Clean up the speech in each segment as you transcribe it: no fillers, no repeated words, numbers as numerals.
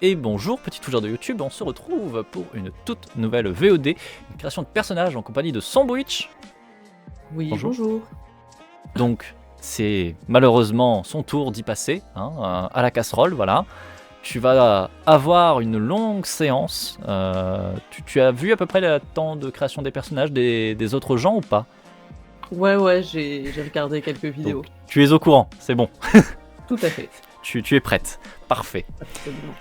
Et bonjour petits toucheurs de YouTube, on se retrouve pour une toute nouvelle VOD, une création de personnages en compagnie de Sandwich. Oui, Bonjour. bonjour. Donc c'est malheureusement son tour d'y passer, à la casserole, voilà. Tu vas avoir une longue séance. Tu as vu à peu près le temps de création des personnages des autres gens ou pas? Ouais, j'ai regardé quelques vidéos. Donc, tu es au courant, c'est bon. Tout à fait. Tu es prête, parfait. Absolument.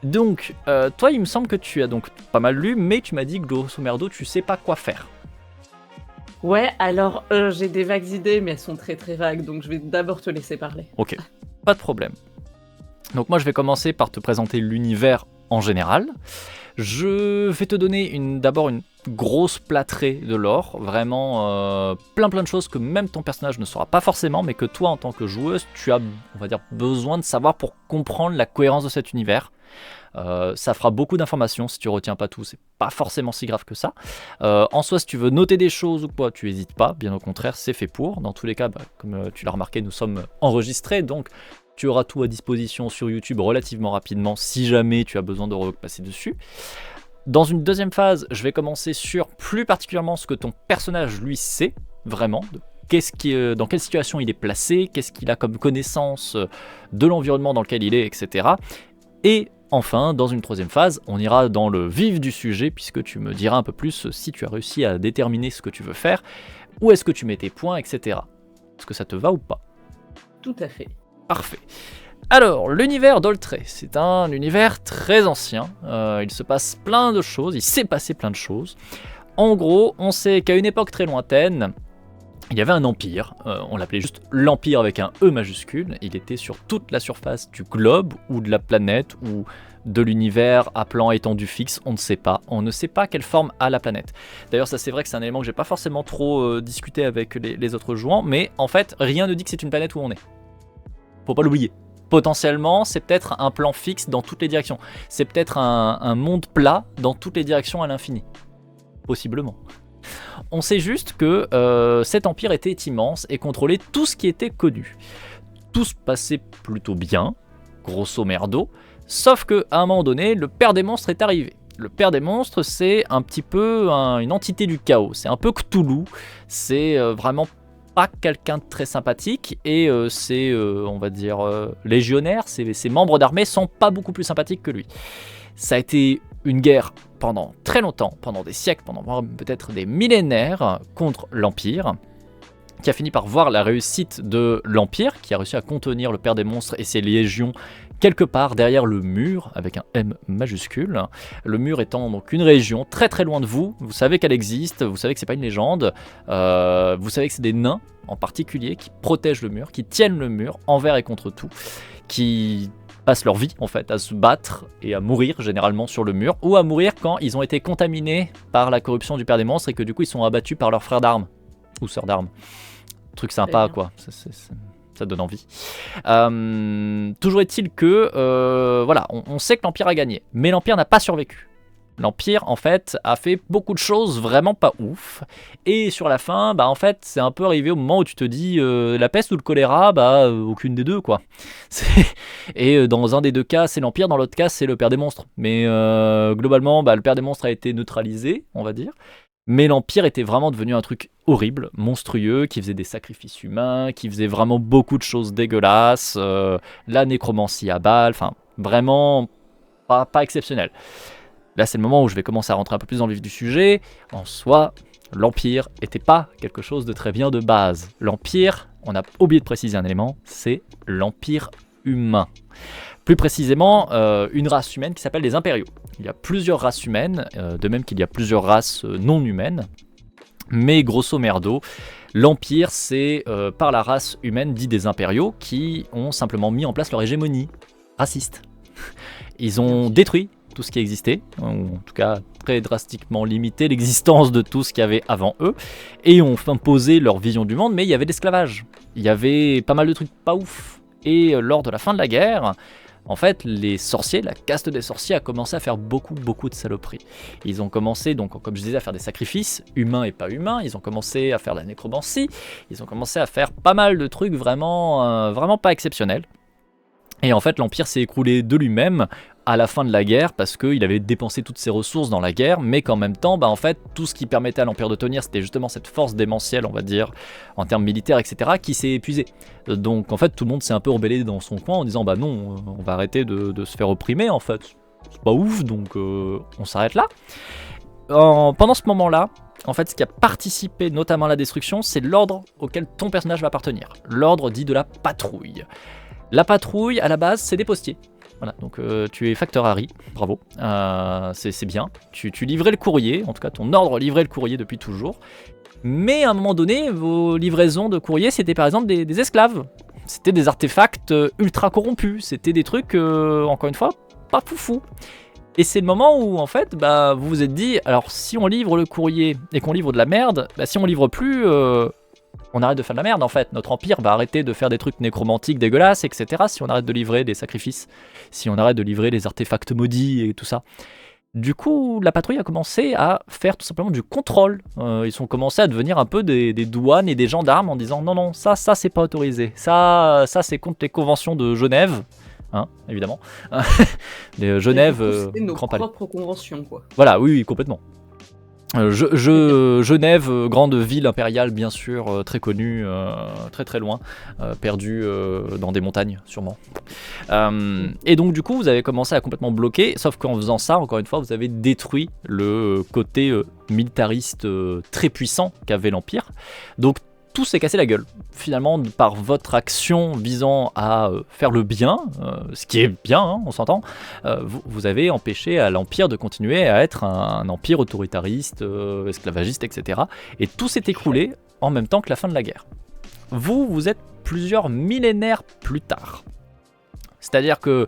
Donc, toi, il me semble que tu as donc pas mal lu, mais tu m'as dit que grosso merdo, tu sais pas quoi faire. Ouais, alors j'ai des vagues idées, mais elles sont très très vagues, donc je vais d'abord te laisser parler. Ok, pas de problème. Donc moi, je vais commencer par te présenter l'univers en général. Je vais te donner d'abord une grosse plâtrée de lore, vraiment plein de choses que même ton personnage ne saura pas forcément, mais que toi, en tant que joueuse, tu as, on va dire, besoin de savoir pour comprendre la cohérence de cet univers. Ça fera beaucoup d'informations, si tu retiens pas tout, c'est pas forcément si grave que ça. En soi, si tu veux noter des choses ou quoi, tu hésites pas, bien au contraire, c'est fait pour. Dans tous les cas, comme tu l'as remarqué, nous sommes enregistrés, donc tu auras tout à disposition sur YouTube relativement rapidement si jamais tu as besoin de repasser dessus. Dans une deuxième phase, je vais commencer sur plus particulièrement ce que ton personnage lui sait, vraiment, dans quelle situation il est placé, qu'est-ce qu'il a comme connaissance de l'environnement dans lequel il est, etc. Et enfin, dans une troisième phase, on ira dans le vif du sujet, puisque tu me diras un peu plus si tu as réussi à déterminer ce que tu veux faire, où est-ce que tu mets tes points, etc. Est-ce que ça te va ou pas? Tout à fait. Parfait. Alors, l'univers d'Oltré, c'est un univers très ancien, il se passe plein de choses, il s'est passé plein de choses. En gros, on sait qu'à une époque très lointaine, il y avait un empire, on l'appelait juste l'empire avec un E majuscule, il était sur toute la surface du globe, ou de la planète, ou de l'univers à plan étendu fixe, on ne sait pas quelle forme a la planète. D'ailleurs ça c'est vrai que c'est un élément que j'ai pas forcément trop discuté avec les autres joueurs, mais en fait rien ne dit que c'est une planète où on est. Faut pas l'oublier. Potentiellement, c'est peut-être un plan fixe dans toutes les directions. C'est peut-être un monde plat dans toutes les directions à l'infini. Possiblement. On sait juste que cet empire était immense et contrôlait tout ce qui était connu. Tout se passait plutôt bien, grosso merdo, sauf qu'à un moment donné, le père des monstres est arrivé. Le père des monstres, c'est un petit peu une entité du chaos. C'est un peu Cthulhu. C'est vraiment pas quelqu'un de très sympathique et on va dire, légionnaire, ses membres d'armée sont pas beaucoup plus sympathiques que lui. Ça a été une guerre pendant très longtemps, pendant des siècles, pendant peut-être des millénaires contre l'Empire, qui a fini par voir la réussite de l'Empire, qui a réussi à contenir le père des monstres et ses légions quelque part derrière le mur, avec un M majuscule. Le mur étant donc une région très très loin de vous. Vous savez qu'elle existe, vous savez que c'est pas une légende, vous savez que c'est des nains en particulier qui protègent le mur, qui tiennent le mur envers et contre tout, qui passent leur vie en fait à se battre et à mourir généralement sur le mur, ou à mourir quand ils ont été contaminés par la corruption du père des monstres et que du coup ils sont abattus par leurs frères d'armes ou sœurs d'armes. Truc sympa quoi, ça donne envie. Toujours est-il que voilà, on sait que l'Empire a gagné, mais l'Empire n'a pas survécu. L'Empire, en fait, a fait beaucoup de choses vraiment pas ouf. Et sur la fin, en fait, c'est un peu arrivé au moment où tu te dis la peste ou le choléra, aucune des deux, quoi. Et dans un des deux cas, c'est l'Empire, dans l'autre cas, c'est le père des monstres. Mais globalement, le père des monstres a été neutralisé, on va dire. Mais l'Empire était vraiment devenu un truc horrible, monstrueux, qui faisait des sacrifices humains, qui faisait vraiment beaucoup de choses dégueulasses, la nécromancie à balles, enfin, vraiment pas exceptionnel. Là, c'est le moment où je vais commencer à rentrer un peu plus dans le vif du sujet. En soi, l'Empire n'était pas quelque chose de très bien de base. L'Empire, on a oublié de préciser un élément, c'est l'Empire humain. Plus précisément, une race humaine qui s'appelle les impériaux. Il y a plusieurs races humaines, de même qu'il y a plusieurs races non humaines. Mais grosso merdo, l'Empire, c'est par la race humaine dite des impériaux qui ont simplement mis en place leur hégémonie raciste. Ils ont détruit tout ce qui existait, ou en tout cas très drastiquement limité l'existence de tout ce qu'il y avait avant eux, et ont imposé leur vision du monde, mais il y avait l'esclavage. Il y avait pas mal de trucs pas ouf. Et lors de la fin de la guerre, en fait, les sorciers, la caste des sorciers a commencé à faire beaucoup de saloperies. Ils ont commencé, donc, comme je disais, à faire des sacrifices, humains et pas humains. Ils ont commencé à faire de la nécromancie. Ils ont commencé à faire pas mal de trucs vraiment pas exceptionnels. Et en fait, l'Empire s'est écroulé de lui-même à la fin de la guerre parce qu'il avait dépensé toutes ses ressources dans la guerre, mais qu'en même temps, en fait, tout ce qui permettait à l'Empire de tenir, c'était justement cette force démentielle, on va dire, en termes militaires, etc., qui s'est épuisée. Donc en fait, tout le monde s'est un peu rebellé dans son coin en disant non, on va arrêter de se faire opprimer, en fait. C'est pas ouf, donc on s'arrête là. Pendant ce moment-là, en fait, ce qui a participé notamment à la destruction, c'est l'ordre auquel ton personnage va appartenir. L'ordre dit de la patrouille. La patrouille, à la base, c'est des postiers. Voilà, donc tu es facteur Harry, bravo, c'est bien. Tu livrais le courrier, en tout cas ton ordre livrait le courrier depuis toujours. Mais à un moment donné, vos livraisons de courrier, c'était par exemple des esclaves. C'était des artefacts ultra corrompus, c'était des trucs, encore une fois, pas foufou. Et c'est le moment où, en fait, vous vous êtes dit, alors si on livre le courrier et qu'on livre de la merde, si on livre plus, on arrête de faire de la merde en fait. Notre empire va arrêter de faire des trucs nécromantiques dégueulasses, etc. Si on arrête de livrer des sacrifices, si on arrête de livrer les artefacts maudits et tout ça. Du coup, la patrouille a commencé à faire tout simplement du contrôle. Ils ont commencé à devenir un peu des douanes et des gendarmes en disant non, ça c'est pas autorisé. Ça c'est contre les conventions de Genève. Hein, évidemment. Les Genève, c'est nos Grand Palais. propres conventions, quoi. Voilà, oui, complètement. Genève, grande ville impériale bien sûr, très connue, très très loin, perdue dans des montagnes sûrement. Et donc du coup vous avez commencé à complètement bloquer, sauf qu'en faisant ça, encore une fois, vous avez détruit le côté militariste très puissant qu'avait l'Empire. Donc tout s'est cassé la gueule, finalement, par votre action visant à faire le bien, ce qui est bien, hein, on s'entend, vous avez empêché à l'Empire de continuer à être un empire autoritariste, esclavagiste, etc. Et tout s'est écroulé en même temps que la fin de la guerre. Vous êtes plusieurs millénaires plus tard. C'est-à-dire que,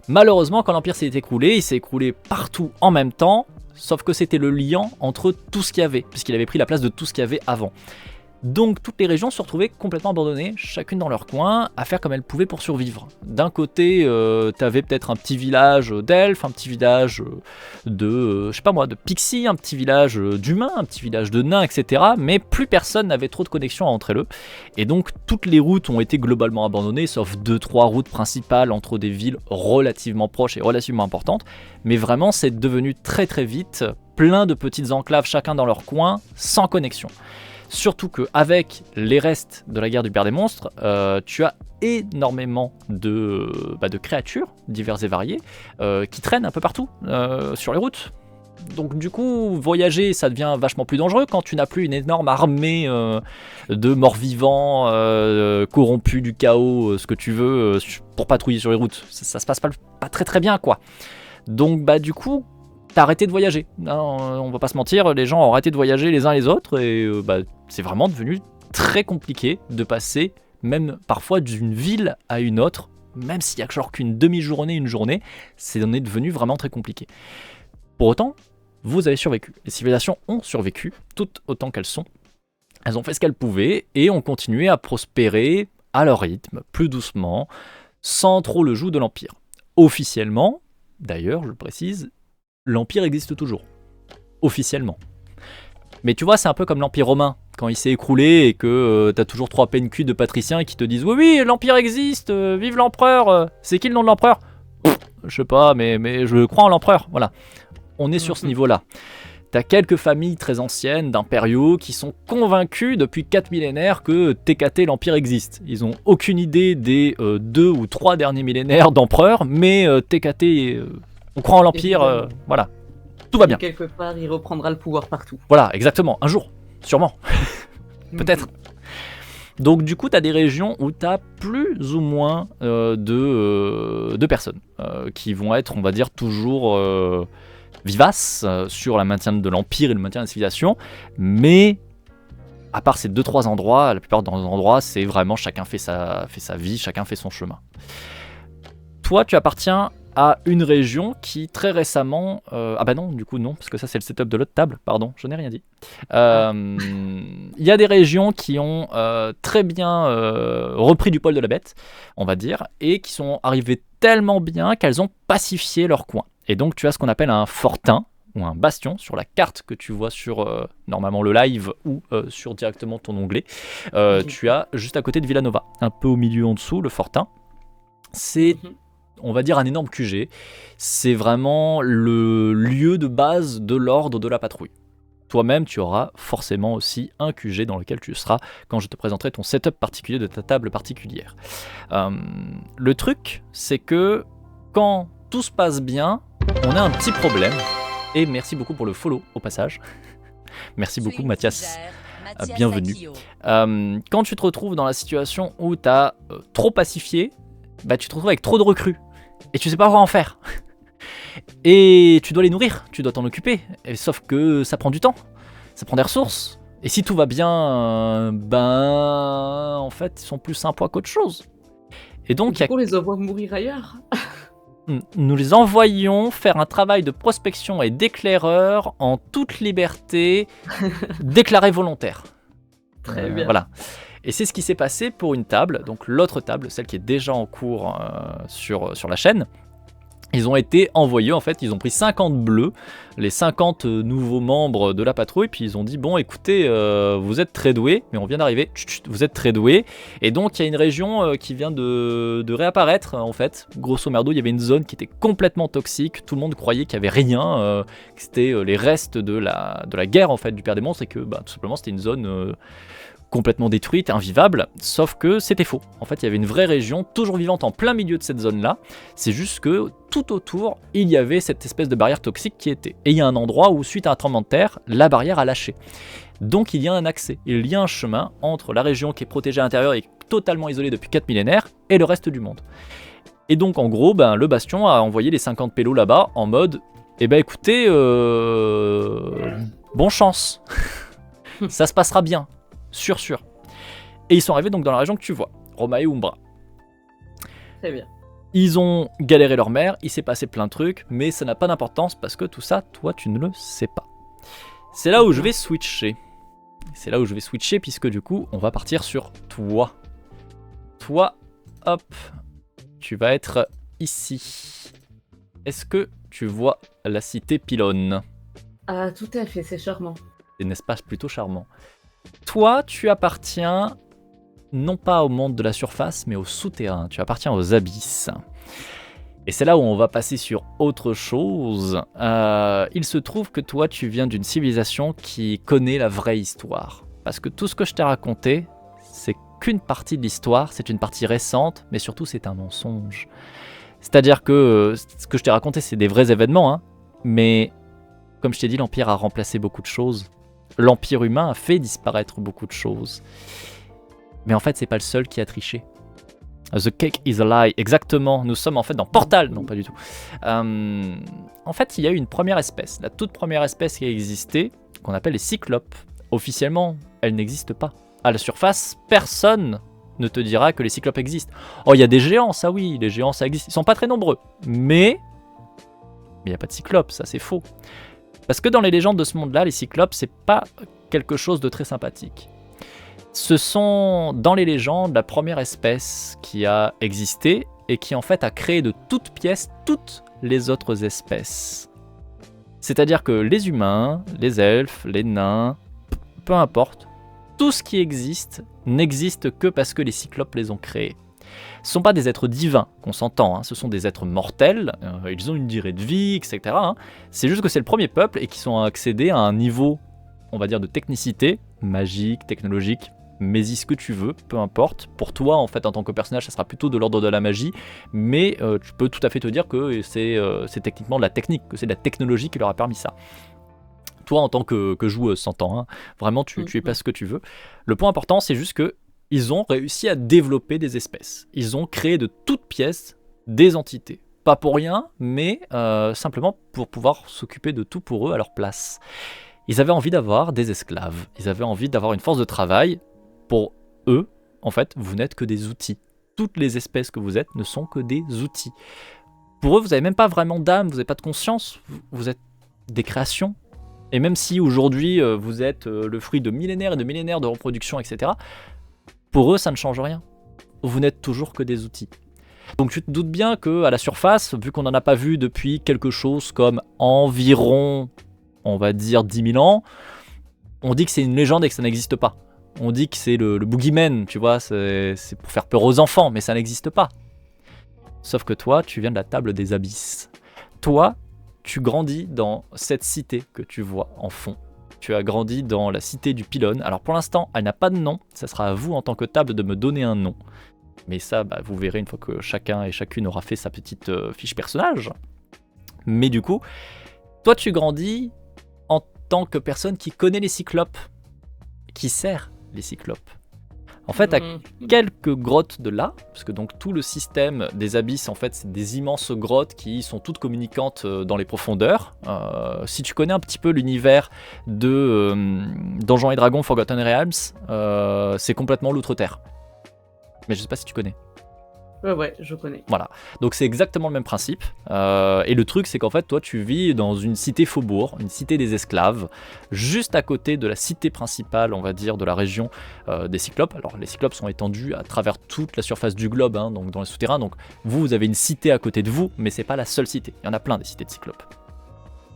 malheureusement, quand l'Empire s'est écroulé, il s'est écroulé partout en même temps, sauf que c'était le liant entre tout ce qu'il y avait, puisqu'il avait pris la place de tout ce qu'il y avait avant. Donc toutes les régions se retrouvaient complètement abandonnées, chacune dans leur coin, à faire comme elles pouvaient pour survivre. D'un côté, t'avais peut-être un petit village d'elfes, un petit village de pixies, un petit village d'humains, un petit village de nains, etc. Mais plus personne n'avait trop de connexion entre eux. Et donc toutes les routes ont été globalement abandonnées, sauf 2-3 routes principales entre des villes relativement proches et relativement importantes. Mais vraiment, c'est devenu très très vite plein de petites enclaves, chacun dans leur coin, sans connexion. Surtout qu'avec les restes de la guerre du Père des Monstres, tu as énormément de créatures diverses et variées qui traînent un peu partout sur les routes. Donc du coup, voyager, ça devient vachement plus dangereux quand tu n'as plus une énorme armée de morts-vivants, corrompus du chaos, ce que tu veux, pour patrouiller sur les routes. Ça se passe pas très très bien, quoi. Donc du coup, t'as arrêté de voyager. Non, on va pas se mentir, les gens ont arrêté de voyager les uns les autres et c'est vraiment devenu très compliqué de passer, même parfois d'une ville à une autre, même s'il y a genre qu'une demi-journée, une journée, c'est devenu vraiment très compliqué. Pour autant, vous avez survécu. Les civilisations ont survécu, toutes autant qu'elles sont. Elles ont fait ce qu'elles pouvaient et ont continué à prospérer à leur rythme, plus doucement, sans trop le joug de l'Empire. Officiellement, d'ailleurs, je le précise, l'Empire existe toujours, officiellement. Mais tu vois, c'est un peu comme l'Empire romain, quand il s'est écroulé et que t'as toujours 3 PNQ de patriciens qui te disent « Oui, l'Empire existe, vive l'Empereur, c'est qui le nom de l'Empereur ?» Je sais pas, mais je crois en l'Empereur, voilà. On est sur ce niveau-là. T'as quelques familles très anciennes d'impériaux qui sont convaincus depuis 4 millénaires que TKT, l'Empire existe. Ils ont aucune idée des 2 ou 3 derniers millénaires d'empereurs, mais TKT... on croit en l'Empire, voilà. Tout va bien. Et quelque part, il reprendra le pouvoir partout. Voilà, exactement. Un jour, sûrement. Peut-être. Donc du coup, tu as des régions où tu as plus ou moins de personnes qui vont être, on va dire, toujours vivaces sur le maintien de l'Empire et le maintien de la civilisation. Mais à part ces 2-3 endroits, la plupart des endroits, c'est vraiment chacun fait sa vie, chacun fait son chemin. Toi, tu appartiens à une région qui très récemment... non, du coup non, parce que ça c'est le setup de l'autre table, pardon, je n'ai rien dit. Il y a des régions qui ont très bien repris du poil de la bête, on va dire, et qui sont arrivées tellement bien qu'elles ont pacifié leur coin. Et donc tu as ce qu'on appelle un fortin, ou un bastion, sur la carte que tu vois sur normalement le live, ou sur directement ton onglet. Tu as juste à côté de Villanova, un peu au milieu en dessous, le fortin. C'est... on va dire un énorme QG. C'est vraiment le lieu de base de l'ordre de la patrouille. Toi-même, tu auras forcément aussi un QG dans lequel tu seras quand je te présenterai ton setup particulier de ta table particulière. Le truc, c'est que quand tout se passe bien, on a un petit problème. Et merci beaucoup pour le follow au passage. Merci beaucoup Mathias. Bienvenue. Quand tu te retrouves dans la situation où tu as trop pacifié, bah, tu te retrouves avec trop de recrues. Et tu sais pas quoi en faire. Et tu dois les nourrir, tu dois t'en occuper. Et sauf que ça prend du temps, ça prend des ressources. Et si tout va bien, en fait, ils sont plus un poids qu'autre chose. Et donc, on les envoie mourir ailleurs. Nous les envoyons faire un travail de prospection et d'éclaireur en toute liberté, déclaré volontaire. Très bien. Voilà. Et c'est ce qui s'est passé pour une table, donc l'autre table, celle qui est déjà en cours sur la chaîne. Ils ont été envoyés, en fait, ils ont pris 50 bleus, les 50 nouveaux membres de la patrouille, puis ils ont dit, bon écoutez, vous êtes très doués, mais on vient d'arriver, vous êtes très doués, et donc il y a une région qui vient de réapparaître, en fait. Grosso merdo, il y avait une zone qui était complètement toxique, tout le monde croyait qu'il n'y avait rien, que c'était les restes de la guerre, en fait, du Père des Monstres, et que tout simplement c'était une zone... complètement détruite, invivable, sauf que c'était faux. En fait, il y avait une vraie région, toujours vivante en plein milieu de cette zone-là, c'est juste que tout autour, il y avait cette espèce de barrière toxique qui était. Et il y a un endroit où, suite à un tremblement de terre, la barrière a lâché. Donc il y a un accès, il y a un chemin entre la région qui est protégée à l'intérieur et totalement isolée depuis 4 millénaires, et le reste du monde. Et donc en gros, le Bastion a envoyé les 50 pélos là-bas, en mode, écoutez, bon chance, ça se passera bien. Sûr. Et ils sont arrivés donc dans la région que tu vois, Roma et Umbra. Très bien. Ils ont galéré leur mère, il s'est passé plein de trucs, mais ça n'a pas d'importance parce que tout ça, toi, tu ne le sais pas. C'est là où je vais switcher. Puisque du coup, on va partir sur toi. Toi, hop, tu vas être ici. Est-ce que tu vois la cité Pylone ? Ah, tout à fait, c'est charmant. C'est n'est-ce pas plutôt charmant ? Toi, tu appartiens non pas au monde de la surface, mais au souterrain. Tu appartiens aux abysses. Et c'est là où on va passer sur autre chose. Il se trouve que toi, tu viens d'une civilisation qui connaît la vraie histoire. Parce que tout ce que je t'ai raconté, c'est qu'une partie de l'histoire, c'est une partie récente, mais surtout c'est un mensonge. C'est-à-dire que ce que je t'ai raconté, c'est des vrais événements, hein, mais comme je t'ai dit, l'Empire a remplacé beaucoup de choses. L'Empire humain a fait disparaître beaucoup de choses. Mais en fait, c'est pas le seul qui a triché. The cake is a lie. Exactement, nous sommes en fait dans Portal. Non, pas du tout. En fait, il y a eu une première espèce. La toute première espèce qui a existé, qu'on appelle les cyclopes. Officiellement, elle n'existe pas. À la surface, personne ne te dira que les cyclopes existent. Oh, il y a des géants, ça oui, les géants, ça existe. Ils sont pas très nombreux. Mais il n'y a pas de cyclopes, ça c'est faux. Parce que dans les légendes de ce monde-là, les cyclopes, c'est pas quelque chose de très sympathique. Ce sont, dans les légendes, la première espèce qui a existé et qui en fait a créé de toutes pièces toutes les autres espèces. C'est-à-dire que les humains, les elfes, les nains, peu importe, tout ce qui existe n'existe que parce que les cyclopes les ont créés. Ce ne sont pas des êtres divins, qu'on s'entend, hein, ce sont des êtres mortels, ils ont une durée de vie, etc. Hein. C'est juste que c'est le premier peuple et qu'ils sont accédés à un niveau, on va dire, de technicité, magique, technologique, mais ce que tu veux, peu importe. Pour toi, en fait, en tant que personnage, ça sera plutôt de l'ordre de la magie, mais tu peux tout à fait te dire que c'est techniquement de la technique, que c'est de la technologie qui leur a permis ça. Toi, en tant que joueuse, s'entend, hein, vraiment, tu es pas ce que tu veux. Le point important, c'est juste que ils ont réussi à développer des espèces. Ils ont créé de toutes pièces des entités. Pas pour rien, mais simplement pour pouvoir s'occuper de tout pour eux à leur place. Ils avaient envie d'avoir des esclaves. Ils avaient envie d'avoir une force de travail. Pour eux, en fait, vous n'êtes que des outils. Toutes les espèces que vous êtes ne sont que des outils. Pour eux, vous n'avez même pas vraiment d'âme, vous n'avez pas de conscience. Vous êtes des créations. Et même si aujourd'hui, vous êtes le fruit de millénaires et de millénaires de reproduction, etc., pour eux, ça ne change rien. Vous n'êtes toujours que des outils. Donc tu te doutes bien qu'à la surface, vu qu'on n'en a pas vu depuis quelque chose comme environ, on va dire 10 000 ans, on dit que c'est une légende et que ça n'existe pas. On dit que c'est le boogeyman, tu vois, c'est pour faire peur aux enfants, mais ça n'existe pas. Sauf que toi, tu viens de la table des abysses. Toi, tu grandis dans cette cité que tu vois en fond. Tu as grandi dans la cité du pylône. Alors pour l'instant, elle n'a pas de nom. Ça sera à vous en tant que table de me donner un nom. Mais ça, vous verrez une fois que chacun et chacune aura fait sa petite fiche personnage. Mais du coup, toi tu grandis en tant que personne qui connaît les cyclopes, qui sert les cyclopes. En fait, à quelques grottes de là, parce que donc tout le système des abysses, en fait, c'est des immenses grottes qui sont toutes communicantes dans les profondeurs. Si tu connais un petit peu l'univers de Donjons et Dragons Forgotten Realms, c'est complètement l'outre-terre. Mais je sais pas si tu connais. Ouais, je connais. Voilà, donc c'est exactement le même principe. Et le truc, c'est qu'en fait, toi, tu vis dans une cité faubourg, une cité des esclaves, juste à côté de la cité principale, on va dire, de la région des Cyclopes. Alors, les Cyclopes sont étendus à travers toute la surface du globe, hein, donc dans les souterrains. Donc, vous avez une cité à côté de vous, mais c'est pas la seule cité. Il y en a plein des cités de Cyclopes.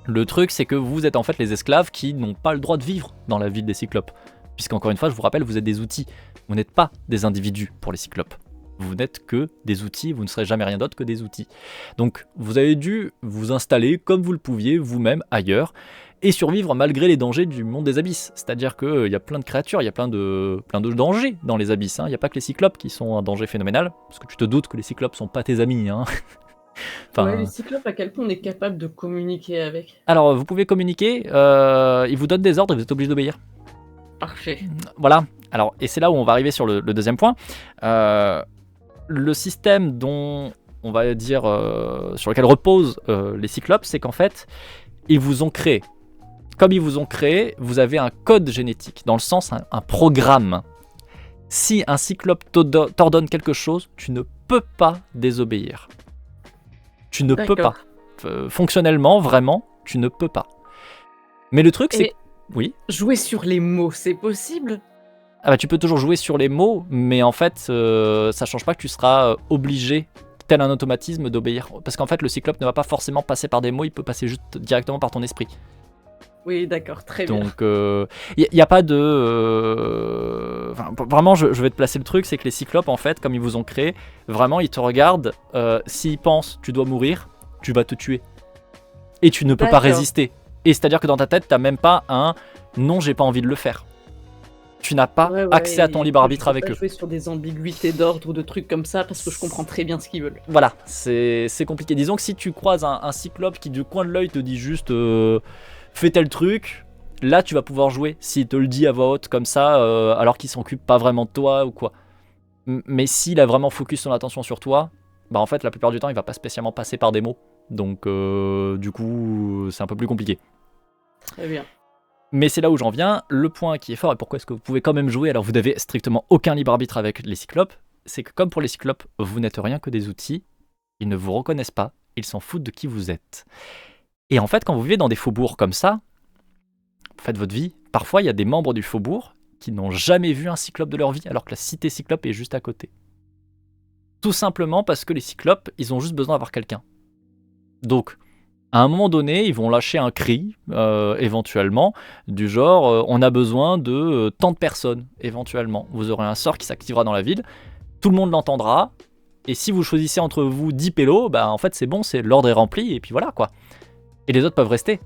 Le truc, c'est que vous êtes en fait les esclaves qui n'ont pas le droit de vivre dans la ville des Cyclopes. Puisqu'encore une fois, je vous rappelle, vous êtes des outils. Vous n'êtes pas des individus pour les Cyclopes. Vous n'êtes que des outils, vous ne serez jamais rien d'autre que des outils. Donc vous avez dû vous installer comme vous le pouviez vous-même ailleurs et survivre malgré les dangers du monde des abysses. C'est-à-dire qu'il y a plein de créatures, il y a plein de dangers dans les abysses. Il n'y a pas que les cyclopes qui sont un danger phénoménal, parce que tu te doutes que les cyclopes sont pas tes amis. Ouais, les cyclopes, à quel point on est capable de communiquer avec? Alors vous pouvez communiquer, ils vous donnent des ordres et vous êtes obligé d'obéir. Parfait. Voilà, alors et c'est là où on va arriver sur le deuxième point. Le système dont on va dire sur lequel reposent les cyclopes, c'est qu'en fait ils vous ont créé. Comme ils vous ont créé, vous avez un code génétique, dans le sens un programme. Si un cyclope t'ordonne quelque chose, tu ne peux pas désobéir. Tu ne peux pas. Fonctionnellement, vraiment, tu ne peux pas. Mais le truc, c'est... Oui. Jouer sur les mots, c'est possible? Tu peux toujours jouer sur les mots, mais en fait, ça change pas que tu seras obligé, tel un automatisme, d'obéir. Parce qu'en fait, le cyclope ne va pas forcément passer par des mots, il peut passer juste directement par ton esprit. Oui, d'accord, très bien. Donc, il n'y a pas de... vraiment, je vais te placer le truc, c'est que les cyclopes, en fait, comme ils vous ont créé, vraiment, ils te regardent. S'ils pensent tu dois mourir, tu vas te tuer. Et tu ne peux pas résister. Et c'est-à-dire que dans ta tête, tu n'as même pas un « non, j'ai pas envie de le faire ». Tu n'as pas accès à ton libre arbitre avec eux. Je ne peux pas jouer sur des ambiguïtés d'ordre ou de trucs comme ça parce que je comprends très bien ce qu'ils veulent. Voilà, c'est compliqué. Disons que si tu croises un cyclope qui du coin de l'œil te dit juste fais tel truc, là tu vas pouvoir jouer s'il te le dit à voix haute comme ça alors qu'il s'occupe pas vraiment de toi ou quoi. Mais s'il a vraiment focus son attention sur toi, en fait la plupart du temps il va pas spécialement passer par des mots. Donc du coup c'est un peu plus compliqué. Très bien. Mais c'est là où j'en viens, le point qui est fort et pourquoi est-ce que vous pouvez quand même jouer alors vous n'avez strictement aucun libre arbitre avec les cyclopes, c'est que comme pour les cyclopes, vous n'êtes rien que des outils, ils ne vous reconnaissent pas, ils s'en foutent de qui vous êtes. Et en fait quand vous vivez dans des faubourgs comme ça, vous faites votre vie, parfois il y a des membres du faubourg qui n'ont jamais vu un cyclope de leur vie alors que la cité cyclope est juste à côté. Tout simplement parce que les cyclopes, ils ont juste besoin d'avoir quelqu'un. Donc, à un moment donné, ils vont lâcher un cri, éventuellement, du genre on a besoin de tant de personnes, éventuellement. Vous aurez un sort qui s'activera dans la ville, tout le monde l'entendra, et si vous choisissez entre vous 10 pélos, en fait c'est bon, l'ordre est rempli, et puis voilà quoi. Et les autres peuvent rester.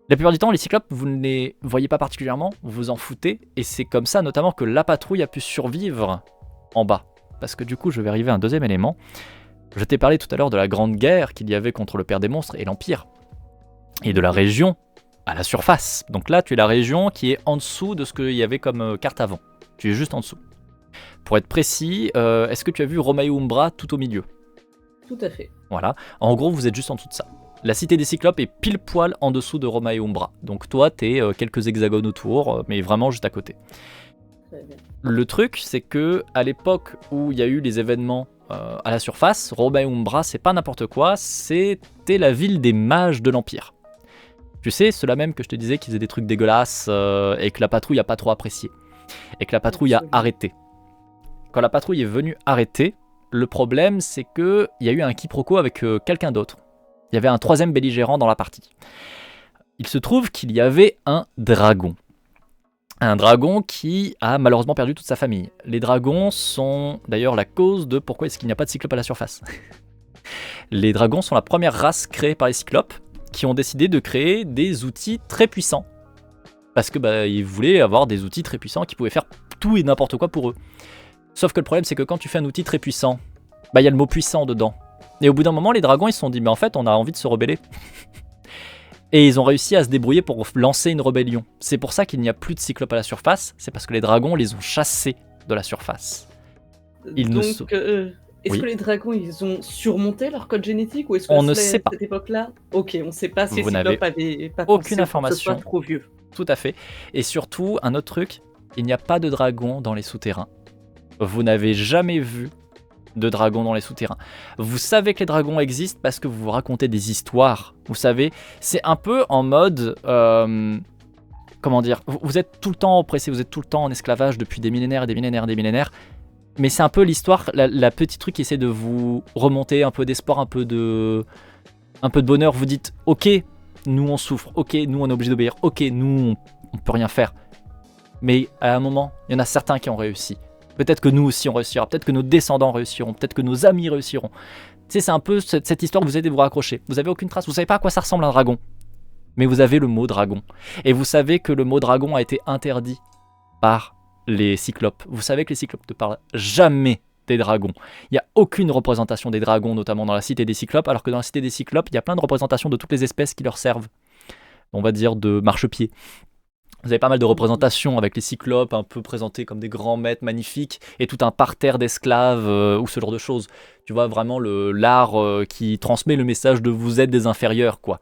La plupart du temps, les cyclopes, vous ne les voyez pas particulièrement, vous vous en foutez, et c'est comme ça notamment que la patrouille a pu survivre en bas. Parce que du coup, je vais arriver à un deuxième élément. Je t'ai parlé tout à l'heure de la grande guerre qu'il y avait contre le Père des Monstres et l'Empire. Et de la région à la surface. Donc là, tu es la région qui est en dessous de ce qu'il y avait comme carte avant. Tu es juste en dessous. Pour être précis, est-ce que tu as vu Romae Umbra tout au milieu? Tout à fait. Voilà. En gros, vous êtes juste en dessous de ça. La cité des Cyclopes est pile poil en dessous de Romae Umbra. Donc toi, t'es quelques hexagones autour, mais vraiment juste à côté. Très bien. Le truc, c'est que à l'époque où il y a eu les événements à la surface, Romae Umbra, c'est pas n'importe quoi, c'était la ville des mages de l'Empire. Tu sais, ceux-là même que je te disais qui faisaient des trucs dégueulasses et que la patrouille a pas trop apprécié. Et que la patrouille a arrêté. Quand la patrouille est venue arrêter, le problème c'est qu'il y a eu un quiproquo avec quelqu'un d'autre. Il y avait un troisième belligérant dans la partie. Il se trouve qu'il y avait un dragon. Un dragon qui a malheureusement perdu toute sa famille. Les dragons sont d'ailleurs la cause de pourquoi est-ce qu'il n'y a pas de cyclopes à la surface. Les dragons sont la première race créée par les cyclopes qui ont décidé de créer des outils très puissants. Parce que ils voulaient avoir des outils très puissants qui pouvaient faire tout et n'importe quoi pour eux. Sauf que le problème c'est que quand tu fais un outil très puissant, il y a le mot puissant dedans. Et au bout d'un moment les dragons ils se sont dit mais en fait on a envie de se rebeller. Et ils ont réussi à se débrouiller pour lancer une rébellion. C'est pour ça qu'il n'y a plus de cyclopes à la surface, c'est parce que les dragons les ont chassés de la surface. Est-ce que les dragons, ils ont surmonté leur code génétique ou est-ce que on ne sait pas. Cette époque-là, ok, on ne sait pas si Vous les n'avez cyclopes avaient pas aucune pensé information. que ce soit trop vieux. Tout à fait. Et surtout, un autre truc, il n'y a pas de dragons dans les souterrains. Vous n'avez jamais vu de dragons dans les souterrains. Vous savez que les dragons existent parce que vous vous racontez des histoires. Vous savez, c'est un peu en mode... comment dire, vous êtes tout le temps oppressé, vous êtes tout le temps en esclavage depuis des millénaires et des millénaires et des millénaires. Mais c'est un peu l'histoire, la petite truc qui essaie de vous remonter un peu d'espoir, un peu de bonheur. Vous dites, ok, nous on souffre, ok, nous on est obligé d'obéir, ok, nous on peut rien faire. Mais à un moment, il y en a certains qui ont réussi. Peut-être que nous aussi on réussira, peut-être que nos descendants réussiront, peut-être que nos amis réussiront. Tu sais, c'est un peu cette histoire que vous essayez de vous raccrocher. Vous avez aucune trace, vous savez pas à quoi ça ressemble un dragon. Mais vous avez le mot dragon. Et vous savez que le mot dragon a été interdit par les cyclopes. Vous savez que les cyclopes ne parlent jamais des dragons. Il n'y a aucune représentation des dragons, notamment dans la cité des cyclopes, alors que dans la cité des cyclopes, il y a plein de représentations de toutes les espèces qui leur servent. On va dire de marchepied. Vous avez pas mal de représentations avec les cyclopes un peu présentés comme des grands maîtres magnifiques et tout un parterre d'esclaves ou ce genre de choses. Tu vois vraiment l'art qui transmet le message de vous êtes des inférieurs, quoi.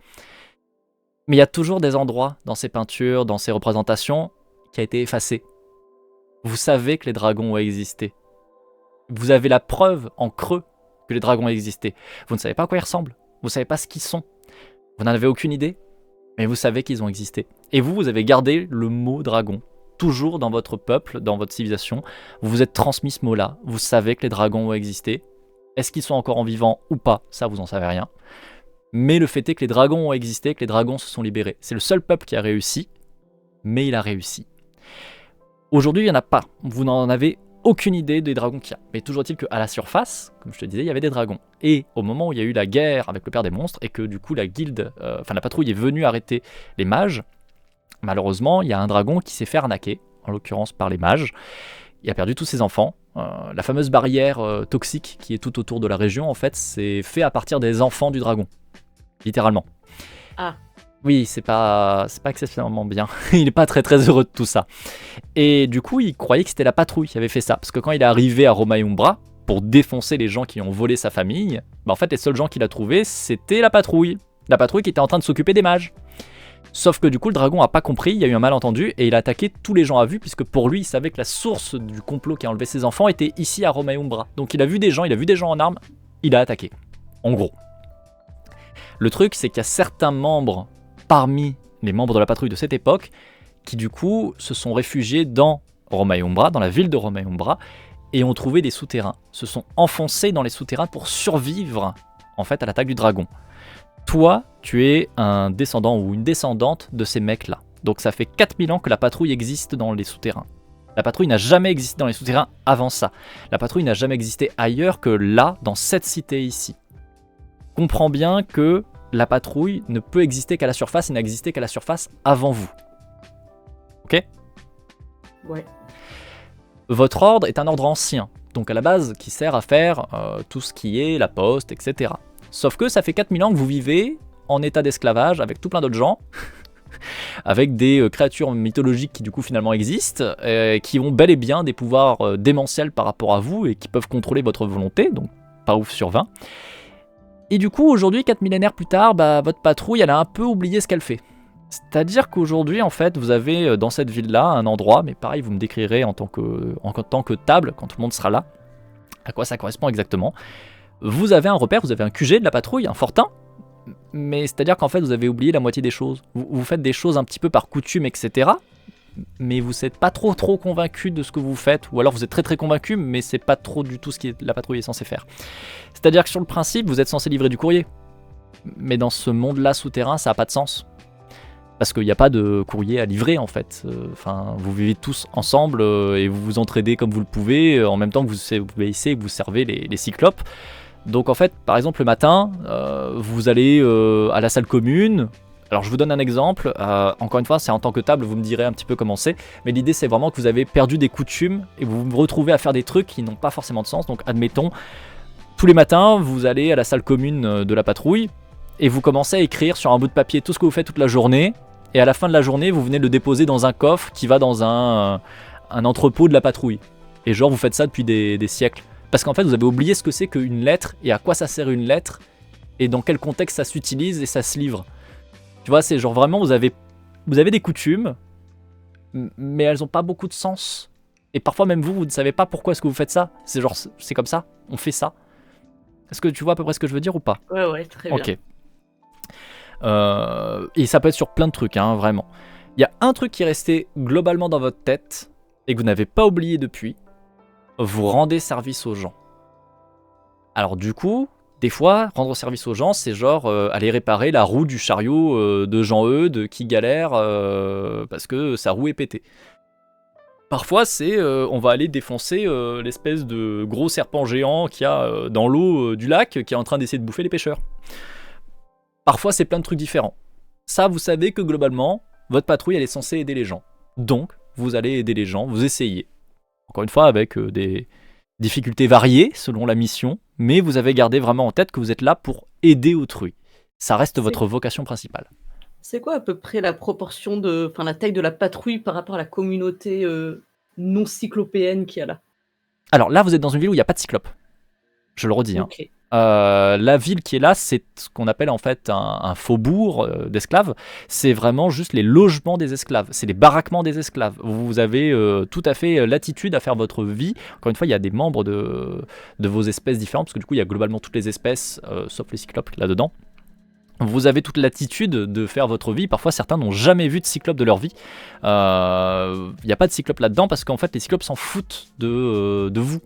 Mais il y a toujours des endroits dans ces peintures, dans ces représentations, qui a été effacé. Vous savez que les dragons ont existé. Vous avez la preuve en creux que les dragons ont existé. Vous ne savez pas à quoi ils ressemblent. Vous ne savez pas ce qu'ils sont. Vous n'en avez aucune idée. Mais vous savez qu'ils ont existé. Et vous avez gardé le mot dragon. Toujours dans votre peuple, dans votre civilisation. Vous vous êtes transmis ce mot-là. Vous savez que les dragons ont existé. Est-ce qu'ils sont encore en vivant ou pas? Ça, vous n'en savez rien. Mais le fait est que les dragons ont existé, que les dragons se sont libérés. C'est le seul peuple qui a réussi, mais il a réussi. Aujourd'hui, il n'y en a pas. Vous n'en avez aucune idée des dragons qu'il y a. Mais toujours est-il qu'à la surface, comme je te disais, il y avait des dragons. Et au moment où il y a eu la guerre avec le père des monstres, et que du coup la patrouille est venue arrêter les mages, malheureusement, il y a un dragon qui s'est fait arnaquer, en l'occurrence par les mages. Il a perdu tous ses enfants. La fameuse barrière toxique qui est tout autour de la région, en fait, c'est fait à partir des enfants du dragon. Littéralement. Ah. Oui, c'est pas exceptionnellement bien. Il n'est pas très très heureux de tout ça. Et du coup, il croyait que c'était la patrouille qui avait fait ça. Parce que quand il est arrivé à Roma-Umbra, pour défoncer les gens qui ont volé sa famille, en fait, les seuls gens qu'il a trouvés, c'était la patrouille. La patrouille qui était en train de s'occuper des mages. Sauf que du coup, le dragon a pas compris, il y a eu un malentendu, et il a attaqué tous les gens à vue, puisque pour lui, il savait que la source du complot qui a enlevé ses enfants était ici à Roma-Umbra. Donc il a vu des gens en armes, il a attaqué. En gros. Le truc, c'est qu'il y a certains membres parmi les membres de la patrouille de cette époque qui du coup se sont réfugiés dans Roma-Umbra, dans la ville de Roma-Umbra, et ont trouvé des souterrains, se sont enfoncés dans les souterrains pour survivre en fait à l'attaque du dragon. Toi, tu es un descendant ou une descendante de ces mecs-là. Donc ça fait 4000 ans que la patrouille existe dans les souterrains. La patrouille n'a jamais existé dans les souterrains avant ça. La patrouille n'a jamais existé ailleurs que là, dans cette cité ici. Comprends bien que la patrouille ne peut exister qu'à la surface et n'a existé qu'à la surface avant vous. Ok ? Ouais. Votre ordre est un ordre ancien, donc à la base qui sert à faire tout ce qui est la poste, etc. Sauf que ça fait 4000 ans que vous vivez en état d'esclavage avec tout plein d'autres gens, avec des créatures mythologiques qui du coup finalement existent, qui ont bel et bien des pouvoirs démentiels par rapport à vous et qui peuvent contrôler votre volonté, donc pas ouf sur 20. Et du coup, aujourd'hui, 4 millénaires plus tard, votre patrouille, elle a un peu oublié ce qu'elle fait. C'est-à-dire qu'aujourd'hui, en fait, vous avez dans cette ville-là un endroit, mais pareil, vous me décrirez en tant que table, quand tout le monde sera là, à quoi ça correspond exactement. Vous avez un repère, vous avez un QG de la patrouille, un fortin, mais c'est-à-dire qu'en fait, vous avez oublié la moitié des choses. Vous faites des choses un petit peu par coutume, etc., mais vous n'êtes pas trop convaincu de ce que vous faites, ou alors vous êtes très convaincu, mais c'est pas trop du tout ce que la patrouille est censée faire. C'est-à-dire que sur le principe, vous êtes censé livrer du courrier, mais dans ce monde-là souterrain, ça n'a pas de sens. Parce qu'il n'y a pas de courrier à livrer en fait. Enfin, vous vivez tous ensemble et vous vous entraidez comme vous le pouvez, en même temps que vous obéissez et que vous servez les cyclopes. Donc en fait, par exemple le matin, vous allez à la salle commune. Alors je vous donne un exemple, encore une fois c'est en tant que table, vous me direz un petit peu comment c'est, mais l'idée c'est vraiment que vous avez perdu des coutumes et vous vous retrouvez à faire des trucs qui n'ont pas forcément de sens. Donc admettons, tous les matins vous allez à la salle commune de la patrouille et vous commencez à écrire sur un bout de papier tout ce que vous faites toute la journée, et à la fin de la journée vous venez le déposer dans un coffre qui va dans un entrepôt de la patrouille. Et genre vous faites ça depuis des siècles. Parce qu'en fait vous avez oublié ce que c'est qu'une lettre et à quoi ça sert une lettre et dans quel contexte ça s'utilise et ça se livre. Tu vois, c'est genre vraiment, vous avez des coutumes, mais elles n'ont pas beaucoup de sens. Et parfois même vous ne savez pas pourquoi est-ce que vous faites ça. C'est genre, c'est comme ça, on fait ça. Est-ce que tu vois à peu près ce que je veux dire ou pas ? Ouais, très bien. Ok. Et ça peut être sur plein de trucs, hein, vraiment. Il y a un truc qui est resté globalement dans votre tête et que vous n'avez pas oublié depuis. Vous rendez service aux gens. Alors du coup... Des fois, rendre service aux gens, c'est genre aller réparer la roue du chariot de Jean-Eudes qui galère parce que sa roue est pétée. Parfois, c'est on va aller défoncer l'espèce de gros serpent géant qu'il y a dans l'eau du lac qui est en train d'essayer de bouffer les pêcheurs. Parfois, c'est plein de trucs différents. Ça, vous savez que globalement, votre patrouille, elle est censée aider les gens. Donc, vous allez aider les gens, vous essayez. Encore une fois, avec des difficultés variées selon la mission, mais vous avez gardé vraiment en tête que vous êtes là pour aider autrui. Ça reste votre vocation principale. C'est quoi à peu près la proportion la taille de la patrouille par rapport à la communauté non cyclopéenne qu'il y a là ? Alors là, vous êtes dans une ville où il n'y a pas de cyclope. Je le redis. Okay. La ville qui est là, c'est ce qu'on appelle en fait un faubourg d'esclaves. C'est vraiment juste les logements des esclaves. C'est les baraquements des esclaves. Vous avez tout à fait latitude à faire votre vie. Encore une fois, il y a des membres de vos espèces différentes, parce que du coup, il y a globalement toutes les espèces, sauf les cyclopes là-dedans. Vous avez toute latitude de faire votre vie. Parfois, certains n'ont jamais vu de cyclope de leur vie. Il n'y a pas de cyclope là-dedans, parce qu'en fait, les cyclopes s'en foutent de vous.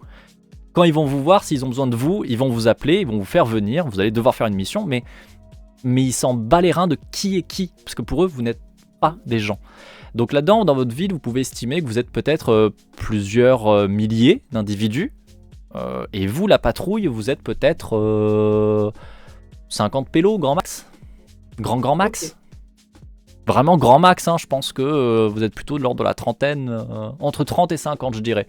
Quand ils vont vous voir, s'ils ont besoin de vous, ils vont vous appeler, ils vont vous faire venir, vous allez devoir faire une mission, mais ils s'en battent les reins de qui est qui, parce que pour eux, vous n'êtes pas des gens. Donc là-dedans, dans votre ville, vous pouvez estimer que vous êtes peut-être plusieurs milliers d'individus, et vous, la patrouille, vous êtes peut-être 50 pélos, grand max. Grand max. Okay. Vraiment grand max, hein, je pense que vous êtes plutôt de l'ordre de la trentaine, entre 30 et 50 je dirais.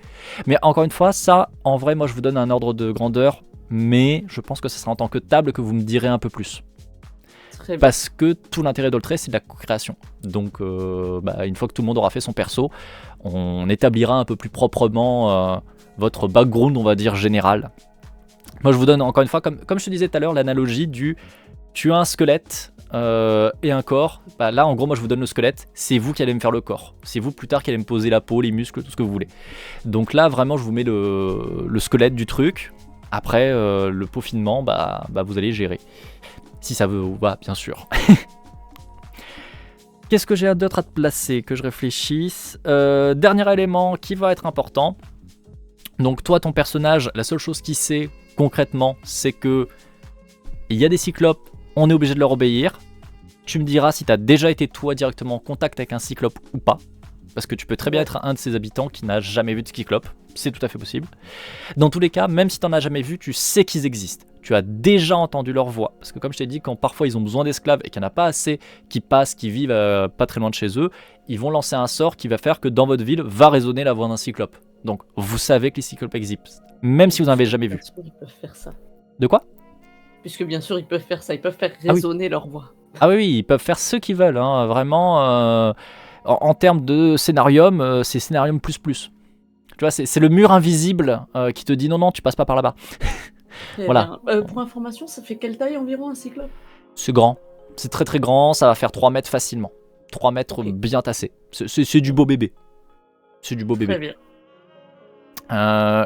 Mais encore une fois, ça, en vrai, moi je vous donne un ordre de grandeur, mais je pense que ce sera en tant que table que vous me direz un peu plus. Très bien. Parce que tout l'intérêt d'Oltré, c'est de la co-création. Donc une fois que tout le monde aura fait son perso, on établira un peu plus proprement votre background, on va dire, général. Moi je vous donne encore une fois, comme je te disais tout à l'heure, l'analogie du tu as un squelette et un corps, bah là en gros moi je vous donne le squelette, c'est vous qui allez me faire le corps, c'est vous plus tard qui allez me poser la peau, les muscles, tout ce que vous voulez. Donc là vraiment je vous mets le squelette du truc, après le peaufinement bah vous allez gérer, si ça vous va bien sûr. Qu'est-ce que j'ai d'autre à te placer, que je réfléchisse. Dernier élément qui va être important, donc toi ton personnage, la seule chose qu'il sait concrètement c'est que il y a des cyclopes, on est obligé de leur obéir. Tu me diras si tu as déjà été toi directement en contact avec un cyclope ou pas. Parce que tu peux très bien être un de ces habitants qui n'a jamais vu de cyclope. C'est tout à fait possible. Dans tous les cas, même si tu n'en as jamais vu, tu sais qu'ils existent. Tu as déjà entendu leur voix. Parce que comme je t'ai dit, quand parfois ils ont besoin d'esclaves et qu'il n'y en a pas assez qui passent, qui vivent pas très loin de chez eux, ils vont lancer un sort qui va faire que dans votre ville va résonner la voix d'un cyclope. Donc vous savez que les cyclopes existent. Même si vous n'en avez jamais vu. Ils peuvent faire ça. De quoi ? Puisque bien sûr ils peuvent faire ça, ils peuvent faire résonner leur voix. Ah oui, ils peuvent faire ce qu'ils veulent, hein. Vraiment, en termes de scénarium, c'est scénarium plus. Tu vois, c'est le mur invisible qui te dit non, tu passes pas par là-bas. Voilà. Pour information, ça fait quelle taille environ un cyclope ? C'est grand, c'est très très grand, ça va faire 3 mètres facilement. 3 mètres okay. Bien tassé. C'est du beau bébé. C'est du beau bébé. Très bien.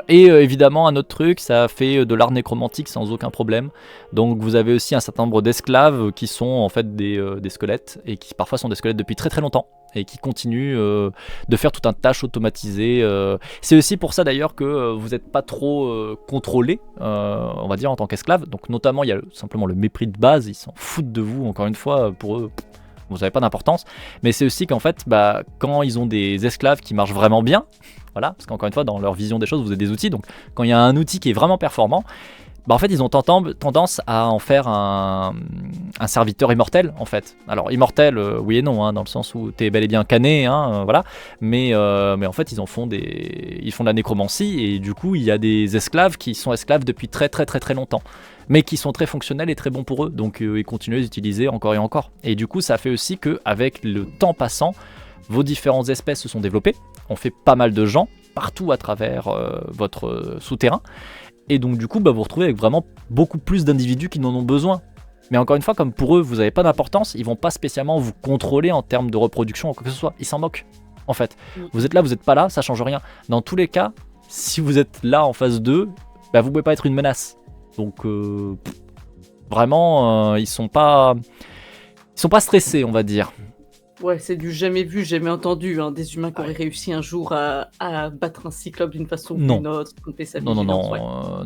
Évidemment un autre truc, ça fait de l'art nécromantique sans aucun problème. Donc vous avez aussi un certain nombre d'esclaves qui sont en fait des squelettes et qui parfois sont des squelettes depuis très très longtemps et qui continuent de faire tout un tâche automatisé. C'est aussi pour ça d'ailleurs que vous n'êtes pas trop contrôlé, on va dire en tant qu'esclave. Donc notamment il y a simplement le mépris de base, ils s'en foutent de vous encore une fois. Pour eux, vous n'avez pas d'importance, mais c'est aussi qu'en fait, quand ils ont des esclaves qui marchent vraiment bien, voilà, parce qu'encore une fois, dans leur vision des choses, vous avez des outils, donc quand il y a un outil qui est vraiment performant, en fait, ils ont tendance à en faire un serviteur immortel, en fait. Alors, immortel, oui et non, hein, dans le sens où t'es bel et bien cané, hein, voilà. Mais en fait, ils font de la nécromancie, et du coup, il y a des esclaves qui sont esclaves depuis très très très très longtemps, mais qui sont très fonctionnels et très bons pour eux, donc ils continuent à les utiliser encore et encore. Et du coup, ça fait aussi qu'avec le temps passant, vos différentes espèces se sont développées, on fait pas mal de gens partout à travers votre souterrain, et donc du coup vous vous retrouvez avec vraiment beaucoup plus d'individus qui n'en ont besoin. Mais encore une fois, comme pour eux vous n'avez pas d'importance, ils vont pas spécialement vous contrôler en termes de reproduction ou quoi que ce soit, ils s'en moquent en fait. Vous êtes là, vous n'êtes pas là, ça change rien. Dans tous les cas, si vous êtes là en phase 2, vous pouvez pas être une menace. Donc vraiment ils sont pas stressés, on va dire. Ouais, c'est du jamais vu, jamais entendu, hein, des humains qui auraient réussi un jour à battre un cyclope d'une façon ou d'une autre, tromper sa vigilance.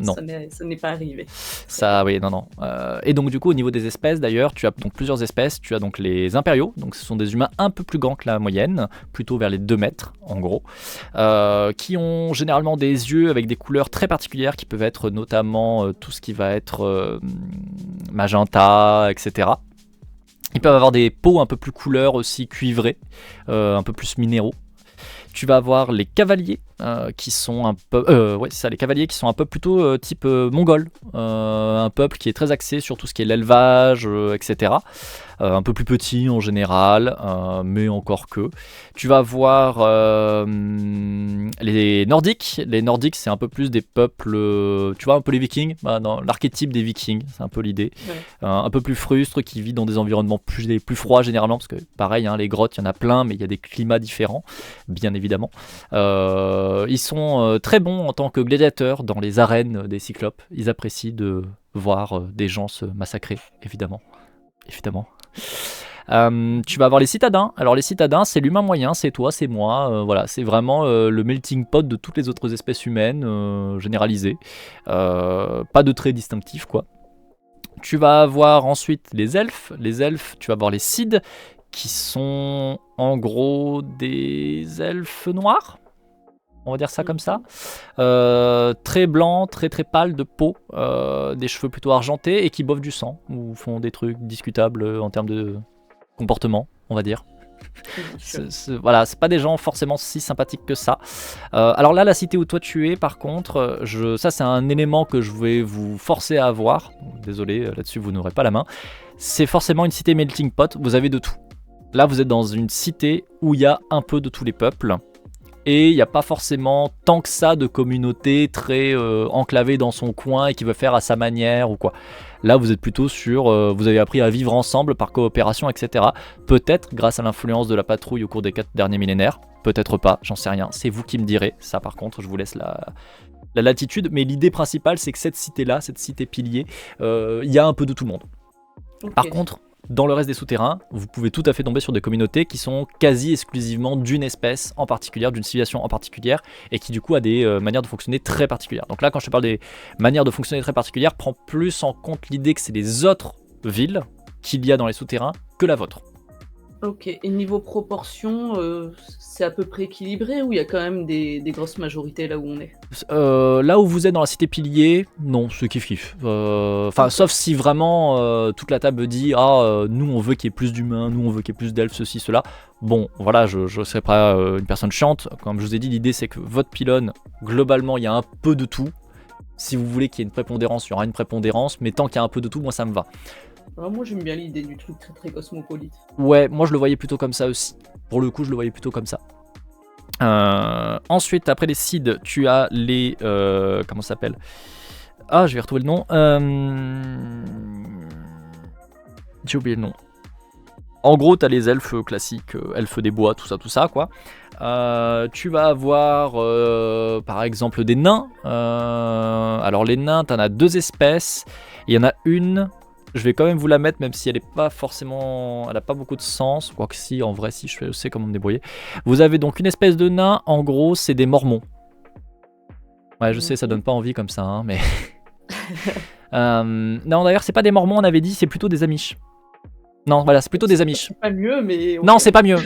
Non. Ça n'est pas arrivé. Ça, oui, non. Et donc du coup, au niveau des espèces, d'ailleurs, tu as donc plusieurs espèces. Tu as donc les impériaux, donc ce sont des humains un peu plus grands que la moyenne, plutôt vers les 2 mètres, en gros, qui ont généralement des yeux avec des couleurs très particulières, qui peuvent être notamment tout ce qui va être magenta, etc. Ils peuvent avoir des peaux un peu plus couleur aussi cuivrées, un peu plus minéraux. Tu vas avoir les cavaliers qui sont un peu, les cavaliers qui sont un peu plutôt type mongol, un peuple qui est très axé sur tout ce qui est l'élevage, etc. Un peu plus petit en général, mais encore que. Tu vas voir les Nordiques. Les Nordiques, c'est un peu plus des peuples, tu vois, un peu les Vikings, dans l'archétype des Vikings, c'est un peu l'idée. Ouais. Un peu plus frustre, qui vit dans des environnements plus froids généralement, parce que pareil, hein, les grottes, il y en a plein, mais il y a des climats différents, bien évidemment. Ils sont très bons en tant que gladiateurs dans les arènes des cyclopes. Ils apprécient de voir des gens se massacrer, évidemment. Tu vas avoir les citadins. Alors les citadins, c'est l'humain moyen, c'est toi, c'est moi, voilà, c'est vraiment le melting pot de toutes les autres espèces humaines généralisées. Pas de traits distinctifs, quoi. Tu vas avoir ensuite les elfes. Les elfes, tu vas avoir les Cids, qui sont en gros des elfes noirs, on va dire ça comme ça, très blancs, très très pâles de peau, des cheveux plutôt argentés et qui boivent du sang ou font des trucs discutables en termes de comportement, on va dire. Voilà, c'est pas des gens forcément si sympathiques que ça. Alors là, la cité où toi tu es, par contre, ça c'est un élément que je vais vous forcer à avoir. Désolé, là-dessus vous n'aurez pas la main. C'est forcément une cité melting pot, vous avez de tout. Là, vous êtes dans une cité où il y a un peu de tous les peuples. Et il n'y a pas forcément tant que ça de communauté très enclavée dans son coin et qui veut faire à sa manière ou quoi. Là, vous êtes plutôt sur... vous avez appris à vivre ensemble par coopération, etc. Peut-être grâce à l'influence de la patrouille au cours des 4 derniers millénaires. Peut-être pas, j'en sais rien. C'est vous qui me direz. Ça, par contre, je vous laisse la latitude. Mais l'idée principale, c'est que cette cité-là, cette cité pilier, il y a un peu de tout le monde. Okay. Par contre... Dans le reste des souterrains, vous pouvez tout à fait tomber sur des communautés qui sont quasi exclusivement d'une espèce en particulier, d'une civilisation en particulière, et qui du coup a des manières de fonctionner très particulières. Donc là, quand je te parle des manières de fonctionner très particulières, prends plus en compte l'idée que c'est les autres villes qu'il y a dans les souterrains que la vôtre. Ok, et niveau proportion, c'est à peu près équilibré ou il y a quand même des grosses majorités là où on est? Là où vous êtes dans la cité pilier, non, c'est kiff-kiff. Sauf si vraiment toute la table dit « Ah, nous on veut qu'il y ait plus d'humains, nous on veut qu'il y ait plus d'elfes, ceci, cela ». Bon, voilà, je ne serai pas une personne chiante. Comme je vous ai dit, l'idée c'est que votre pylône, globalement, il y a un peu de tout. Si vous voulez qu'il y ait une prépondérance, il y aura une prépondérance, mais tant qu'il y a un peu de tout, moi ça me va. Alors moi j'aime bien l'idée du truc très très cosmopolite. Ouais, moi je le voyais plutôt comme ça aussi. Pour le coup, je le voyais plutôt comme ça. Ensuite, après les Cids, tu as les... comment ça s'appelle ? Ah, je vais retrouver le nom. J'ai oublié le nom. En gros, tu as les elfes classiques, elfes des bois, tout ça, quoi. Tu vas avoir, par exemple, des nains. Alors les nains, tu en as 2 espèces. Il y en a une... Je vais quand même vous la mettre, même si elle est pas forcément, elle a pas beaucoup de sens. Quoique si, en vrai, si, je sais comment me débrouiller. Vous avez donc une espèce de nain. En gros, c'est des mormons. Ouais, je sais, ça donne pas envie comme ça, hein, mais. Non, d'ailleurs, c'est pas des mormons, on avait dit, c'est plutôt des amish. Non, voilà, c'est plutôt des Amish. C'est pas mieux, mais... Non, c'est pas mieux.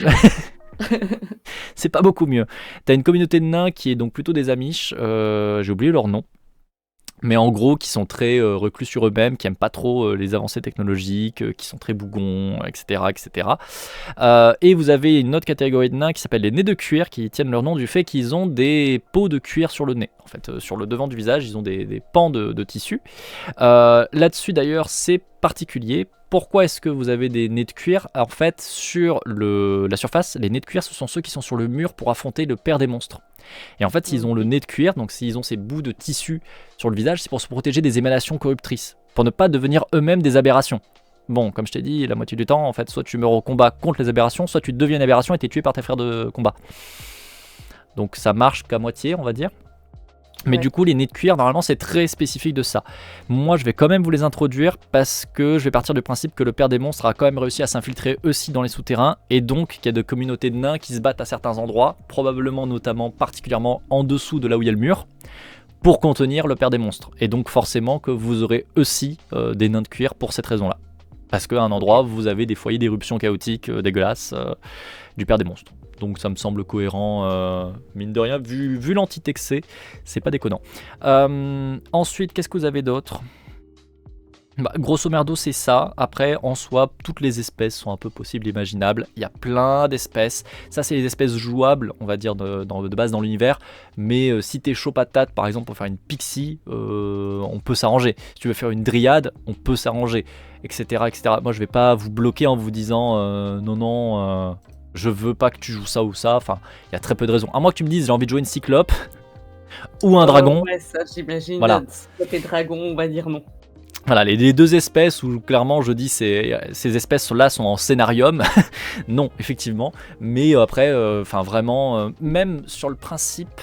C'est pas beaucoup mieux. T'as une communauté de nains qui est donc plutôt des Amish. J'ai oublié leur nom. Mais en gros, qui sont très reclus sur eux-mêmes, qui aiment pas trop les avancées technologiques, qui sont très bougons, etc. etc. Et vous avez une autre catégorie de nains qui s'appelle les nez de cuir, qui tiennent leur nom du fait qu'ils ont des peaux de cuir sur le nez. En fait, sur le devant du visage, ils ont des pans de tissu. Là-dessus, d'ailleurs, c'est particulier. Pourquoi est-ce que vous avez des nez de cuir? En fait, sur la surface, les nez de cuir, ce sont ceux qui sont sur le mur pour affronter le père des monstres. Et en fait, s'ils ont le nez de cuir, donc s'ils ont ces bouts de tissu sur le visage, c'est pour se protéger des émanations corruptrices, pour ne pas devenir eux-mêmes des aberrations. Bon, comme je t'ai dit, la moitié du temps, en fait, soit tu meurs au combat contre les aberrations, soit tu deviens une aberration et t'es tué par tes frères de combat. Donc ça marche qu'à moitié, on va dire. Mais du coup, les nez de cuir, normalement, c'est très spécifique de ça. Moi, je vais quand même vous les introduire parce que je vais partir du principe que le père des monstres a quand même réussi à s'infiltrer aussi dans les souterrains et donc qu'il y a de communautés de nains qui se battent à certains endroits, probablement notamment particulièrement en dessous de là où il y a le mur, pour contenir le père des monstres. Et donc forcément que vous aurez aussi des nains de cuir pour cette raison-là. Parce qu'à un endroit, vous avez des foyers d'éruptions chaotiques dégueulasses du père des monstres. Donc ça me semble cohérent, mine de rien, vu l'entité que c'est pas déconnant. Ensuite, qu'est-ce que vous avez d'autre? Grosso merdo, c'est ça. Après, en soi, toutes les espèces sont un peu possibles, imaginables. Il y a plein d'espèces. Ça, c'est les espèces jouables, on va dire, de base dans l'univers. Mais si t'es chaud patate, par exemple, pour faire une pixie, on peut s'arranger. Si tu veux faire une dryade, on peut s'arranger, etc., etc. Moi, je vais pas vous bloquer en vous disant non, je veux pas que tu joues ça ou ça. Enfin, il y a très peu de raisons. À moins que tu me dises j'ai envie de jouer une cyclope ou un dragon. Ouais, ça, j'imagine. Voilà. Cyclope et dragon, on va dire non. Voilà, les deux espèces où clairement je dis ces espèces-là sont en scénarium. Non, effectivement. Mais après, vraiment, même sur le principe,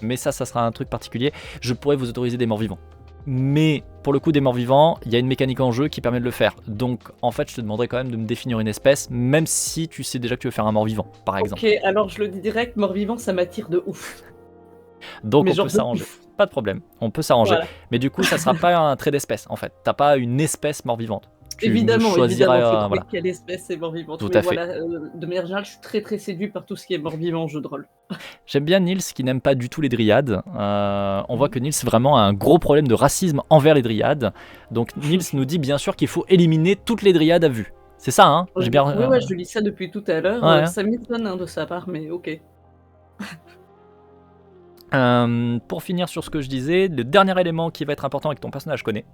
mais ça sera un truc particulier, je pourrais vous autoriser des morts vivants. Mais pour le coup des morts vivants, il y a une mécanique en jeu qui permet de le faire. Donc en fait, je te demanderais quand même de me définir une espèce, même si tu sais déjà que tu veux faire un mort vivant, par exemple. Ok, alors je le dis direct, mort vivant, ça m'attire de ouf. Donc Mais on peut s'arranger. Pas de problème, on peut s'arranger. Voilà. Mais du coup, ça sera pas un trait d'espèce en fait. T'as pas une espèce mort vivante. Évidemment, faut trouver voilà. quelle espèce est mort vivante. Tout Mais à fait. voilà, de manière générale, je suis très très séduit par tout ce qui est mort vivant en jeu de rôle. J'aime bien Nils qui n'aime pas du tout les dryades. On voit que Nils vraiment a un gros problème de racisme envers les dryades. Donc Nils nous dit bien sûr qu'il faut éliminer toutes les dryades à vue. C'est ça, hein? Oui, je lis ça depuis tout à l'heure. Ouais. Ça m'étonne de sa part, mais ok. Pour finir sur ce que je disais, le dernier élément qui va être important et que ton personnage connaît,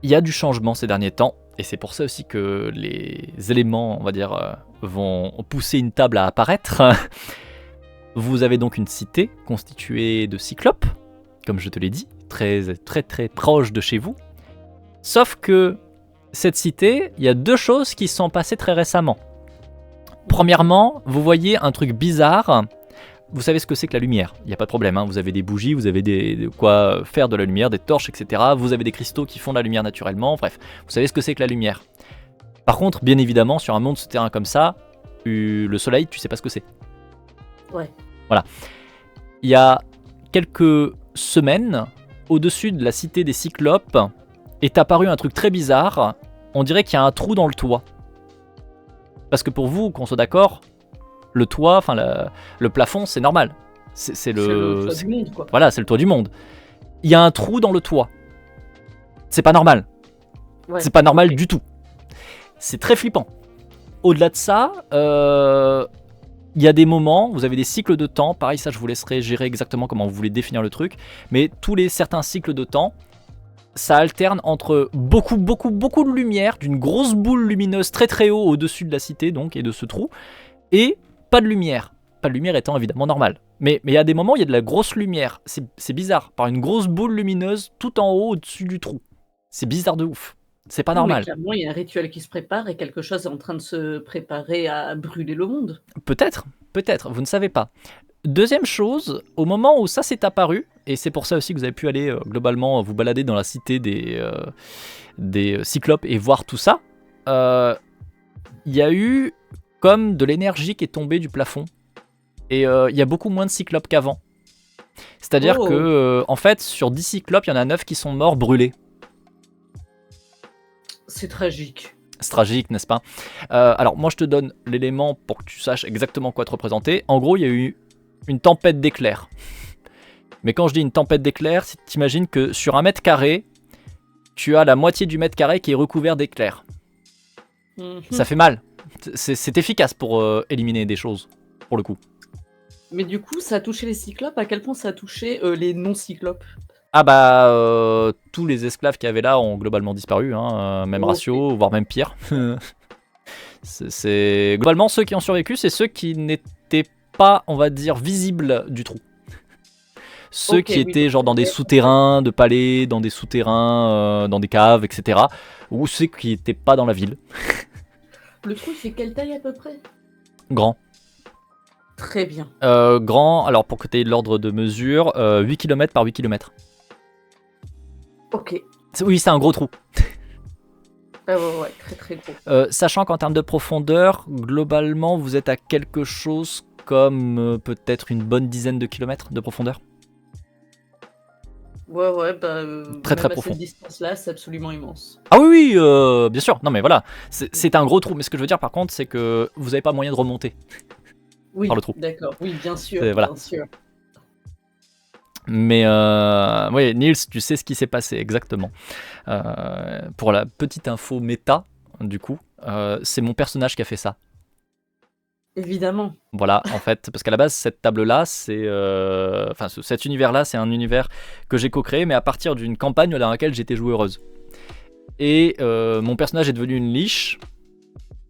il y a du changement ces derniers temps, et c'est pour ça aussi que les éléments, on va dire, vont pousser une table à apparaître. Vous avez donc une cité constituée de cyclopes, comme je te l'ai dit, très très très proche de chez vous. Sauf que cette cité, il y a deux choses qui se sont passées très récemment. Premièrement, vous voyez un truc bizarre. Vous savez ce que c'est que la lumière, il n'y a pas de problème, hein. Vous avez des bougies, vous avez de quoi faire de la lumière, des torches, etc. Vous avez des cristaux qui font de la lumière naturellement, bref, vous savez ce que c'est que la lumière. Par contre, bien évidemment, sur un monde souterrain comme ça, le soleil, tu sais pas ce que c'est. Ouais. Voilà. Il y a quelques semaines, au-dessus de la cité des Cyclopes, est apparu un truc très bizarre, on dirait qu'il y a un trou dans le toit. Parce que pour vous, qu'on soit d'accord, le toit, enfin le plafond, c'est normal. C'est le toit du monde, quoi. Voilà, c'est le toit du monde. Il y a un trou dans le toit. C'est pas normal. Ouais. C'est pas normal du tout. C'est très flippant. Au-delà de ça, il y a des moments, vous avez des cycles de temps. Pareil, ça, je vous laisserai gérer exactement comment vous voulez définir le truc. Mais certains cycles de temps, ça alterne entre beaucoup de lumière, d'une grosse boule lumineuse très très haut au-dessus de la cité, donc, et de ce trou, et pas de lumière. Pas de lumière étant évidemment normal. Mais il y a des moments où il y a de la grosse lumière. C'est bizarre. Par une grosse boule lumineuse tout en haut au-dessus du trou. C'est bizarre de ouf. C'est pas normal. Mais clairement, il y a un rituel qui se prépare et quelque chose est en train de se préparer à brûler le monde. Peut-être, vous ne savez pas. Deuxième chose, au moment où ça s'est apparu, et c'est pour ça aussi que vous avez pu aller globalement vous balader dans la cité des cyclopes et voir tout ça, il y a eu comme de l'énergie qui est tombée du plafond. Et il y a beaucoup moins de cyclopes qu'avant. C'est-à-dire que, en fait, sur 10 cyclopes, il y en a 9 qui sont morts brûlés. C'est tragique. C'est tragique, n'est-ce pas? Alors moi je te donne l'élément pour que tu saches exactement quoi te représenter. En gros, il y a eu une tempête d'éclairs. Mais quand je dis une tempête d'éclairs, t'imagines que sur 1 m², tu as la moitié du mètre carré qui est recouvert d'éclairs. Ça fait mal. C'est efficace pour éliminer des choses, pour le coup. Mais du coup, ça a touché les cyclopes. À quel point ça a touché les non-cyclopes? Ah bah, tous les esclaves qu'il y avait là ont globalement disparu, hein, même ratio, voire même pire. Globalement, ceux qui ont survécu, c'est ceux qui n'étaient pas, on va dire, visibles du trou. Ceux qui étaient genre dans des souterrains de palais, dans des souterrains, dans des caves, etc. Ou ceux qui n'étaient pas dans la ville. Le trou, il fait quelle taille à peu près? Grand. Très bien. Grand, alors pour que tu aies l'ordre de mesure, 8 km par 8 km. Ok. Oui, c'est un gros trou. Ouais, très très gros. Sachant qu'en termes de profondeur, globalement, vous êtes à quelque chose comme peut-être une bonne dizaine de kilomètres de profondeur. Ouais, bah. Très même profond. À cette distance-là, c'est absolument immense. Ah oui, bien sûr. Non, mais voilà, c'est un gros trou. Mais ce que je veux dire, par contre, c'est que vous n'avez pas moyen de remonter. Oui, par le trou. D'accord. Oui, bien sûr. Voilà. Bien sûr. Mais oui, Nils, tu sais ce qui s'est passé exactement. Pour la petite info méta, du coup, c'est mon personnage qui a fait ça. Évidemment. Voilà, en fait, parce qu'à la base, cette table-là, cet univers-là, c'est un univers que j'ai co-créé, mais à partir d'une campagne dans laquelle j'étais joueuse. Et mon personnage est devenu une liche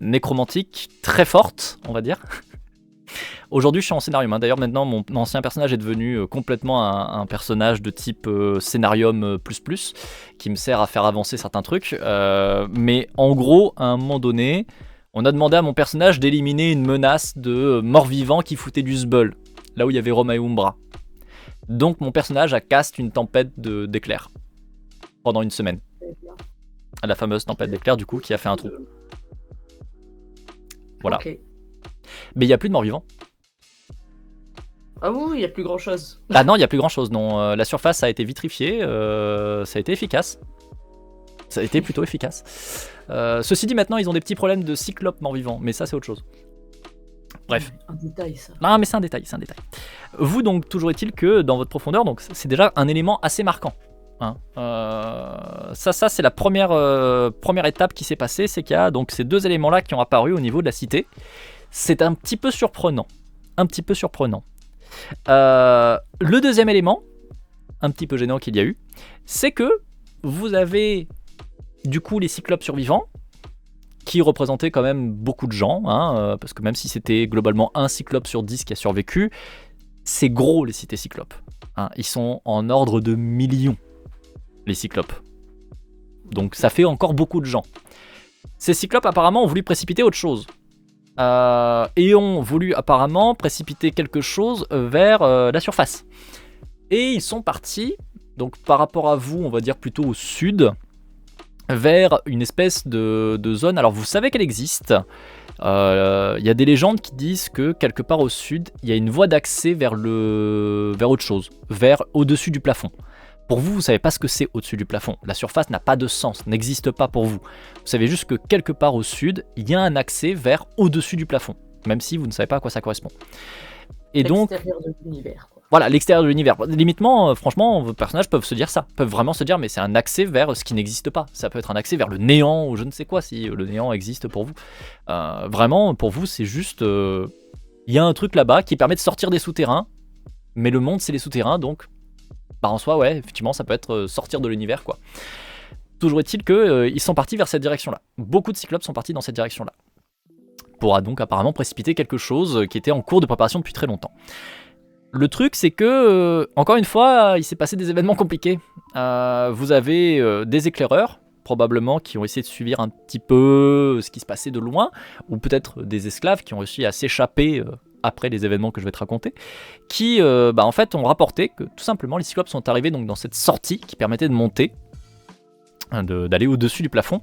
nécromantique très forte, on va dire. Aujourd'hui, je suis en scénarium. D'ailleurs, maintenant, mon ancien personnage est devenu complètement un personnage de type scénarium plus, qui me sert à faire avancer certains trucs. Mais en gros, à un moment donné, on a demandé à mon personnage d'éliminer une menace de mort-vivant qui foutait du zbeul, là où il y avait Roma et Umbra. Donc, mon personnage a cast une tempête d'éclairs pendant une semaine. La fameuse tempête d'éclairs, du coup, qui a fait un trou. Voilà. Okay. Mais il n'y a plus de morts-vivants. Ah oui, il n'y a plus grand chose. Ah non, il n'y a plus grand chose, non. La surface a été vitrifiée, ça a été efficace. Ça a été plutôt efficace. Ceci dit, maintenant, ils ont des petits problèmes de cyclopes morts-vivants, mais ça, c'est autre chose. Bref. Un détail, ça. Non, mais c'est un détail, c'est un détail. Vous, donc, toujours est-il que dans votre profondeur, donc, c'est déjà un élément assez marquant. Hein. Ça, c'est la première étape qui s'est passée, c'est qu'il y a donc ces deux éléments-là qui ont apparu au niveau de la cité. C'est un petit peu surprenant. Un petit peu surprenant. Le deuxième élément, un petit peu gênant qu'il y a eu, c'est que vous avez du coup les cyclopes survivants qui représentaient quand même beaucoup de gens, hein, parce que même si c'était globalement un cyclope sur 10 qui a survécu, c'est gros les cités cyclopes. Hein, ils sont en ordre de millions, les cyclopes. Donc ça fait encore beaucoup de gens. Ces cyclopes apparemment ont voulu précipiter autre chose. Et ont voulu apparemment précipiter quelque chose vers la surface. Et ils sont partis, donc par rapport à vous, on va dire plutôt au sud, vers une espèce de zone. Alors vous savez qu'elle existe. Y a des légendes qui disent que quelque part au sud, il y a une voie d'accès vers autre chose, vers au-dessus du plafond. Pour vous, vous savez pas ce que c'est au-dessus du plafond. La surface n'a pas de sens, n'existe pas pour vous. Vous savez juste que quelque part au sud, il y a un accès vers au-dessus du plafond, même si vous ne savez pas à quoi ça correspond. Et donc, l'extérieur de l'univers, quoi. Voilà, l'extérieur de l'univers. Limitement, franchement, vos personnages peuvent se dire ça, peuvent vraiment se dire, mais c'est un accès vers ce qui n'existe pas. Ça peut être un accès vers le néant ou je ne sais quoi, si le néant existe pour vous. Vraiment, pour vous, c'est juste, il y a un truc là-bas qui permet de sortir des souterrains, mais le monde, c'est les souterrains, donc. Bah en soi, ouais, effectivement, ça peut être sortir de l'univers, quoi. Toujours est-il qu'ils sont partis vers cette direction-là. Beaucoup de cyclopes sont partis dans cette direction-là. Pourra donc apparemment précipiter quelque chose qui était en cours de préparation depuis très longtemps. Le truc, c'est que, encore une fois, il s'est passé des événements compliqués. Vous avez des éclaireurs, probablement, qui ont essayé de suivre un petit peu ce qui se passait de loin, ou peut-être des esclaves qui ont réussi à s'échapper après les événements que je vais te raconter, qui en fait ont rapporté que tout simplement les cyclopes sont arrivés donc dans cette sortie qui permettait de monter, d'aller au-dessus du plafond,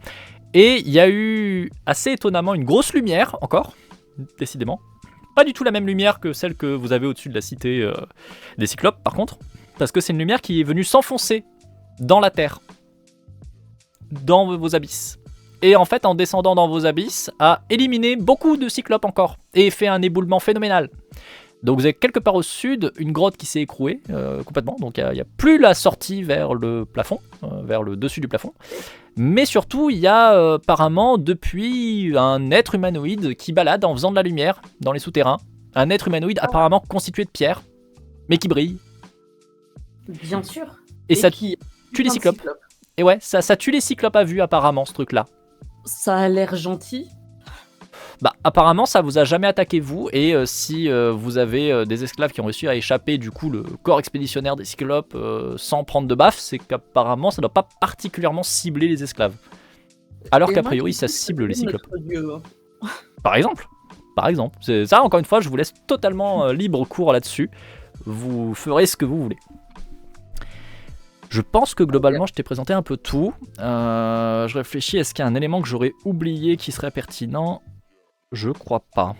et il y a eu assez étonnamment une grosse lumière encore, décidément, pas du tout la même lumière que celle que vous avez au-dessus de la cité des cyclopes par contre, parce que c'est une lumière qui est venue s'enfoncer dans la terre, dans vos abysses. et en fait en descendant dans vos abysses a éliminé beaucoup de cyclopes encore et fait un éboulement phénoménal. Donc vous avez quelque part au sud une grotte qui s'est écrouée complètement, donc il n'y a plus la sortie vers le plafond, vers le dessus du plafond, mais surtout il y a apparemment depuis un être humanoïde qui balade en faisant de la lumière dans les souterrains, un être humanoïde apparemment constitué de pierre, mais qui brille. Bien sûr. Et ça qui tue les cyclopes. Et ouais, ça tue les cyclopes à vue apparemment ce truc là. Ça a l'air gentil. Bah apparemment ça vous a jamais attaqué vous, et si vous avez des esclaves qui ont réussi à échapper du coup le corps expéditionnaire des cyclopes sans prendre de baffe, c'est qu'apparemment ça doit pas particulièrement cibler les esclaves. Alors qu'a priori ça cible les cyclopes. Dieu, hein. Par exemple. C'est ça, encore une fois, je vous laisse totalement libre cours là-dessus. Vous ferez ce que vous voulez. Je pense que globalement je t'ai présenté un peu tout. Je réfléchis, est-ce qu'il y a un élément que j'aurais oublié qui serait pertinent ? Je crois pas.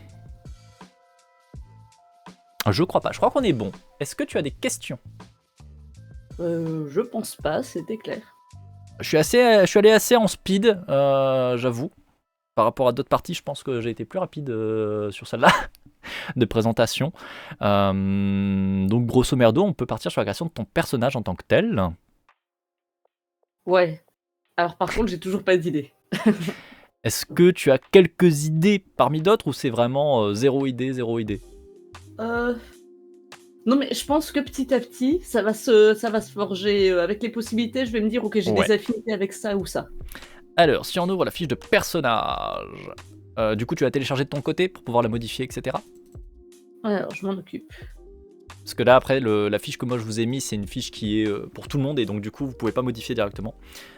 Je crois qu'on est bon. Est-ce que tu as des questions ? Je pense pas, c'était clair. Je suis allé assez en speed, j'avoue. Par rapport à d'autres parties, je pense que j'ai été plus rapide sur celle-là de présentation. Donc grosso merdo, on peut partir sur la création de ton personnage en tant que tel. Ouais. Alors par contre, j'ai toujours pas d'idée. Est-ce que tu as quelques idées parmi d'autres ou c'est vraiment zéro idée ? Non mais je pense que petit à petit, ça va se forger avec les possibilités. Je vais me dire ok, j'ai des affinités avec ça ou ça. Alors, si on ouvre la fiche de personnage, du coup tu vas télécharger de ton côté pour pouvoir la modifier, etc. Alors, je m'en occupe. Parce que là, après, la fiche que moi je vous ai mis, c'est une fiche qui est pour tout le monde, et donc du coup vous pouvez pas modifier directement.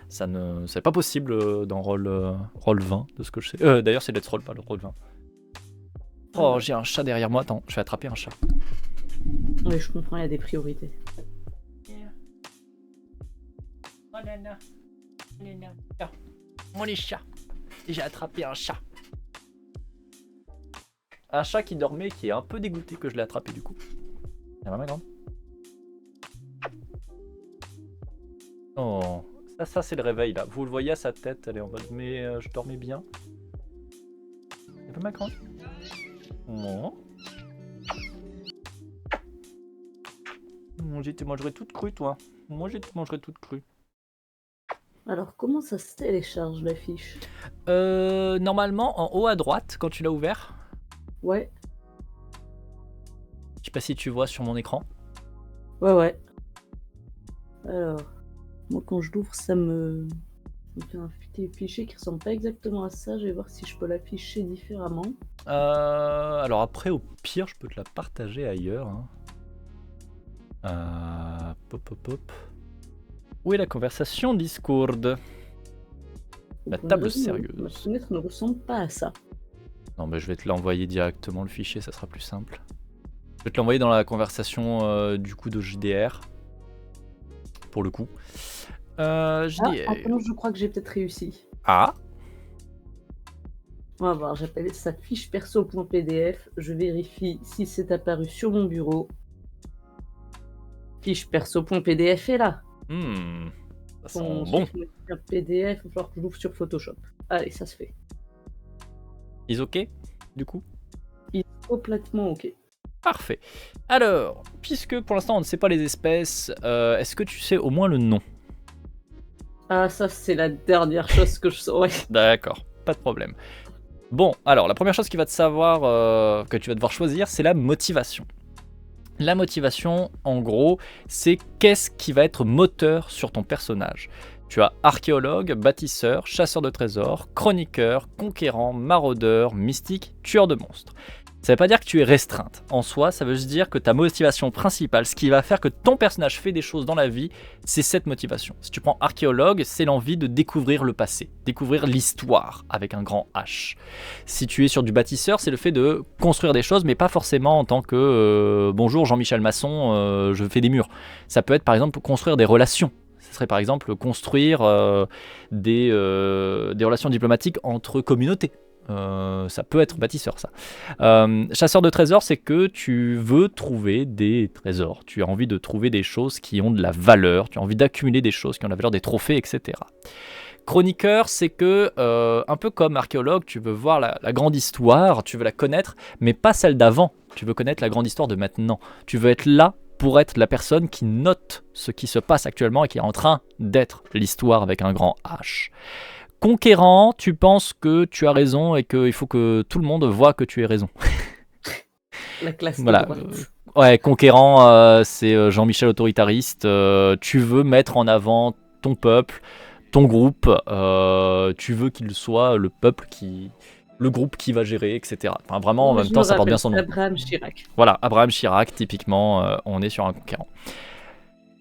C'est pas possible dans Roll 20, de ce que je sais. D'ailleurs, c'est Let's Roll, pas le Roll 20. Oh, j'ai un chat derrière moi, attends, je vais attraper un chat. Oui, je comprends, il y a des priorités. Oh là là. Mon les chats. J'ai attrapé un chat. Un chat qui dormait, qui est un peu dégoûté que je l'ai attrapé du coup. Ça va ma grande ? Oh, ça c'est le réveil là. Vous le voyez à sa tête, elle est en mode mais je dormais bien. C'est pas ma grande ? Oh. Moi je te mangerai toute crue toi. Moi je te mangerai toute crue. Alors, comment ça se télécharge la fiche ? Normalement, en haut à droite, quand tu l'as ouvert. Ouais. Je sais pas si tu vois sur mon écran. Ouais. Alors, moi quand je l'ouvre, ça me fait un fichier qui ressemble pas exactement à ça. Je vais voir si je peux l'afficher différemment. Alors après, au pire, je peux te la partager ailleurs. Hein. Pop. Où est la conversation Discord ? La table sérieuse. Ma fenêtre ne ressemble pas à ça. Non, mais je vais te l'envoyer directement le fichier, ça sera plus simple. Je vais te l'envoyer dans la conversation du coup de JDR. Pour le coup. JDR. Attends, je crois que j'ai peut-être réussi. Ah. On va voir, j'appelle ça fiche perso.pdf. Je vérifie si c'est apparu sur mon bureau. Fiche perso.pdf est là. Ça sent bon. Un PDF, il va falloir que je l'ouvre sur Photoshop. Allez, ça se fait. Is ok, du coup ? Il est complètement ok. Parfait. Alors, puisque pour l'instant on ne sait pas les espèces, est-ce que tu sais au moins le nom ? Ah, ça c'est la dernière chose que je saurais. D'accord, pas de problème. Bon, alors la première chose que tu vas devoir choisir, c'est la motivation. La motivation, en gros, c'est qu'est-ce qui va être moteur sur ton personnage. Tu as archéologue, bâtisseur, chasseur de trésors, chroniqueur, conquérant, maraudeur, mystique, tueur de monstres. Ça veut pas dire que tu es restreinte. En soi, ça veut juste dire que ta motivation principale, ce qui va faire que ton personnage fait des choses dans la vie, c'est cette motivation. Si tu prends archéologue, c'est l'envie de découvrir le passé, découvrir l'histoire avec un grand H. Si tu es sur du bâtisseur, c'est le fait de construire des choses, mais pas forcément en tant que bonjour Jean-Michel Masson, je fais des murs. Ça peut être par exemple construire des relations. Ce serait par exemple construire des relations diplomatiques entre communautés. Ça peut être bâtisseur ça. Chasseur de trésors, c'est que tu veux trouver des trésors, tu as envie de trouver des choses qui ont de la valeur, tu as envie d'accumuler des choses qui ont de la valeur, des trophées, etc. Chroniqueur, c'est que, un peu comme archéologue, tu veux voir la grande histoire, tu veux la connaître, mais pas celle d'avant. Tu veux connaître la grande histoire de maintenant. Tu veux être là pour être la personne qui note ce qui se passe actuellement et qui est en train d'être l'histoire avec un grand H. Conquérant, tu penses que tu as raison et qu'il faut que tout le monde voit que tu as raison. La classe de Voilà. droite. Ouais, conquérant, c'est Jean-Michel autoritariste. Tu veux mettre en avant ton peuple, ton groupe. Tu veux qu'il soit le groupe qui va gérer, etc. Enfin, vraiment, en Moi, même je temps, me ça porte bien rappelle, son nom. Abraham Chirac. Voilà, Abraham Chirac, typiquement, on est sur un conquérant.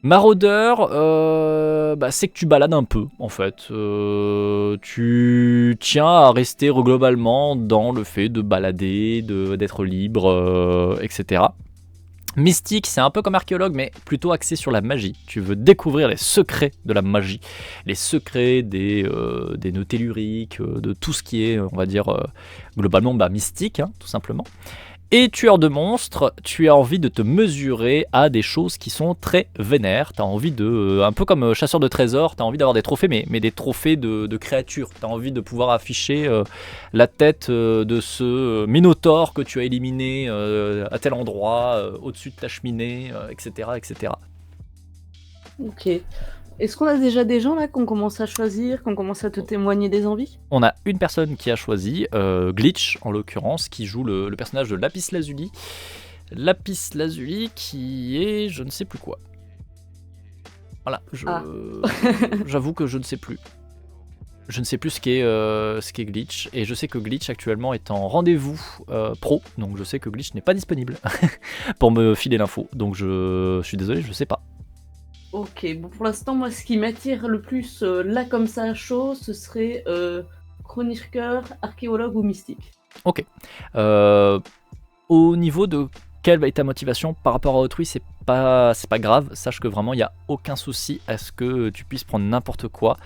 Maraudeur, c'est que tu balades un peu, en fait. Tu tiens à rester globalement dans le fait de balader, d'être libre, etc. Mystique, c'est un peu comme archéologue, mais plutôt axé sur la magie. Tu veux découvrir les secrets de la magie, les secrets des nœuds telluriques, de tout ce qui est, on va dire, globalement mystique, hein, tout simplement. Et tueur de monstres, tu as envie de te mesurer à des choses qui sont très vénères. Tu as envie de, un peu comme chasseur de trésors, tu as envie d'avoir des trophées, mais des trophées de créatures. Tu as envie de pouvoir afficher la tête de ce minotaure que tu as éliminé à tel endroit, au-dessus de ta cheminée, etc., etc. Ok. Est-ce qu'on a déjà des gens là qu'on commence à choisir, qu'on commence à te témoigner des envies? On a une personne qui a choisi, Glitch en l'occurrence, qui joue le personnage de Lapis Lazuli. Lapis Lazuli qui est je ne sais plus quoi. Voilà, j'avoue que je ne sais plus. Je ne sais plus ce qu'est Glitch, et je sais que Glitch actuellement est en rendez-vous pro, donc je sais que Glitch n'est pas disponible pour me filer l'info, donc je suis désolé, je sais pas. Ok, bon pour l'instant moi ce qui m'attire le plus là comme ça à chaud, ce serait chroniqueur, archéologue ou mystique. Ok. Au niveau de quelle va être ta motivation par rapport à autrui, c'est pas grave. Sache que vraiment, il n'y a aucun souci à ce que tu puisses prendre n'importe quoi.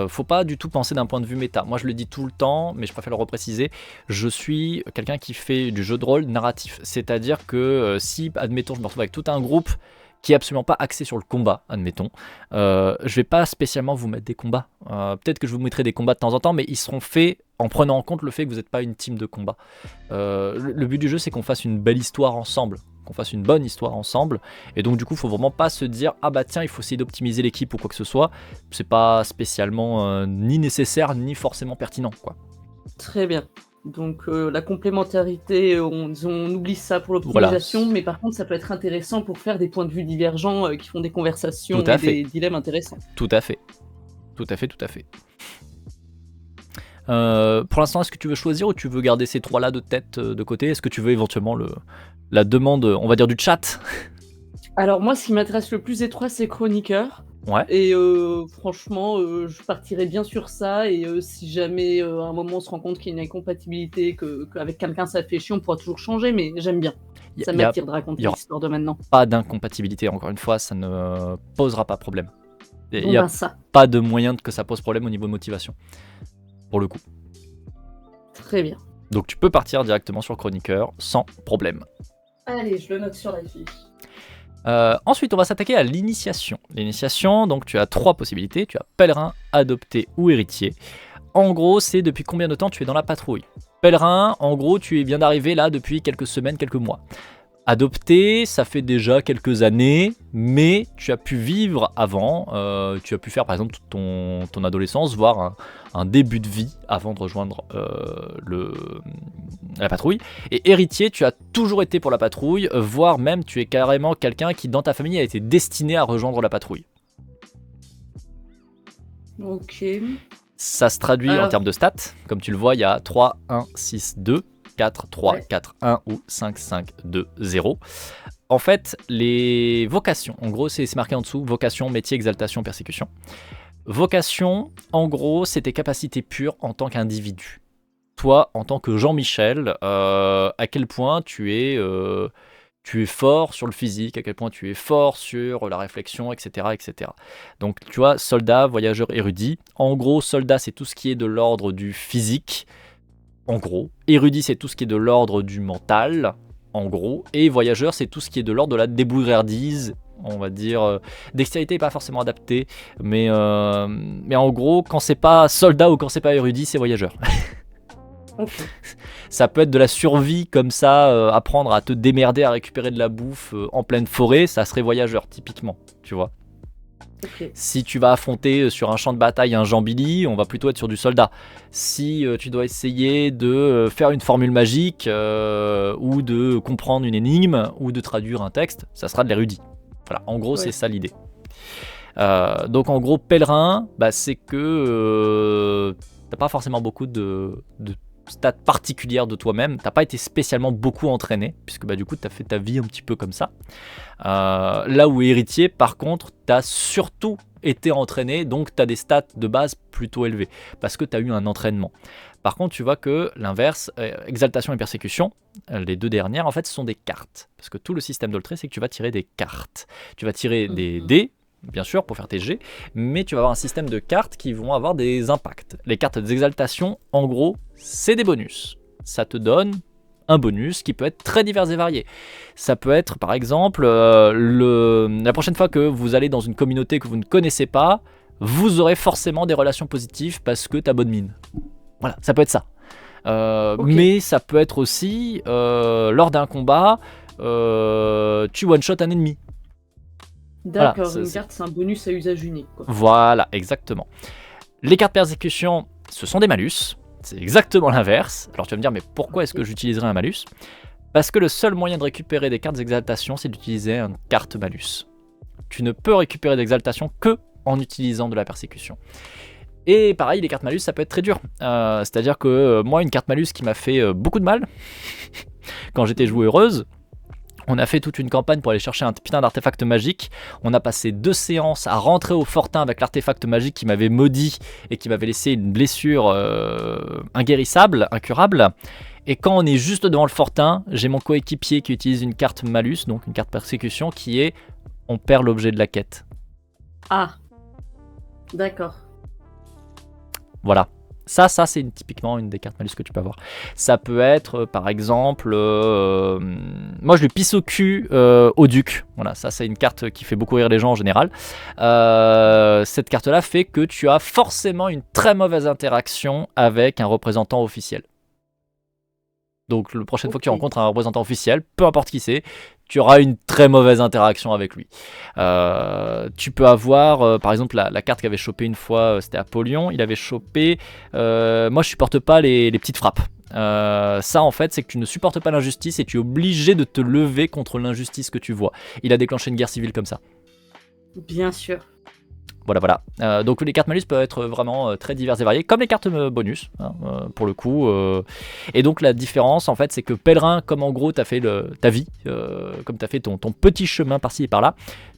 Faut pas du tout penser d'un point de vue méta. Moi, je le dis tout le temps, mais je préfère le repréciser. Je suis quelqu'un qui fait du jeu de rôle narratif. C'est-à-dire que si, admettons, je me retrouve avec tout un groupe qui est absolument pas axé sur le combat, admettons. Je vais pas spécialement vous mettre des combats. Peut-être que je vous mettrai des combats de temps en temps, mais ils seront faits en prenant en compte le fait que vous n'êtes pas une team de combat. Le but du jeu, c'est qu'on fasse une belle histoire ensemble, qu'on fasse une bonne histoire ensemble, et donc du coup, faut vraiment pas se dire ah bah tiens, il faut essayer d'optimiser l'équipe ou quoi que ce soit. C'est pas spécialement ni nécessaire ni forcément pertinent, quoi. Très bien. Donc la complémentarité, on oublie ça pour l'optimisation, Voilà. mais par contre ça peut être intéressant pour faire des points de vue divergents qui font des conversations Tout à et fait. des dilemmes intéressants. Tout à fait. Tout à fait, tout à fait. Pour l'instant, est-ce que tu veux choisir ou tu veux garder ces trois-là de tête de côté? Est-ce que tu veux éventuellement la demande, on va dire, du chat? Alors moi ce qui m'intéresse le plus étroit c'est chroniqueur. Ouais. Et franchement, je partirais bien sur ça. Et si jamais à un moment on se rend compte qu'il y a une incompatibilité, qu'avec quelqu'un ça fait chier, on pourra toujours changer, mais j'aime bien. Ça m'attire de raconter l'histoire de maintenant. Pas d'incompatibilité, encore une fois, ça ne posera pas problème. Il n'y a ça. pas de moyen que ça pose problème au niveau de motivation, pour le coup. Très bien. Donc tu peux partir directement sur chroniqueur sans problème. Allez, je le note sur la fiche. Ensuite, on va s'attaquer à l'initiation. L'initiation, donc tu as trois possibilités. Tu as pèlerin, adopté ou héritier. En gros, c'est depuis combien de temps tu es dans la patrouille. Pèlerin, en gros, tu es bien arrivé là depuis quelques semaines, quelques mois. Adopté, ça fait déjà quelques années, mais tu as pu vivre avant. Tu as pu faire par exemple toute ton adolescence, voire un début de vie avant de rejoindre la patrouille. Et héritier, tu as toujours été pour la patrouille, voire même tu es carrément quelqu'un qui dans ta famille a été destiné à rejoindre la patrouille. Ok. Ça se traduit en termes de stats. Comme tu le vois, il y a 3, 1, 6, 2, 4, 3, 4, 1 ou 5, 5, 2, 0. En fait, les vocations, en gros, c'est marqué en dessous, vocation, métier, exaltation, persécution. Vocation, en gros, c'est tes capacités pures en tant qu'individu. Toi, en tant que Jean-Michel, à quel point tu es fort sur le physique, à quel point tu es fort sur la réflexion, etc., etc. Donc, tu vois, soldat, voyageur, érudit. En gros, soldat, c'est tout ce qui est de l'ordre du physique, en gros. Érudit, c'est tout ce qui est de l'ordre du mental, en gros. Et voyageur, c'est tout ce qui est de l'ordre de la débrouillardise on va dire. Dextérité n'est pas forcément adapté, mais en gros, quand c'est pas soldat ou quand c'est pas érudit, c'est voyageur. Ok. Ça peut être de la survie comme ça, apprendre à te démerder à récupérer de la bouffe en pleine forêt, ça serait voyageur typiquement, tu vois. Ok. Si tu vas affronter sur un champ de bataille un Jambili, on va plutôt être sur du soldat. Si tu dois essayer de faire une formule magique ou de comprendre une énigme ou de traduire un texte, ça sera de l'érudit. Voilà, en gros, c'est ça l'idée. Donc en gros, pèlerin, c'est que t'as pas forcément beaucoup de stats particulières de toi-même, t'as pas été spécialement beaucoup entraîné, puisque du coup t'as fait ta vie un petit peu comme ça. Là où héritier, par contre, t'as surtout été entraîné, donc t'as des stats de base plutôt élevées, parce que t'as eu un entraînement. Par contre, tu vois que l'inverse, exaltation et persécution, les deux dernières, en fait, ce sont des cartes. Parce que tout le système d'Oltré, c'est que tu vas tirer des cartes. Tu vas tirer des dés, bien sûr, pour faire tes jets, mais tu vas avoir un système de cartes qui vont avoir des impacts. Les cartes d'exaltation, en gros, c'est des bonus. Ça te donne un bonus qui peut être très divers et varié. Ça peut être, par exemple, la prochaine fois que vous allez dans une communauté que vous ne connaissez pas, vous aurez forcément des relations positives parce que t'as bonne mine. Voilà, ça peut être ça. Mais ça peut être aussi, lors d'un combat, tu one-shot un ennemi. D'accord, voilà, une carte c'est un bonus à usage unique, quoi. Voilà, exactement. Les cartes persécution, ce sont des malus. C'est exactement l'inverse. Alors tu vas me dire, mais pourquoi est-ce que j'utiliserais un malus ? Parce que le seul moyen de récupérer des cartes d'exaltation, c'est d'utiliser une carte malus. Tu ne peux récupérer d'exaltation que en utilisant de la persécution. Et pareil, les cartes malus, ça peut être très dur. C'est-à-dire que moi, une carte malus qui m'a fait beaucoup de mal, quand j'étais joueuse, on a fait toute une campagne pour aller chercher un putain d'artefact magique. On a passé 2 séances à rentrer au fortin avec l'artefact magique qui m'avait maudit et qui m'avait laissé une blessure inguérissable, incurable. Et quand on est juste devant le fortin, j'ai mon coéquipier qui utilise une carte malus, donc une carte persécution, qui est on perd l'objet de la quête. Ah, d'accord. Voilà. Ça c'est typiquement une des cartes malus que tu peux avoir. Ça peut être, par exemple, moi je lui pisse au cul au duc. Voilà, ça c'est une carte qui fait beaucoup rire les gens en général. Cette carte-là fait que tu as forcément une très mauvaise interaction avec un représentant officiel. Donc la prochaine fois que tu rencontres un représentant officiel, peu importe qui c'est, tu auras une très mauvaise interaction avec lui. Tu peux avoir, par exemple, la carte qu'avait chopé une fois, c'était Apollyon, il avait chopé, moi je supporte pas les petites frappes. Ça en fait c'est que tu ne supportes pas l'injustice et tu es obligé de te lever contre l'injustice que tu vois. Il a déclenché une guerre civile comme ça. Bien sûr. Voilà. Donc les cartes malus peuvent être vraiment très diverses et variées, comme les cartes bonus, pour le coup. Et donc la différence, en fait, c'est que pèlerin, comme en gros, tu as fait ta vie, comme tu as fait ton petit chemin par-ci et par-là,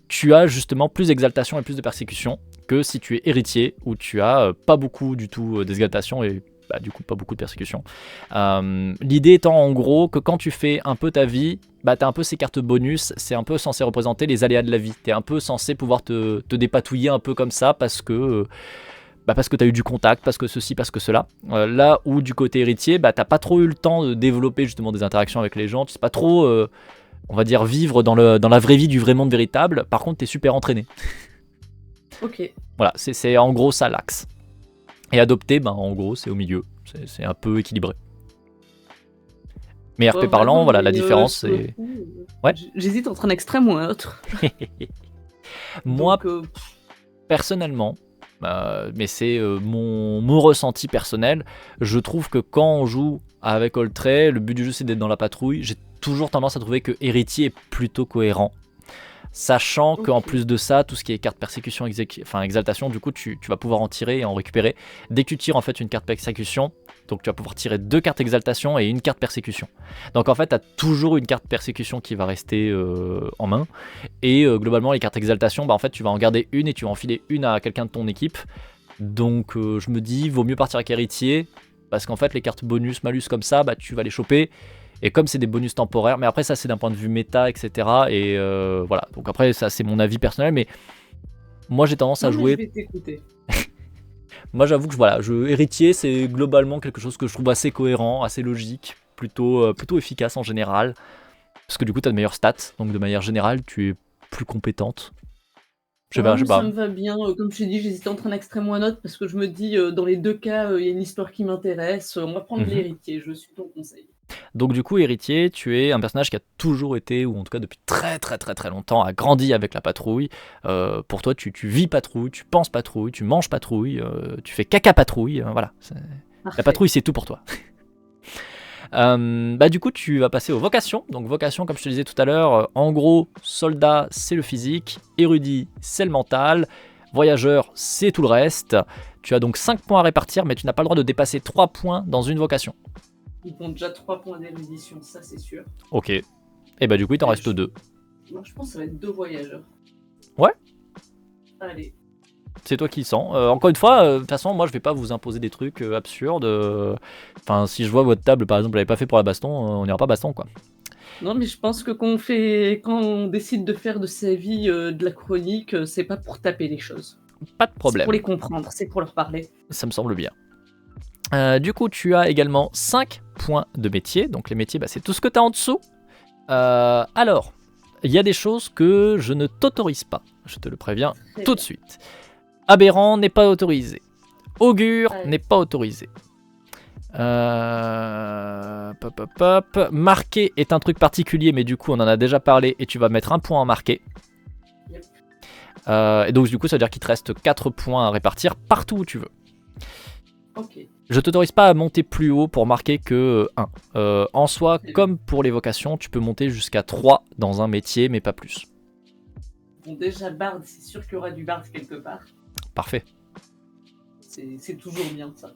tu as justement plus d'exaltation et plus de persécution que si tu es héritier, où tu as pas beaucoup du tout d'exaltation et du coup pas beaucoup de persécution. L'idée étant en gros que quand tu fais un peu ta vie, t'as un peu ces cartes bonus, c'est un peu censé représenter les aléas de la vie. T'es un peu censé pouvoir te dépatouiller un peu comme ça parce que t'as eu du contact, parce que ceci, parce que cela. Là où du côté héritier, t'as pas trop eu le temps de développer justement des interactions avec les gens, tu sais pas trop, on va dire, vivre dans la vraie vie du vrai monde véritable. Par contre, t'es super entraîné. Ok. Voilà, c'est en gros ça l'axe. Et adopté, en gros, c'est au milieu. C'est un peu équilibré. Mais RP parlant, voilà, la différence, c'est... Ouais. J'hésite entre un extrême ou un autre. Moi, personnellement, mais c'est mon ressenti personnel, je trouve que quand on joue avec Oltré, le but du jeu c'est d'être dans la patrouille, j'ai toujours tendance à trouver que Héritier est plutôt cohérent. Sachant qu'en plus de ça, tout ce qui est carte persécution, exaltation, du coup tu vas pouvoir en tirer et en récupérer. Dès que tu tires en fait une carte persécution, donc tu vas pouvoir tirer 2 cartes exaltation et une carte persécution. Donc en fait tu as toujours une carte persécution qui va rester en main. Et globalement les cartes exaltation, en fait tu vas en garder une et tu vas en filer une à quelqu'un de ton équipe. Donc je me dis, vaut mieux partir avec héritier, parce qu'en fait les cartes bonus, malus comme ça, tu vas les choper. Et comme c'est des bonus temporaires, mais après ça c'est d'un point de vue méta, etc. Et voilà, donc après ça c'est mon avis personnel, mais moi j'ai tendance à jouer... Je vais t'écouter. Moi j'avoue que héritier c'est globalement quelque chose que je trouve assez cohérent, assez logique, plutôt efficace en général. Parce que du coup t'as de meilleures stats, donc de manière générale tu es plus compétente. Ça me va bien. Comme je t'ai dit, j'hésitais entre un extrême ou un autre parce que je me dis, dans les deux cas, il y a une histoire qui m'intéresse. On va prendre l'héritier, je suis ton conseil. Donc du coup, héritier, tu es un personnage qui a toujours été, ou en tout cas depuis très très très très longtemps, a grandi avec la patrouille. Pour toi, tu vis patrouille, tu penses patrouille, tu manges patrouille, tu fais caca patrouille, voilà. La patrouille, c'est tout pour toi. Du coup, tu vas passer aux vocations. Donc vocation, comme je te disais tout à l'heure, en gros, soldat, c'est le physique, érudit, c'est le mental, voyageur, c'est tout le reste. Tu as donc 5 points à répartir, mais tu n'as pas le droit de dépasser 3 points dans une vocation. Ils font déjà 3 points d'érudition, ça c'est sûr. Ok. Et du coup, il t'en reste 2. Moi, je pense que ça va être 2 voyageurs. Ouais. Allez. C'est toi qui sens. Encore une fois, de toute façon, moi je vais pas vous imposer des trucs absurdes. Enfin, si je vois votre table, par exemple, vous l'avez pas fait pour la baston, on n'ira pas baston, quoi. Non, mais je pense que quand on décide de faire de sa vie de la chronique, c'est pas pour taper les choses. Pas de problème. C'est pour les comprendre, c'est pour leur parler. Ça me semble bien. Du coup, tu as également 5 points de métier. Donc les métiers, c'est tout ce que tu as en dessous. Alors, il y a des choses que je ne t'autorise pas. Je te le préviens tout de suite. Aberrant n'est pas autorisé. Augure n'est pas autorisé. Marqué est un truc particulier, mais du coup on en a déjà parlé et tu vas mettre un point en marqué. Yep. Et donc du coup ça veut dire qu'il te reste 4 points à répartir partout où tu veux. Ok. Je t'autorise pas à monter plus haut pour marquer que 1. En soi, comme pour les vocations, tu peux monter jusqu'à 3 dans un métier, mais pas plus. Bon, déjà, Bard, c'est sûr qu'il y aura du Bard quelque part. Parfait. C'est toujours bien, ça.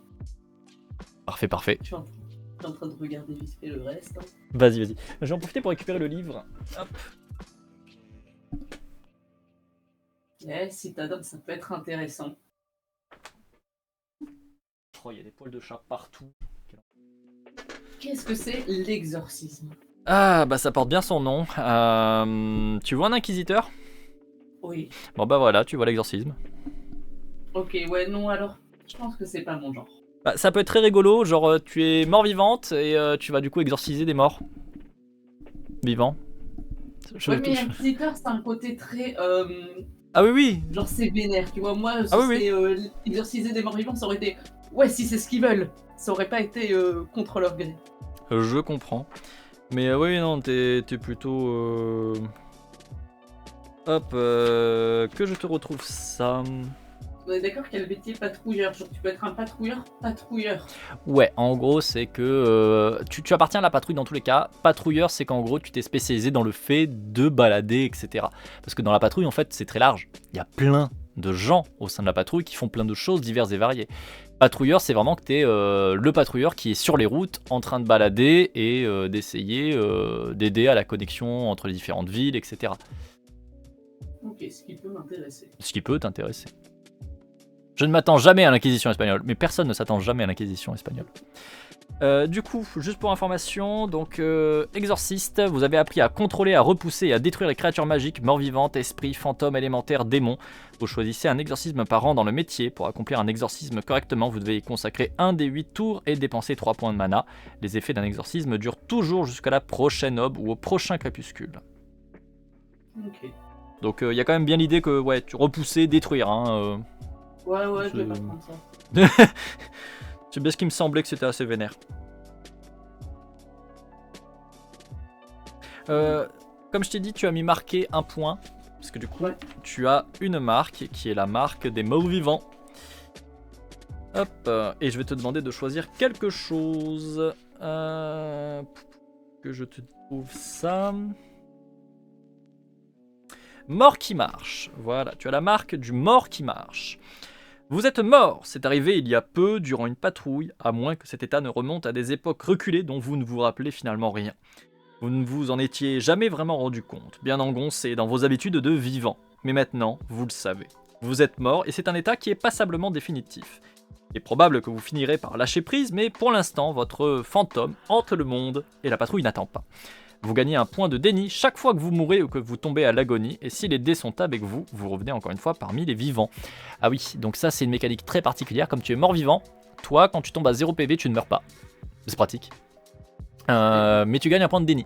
Parfait. Je suis en train de regarder vite fait le reste. Hein. Vas-y. Je vais en profiter pour récupérer le livre. Hop. Citadin, ça peut être intéressant. Oh, il y a des poils de chat partout. Qu'est-ce que c'est l'exorcisme? Ah, ça porte bien son nom. Tu vois un inquisiteur? Oui. Bon voilà, tu vois l'exorcisme. Ok, ouais, non, alors, je pense que c'est pas mon genre. Ça peut être très rigolo, genre tu es mort-vivante et tu vas du coup exorciser des morts vivants. Mais inquisiteur, c'est un côté très... Ah oui. Genre c'est vénère, tu vois, moi, c'est exorciser des morts vivants, ça aurait été... Ouais, si c'est ce qu'ils veulent, ça aurait pas été contre leur gré. Je comprends. Mais oui, non, t'es plutôt... Hop, que je te retrouve ça. On est d'accord qu'il y a le métier patrouilleur, genre tu peux être un patrouilleur. Ouais, en gros c'est que tu appartiens à la patrouille dans tous les cas. Patrouilleur c'est qu'en gros tu t'es spécialisé dans le fait de balader, etc. Parce que dans la patrouille en fait c'est très large. Il y a plein de gens au sein de la patrouille qui font plein de choses diverses et variées. Patrouilleur c'est vraiment que t'es le patrouilleur qui est sur les routes en train de balader et d'essayer d'aider à la connexion entre les différentes villes, etc. Ok, ce qui peut m'intéresser. Ce qui peut t'intéresser. Je ne m'attends jamais à l'Inquisition espagnole, mais personne ne s'attend jamais à l'Inquisition espagnole. Du coup, juste pour information, donc exorciste, vous avez appris à contrôler, à repousser et à détruire les créatures magiques, morts-vivantes, esprits, fantômes, élémentaires, démons. Vous choisissez un exorcisme par an dans le métier. Pour accomplir un exorcisme correctement, vous devez y consacrer un des 8 tours et dépenser 3 points de mana. Les effets d'un exorcisme durent toujours jusqu'à la prochaine aube ou au prochain crépuscule. Ok. Donc il y a quand même bien l'idée que tu repousser, détruire. Ouais, je vais pas prendre ça. C'est bien ce qui me semblait que c'était assez vénère. Comme je t'ai dit, tu as mis marqué un point. Parce que du coup, tu as une marque qui est la marque des morts vivants. Hop, et je vais te demander de choisir quelque chose. Que je te trouve ça. Mort qui marche. Voilà, tu as la marque du mort qui marche. Vous êtes mort, c'est arrivé il y a peu durant une patrouille, à moins que cet état ne remonte à des époques reculées dont vous ne vous rappelez finalement rien. Vous ne vous en étiez jamais vraiment rendu compte, bien engoncé dans vos habitudes de vivant. Mais maintenant, vous le savez. Vous êtes mort et c'est un état qui est passablement définitif. Il est probable que vous finirez par lâcher prise, mais pour l'instant, votre fantôme hante le monde et la patrouille n'attend pas. Vous gagnez un point de déni chaque fois que vous mourrez ou que vous tombez à l'agonie, et si les dés sont avec vous, vous revenez encore une fois parmi les vivants. Ah oui, donc ça c'est une mécanique très particulière, comme tu es mort-vivant, toi quand tu tombes à 0 PV tu ne meurs pas. C'est pratique. Mais tu gagnes un point de déni.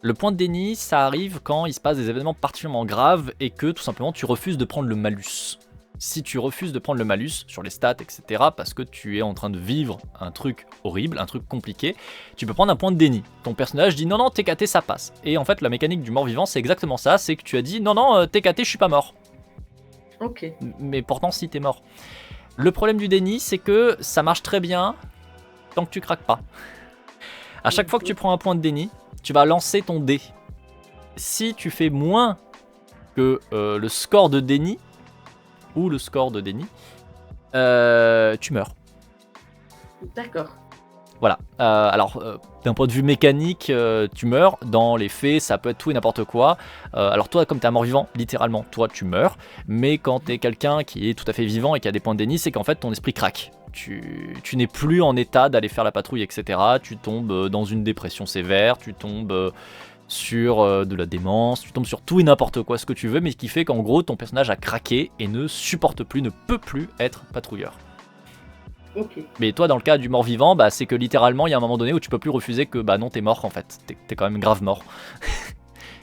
Le point de déni, ça arrive quand il se passe des événements particulièrement graves et que tout simplement tu refuses de prendre le malus. Si tu refuses de prendre le malus sur les stats, etc., parce que tu es en train de vivre un truc horrible, un truc compliqué, tu peux prendre un point de déni. Ton personnage dit non, TKT, ça passe. Et en fait, la mécanique du mort-vivant, c'est exactement ça, c'est que tu as dit non, TKT, je suis pas mort. Ok. Mais pourtant, si t'es mort. Le problème du déni, c'est que ça marche très bien tant que tu craques pas. À chaque fois que tu prends un point de déni, tu vas lancer ton dé. Si tu fais moins que le score de déni, ou le score de déni, tu meurs. D'accord. Voilà. Alors, d'un point de vue mécanique, tu meurs. Dans les faits, ça peut être tout et n'importe quoi. Alors toi, comme t'es un mort-vivant, littéralement, toi, tu meurs. Mais quand t'es quelqu'un qui est tout à fait vivant et qui a des points de déni, c'est qu'en fait, ton esprit craque. Tu n'es plus en état d'aller faire la patrouille, etc. Tu tombes dans une dépression sévère, tu tombes sur de la démence, tu tombes sur tout et n'importe quoi, ce que tu veux, mais ce qui fait qu'en gros, ton personnage a craqué et ne supporte plus, ne peut plus être patrouilleur. Ok. Mais toi, dans le cas du mort-vivant, bah, c'est que littéralement, il y a un moment donné où tu peux plus refuser que bah non, t'es mort en fait. T'es quand même grave mort.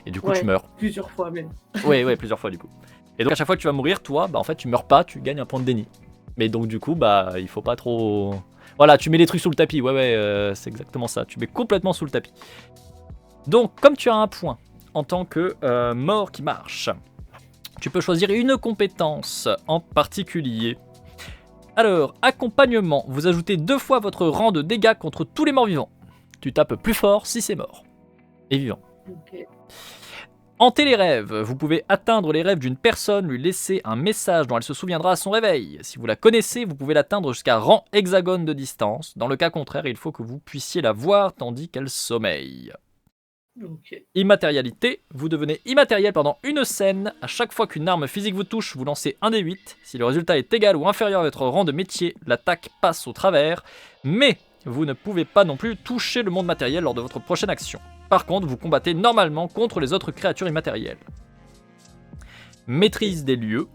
Et du coup, tu meurs. Plusieurs fois même. Ouais, plusieurs fois du coup. Et donc, à chaque fois que tu vas mourir, toi, bah en fait, tu meurs pas, tu gagnes un point de déni. Mais donc, du coup, bah, il faut pas trop. Voilà, tu mets les trucs sous le tapis. Ouais, c'est exactement ça. Tu mets complètement sous le tapis. Donc, comme tu as un point en tant que mort qui marche, tu peux choisir une compétence en particulier. Alors, accompagnement, vous ajoutez 2 fois votre rang de dégâts contre tous les morts vivants. Tu tapes plus fort si c'est mort et vivant. Ok. Hanter les rêves, vous pouvez atteindre les rêves d'une personne, lui laisser un message dont elle se souviendra à son réveil. Si vous la connaissez, vous pouvez l'atteindre jusqu'à rang hexagone de distance. Dans le cas contraire, il faut que vous puissiez la voir tandis qu'elle sommeille. Ok. Immatérialité, vous devenez immatériel pendant une scène. À chaque fois qu'une arme physique vous touche, vous lancez un D8. Si le résultat est égal ou inférieur à votre rang de métier, l'attaque passe au travers. Mais vous ne pouvez pas non plus toucher le monde matériel lors de votre prochaine action. Par contre, vous combattez normalement contre les autres créatures immatérielles. Maîtrise des lieux.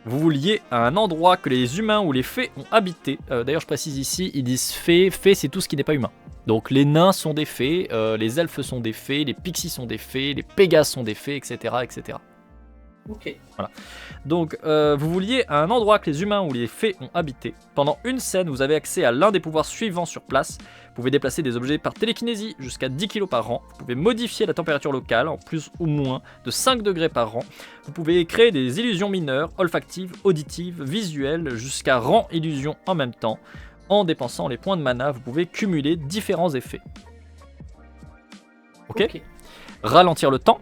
Vous vous liez à un endroit que les humains ou les fées ont habité. D'ailleurs, je précise ici, ils disent fées. Fées, c'est tout ce qui n'est pas humain. Donc les nains sont des fées, les elfes sont des fées, les pixies sont des fées, les pégases sont des fées, etc. etc. Ok. Voilà. Donc vous vous liez à un endroit que les humains ou les fées ont habité. Pendant une scène, vous avez accès à l'un des pouvoirs suivants sur place. Vous pouvez déplacer des objets par télékinésie jusqu'à 10 kg par rang. Vous pouvez modifier la température locale en plus ou moins de 5 degrés par rang. Vous pouvez créer des illusions mineures, olfactives, auditives, visuelles, jusqu'à rang illusion en même temps. En dépensant les points de mana, vous pouvez cumuler différents effets. Ok. Ralentir le temps.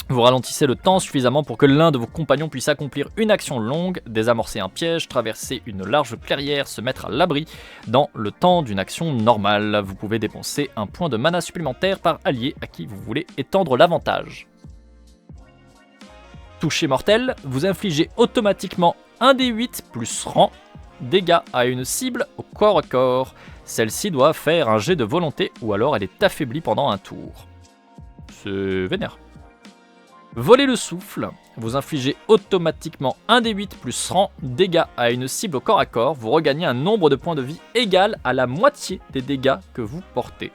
Vous ralentissez le temps suffisamment pour que l'un de vos compagnons puisse accomplir une action longue, désamorcer un piège, traverser une large clairière, se mettre à l'abri dans le temps d'une action normale. Vous pouvez dépenser un point de mana supplémentaire par allié à qui vous voulez étendre l'avantage. Toucher mortel, vous infligez automatiquement 1d8 plus rang dégâts à une cible au corps à corps. Celle-ci doit faire un jet de volonté ou alors elle est affaiblie pendant un tour. C'est vénère. Voler le souffle, vous infligez automatiquement 1d8 plus rang dégâts à une cible au corps à corps. Vous regagnez un nombre de points de vie égal à la moitié des dégâts que vous portez.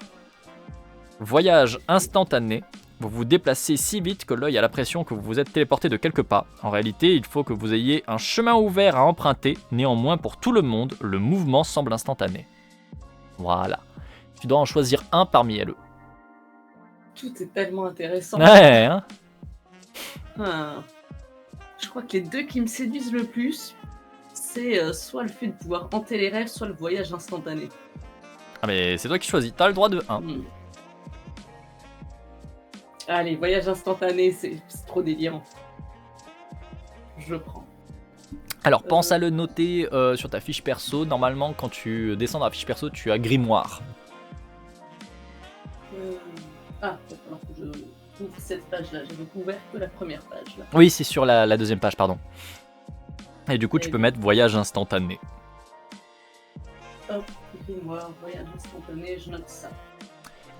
Voyage instantané. Vous vous déplacez si vite que l'œil a l'impression que vous vous êtes téléporté de quelques pas. En réalité, il faut que vous ayez un chemin ouvert à emprunter. Néanmoins, pour tout le monde, le mouvement semble instantané. Voilà. Tu dois en choisir un parmi elles. Tout est tellement intéressant. Ouais, hein. Je crois que les deux qui me séduisent le plus, c'est soit le fait de pouvoir hanter les rêves, soit le voyage instantané. Ah mais c'est toi qui choisis, t'as le droit de 1. Allez, voyage instantané, c'est trop délirant. Je prends. Alors pense à le noter sur ta fiche perso. Normalement quand tu descends dans la fiche perso, tu as grimoire. Ah, il va falloir que je ouvre cette page-là. J'avais couvert que la première page. Là. Oui, c'est sur la deuxième page, pardon. Et du coup, tu peux mettre voyage instantané. Hop, grimoire, voyage instantané, je note ça.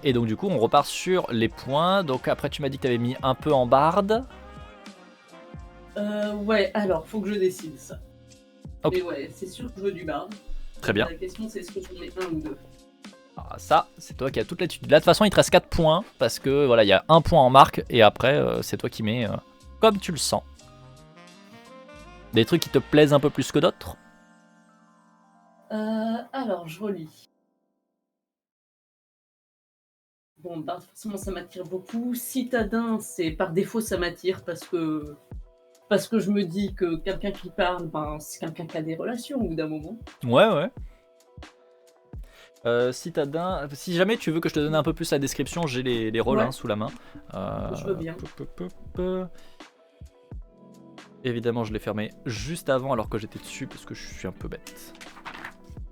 Et donc du coup, on repart sur les points. Donc après, tu m'as dit que tu avais mis un peu en barde. Ouais, alors, faut que je décide ça. Okay. Mais ouais, c'est sûr que je veux du barde. Très bien. La question, c'est est-ce que j'en mets un ou deux. Alors ça, c'est toi qui as toute l'attitude. Là, de toute façon, il te reste 4 points, parce que voilà, il y a 1 point en marque, et après, c'est toi qui mets comme tu le sens. Des trucs qui te plaisent un peu plus que d'autres? Alors, je relis. Bon, bah, forcément, ça m'attire beaucoup. Citadin, c'est par défaut, ça m'attire parce que je me dis que quelqu'un qui parle, ben, c'est quelqu'un qui a des relations au bout d'un moment. Ouais. Citadin, si jamais tu veux que je te donne un peu plus la description, j'ai les rôles Ouais. sous la main. Je veux bien. Évidemment, je l'ai fermé juste avant alors que j'étais dessus parce que je suis un peu bête.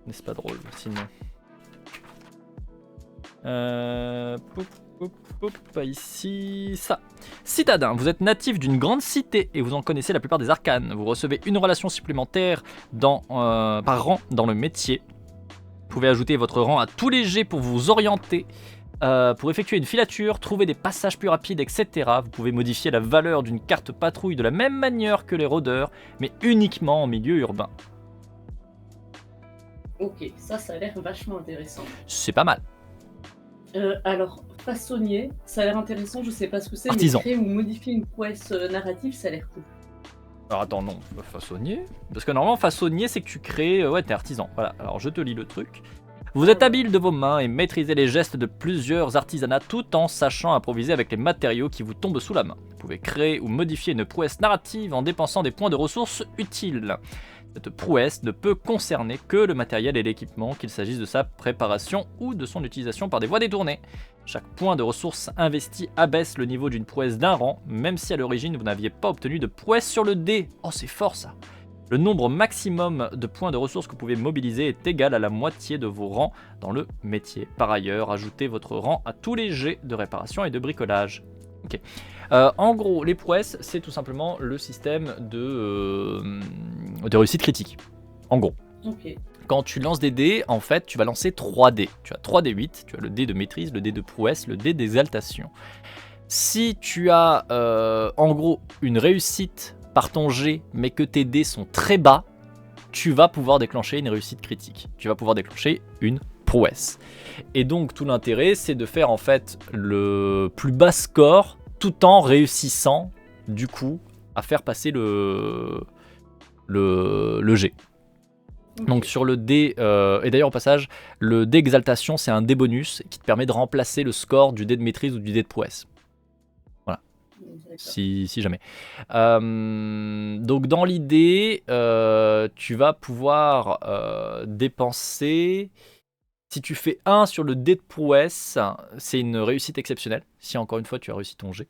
N'est-ce pas drôle, sinon. Ici, ça. Citadin, vous êtes natif d'une grande cité et vous en connaissez la plupart des arcanes. Vous recevez une relation supplémentaire par rang dans le métier. Vous pouvez ajouter votre rang à tous les jets pour vous orienter, pour effectuer une filature, trouver des passages plus rapides, etc. Vous pouvez modifier la valeur d'une carte patrouille de la même manière que les rôdeurs, mais uniquement en milieu urbain. Ok, ça a l'air vachement intéressant. C'est pas mal. Alors, façonnier, ça a l'air intéressant, je sais pas ce que c'est, Artisan. mais créer ou modifier une prouesse narrative, ça a l'air cool. Alors attends, non, façonnier. Parce que normalement, façonnier, c'est que tu crées. Ouais, t'es artisan. Voilà, alors je te lis le truc. Vous êtes habile de vos mains et maîtrisez les gestes de plusieurs artisanats tout en sachant improviser avec les matériaux qui vous tombent sous la main. Vous pouvez créer ou modifier une prouesse narrative en dépensant des points de ressources utiles. Cette prouesse ne peut concerner que le matériel et l'équipement, qu'il s'agisse de sa préparation ou de son utilisation par des voies détournées. Chaque point de ressources investi abaisse le niveau d'une prouesse d'un rang, même si à l'origine vous n'aviez pas obtenu de prouesse sur le dé. Oh, c'est fort ça! Le nombre maximum de points de ressources que vous pouvez mobiliser est égal à la moitié de vos rangs dans le métier. Par ailleurs, ajoutez votre rang à tous les jets de réparation et de bricolage. Ok. En gros, les prouesses, c'est tout simplement le système de réussite critique. En gros. Ok. Quand tu lances des dés, en fait, tu vas lancer 3 dés. Tu as 3 dés 8, tu as le dé de maîtrise, le dé de prouesse, le dé d'exaltation. Si tu as, en gros, une réussite par ton jet, mais que tes dés sont très bas, tu vas pouvoir déclencher une réussite critique. Tu vas pouvoir déclencher une prouesse. Et donc, tout l'intérêt, c'est de faire, en fait, le plus bas score, tout en réussissant, du coup, à faire passer le jet. Donc sur le dé, et d'ailleurs au passage, le dé exaltation c'est un dé bonus qui te permet de remplacer le score du dé de maîtrise ou du dé de prouesse. Voilà, si jamais. Donc dans l'idée, tu vas pouvoir dépenser, si tu fais 1 sur le dé de prouesse, c'est une réussite exceptionnelle, si encore une fois tu as réussi ton jet.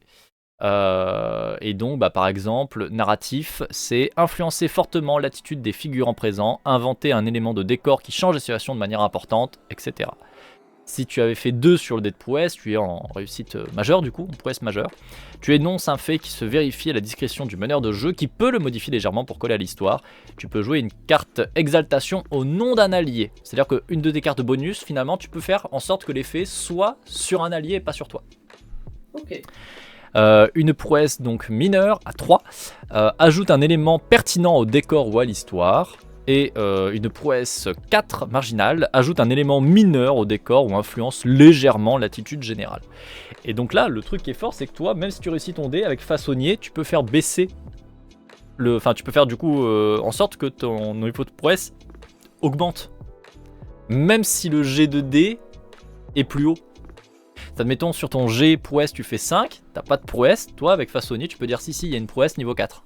Et donc par exemple narratif, c'est influencer fortement l'attitude des figurants présents, inventer un élément de décor qui change la situation de manière importante, etc. Si tu avais fait 2 sur le dé de prouesse, tu es en réussite majeure du coup, en prouesse majeure. Tu énonces un fait qui se vérifie à la discrétion du meneur de jeu qui peut le modifier légèrement pour coller à l'histoire. Tu peux jouer une carte exaltation au nom d'un allié, c'est à dire qu'une de tes cartes bonus finalement tu peux faire en sorte que l'effet soit sur un allié et pas sur toi. Ok. Une prouesse donc mineure à 3 ajoute un élément pertinent au décor ou à l'histoire, et une prouesse 4 marginale ajoute un élément mineur au décor ou influence légèrement l'attitude générale. Et donc là le truc qui est fort, c'est que toi, même si tu réussis ton dé avec façonnier, tu peux faire baisser tu peux faire du coup en sorte que ton niveau de prouesse augmente, même si le jet de dé est plus haut. Admettons sur ton G prouesse tu fais 5, t'as pas de prouesse, toi avec façonnier tu peux dire si il y a une prouesse niveau 4.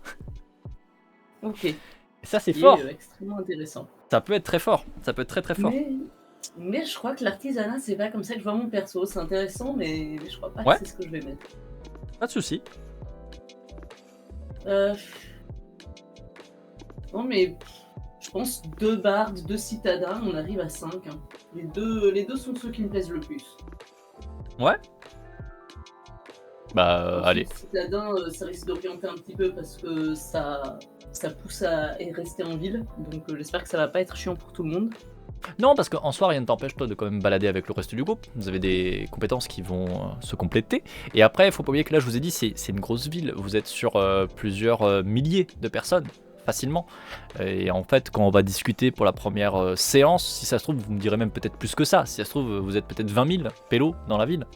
Ok. Et ça c'est fort. Extrêmement intéressant. Ça peut être très fort, ça peut être très très fort. Mais je crois que l'artisanat c'est pas comme ça que je vois mon perso, c'est intéressant mais je crois pas que c'est ce que je vais mettre. Pas de soucis. Non mais je pense 2 bardes, 2 citadins, on arrive à 5. Hein. Les deux sont ceux qui me plaisent le plus. Ouais. Bah allez. Citadin, ça risque d'orienter un petit peu parce que ça pousse à rester en ville, donc j'espère que ça va pas être chiant pour tout le monde. Non, parce qu'en soi, rien ne t'empêche toi de quand même balader avec le reste du groupe. Vous avez des compétences qui vont se compléter. Et après, il faut pas oublier que là, je vous ai dit, c'est une grosse ville. Vous êtes sur plusieurs milliers de personnes. facilement. Et en fait, quand on va discuter pour la première séance, si ça se trouve, vous me direz même peut-être plus que ça. Si ça se trouve, vous êtes peut-être 20 000 pélos dans la ville.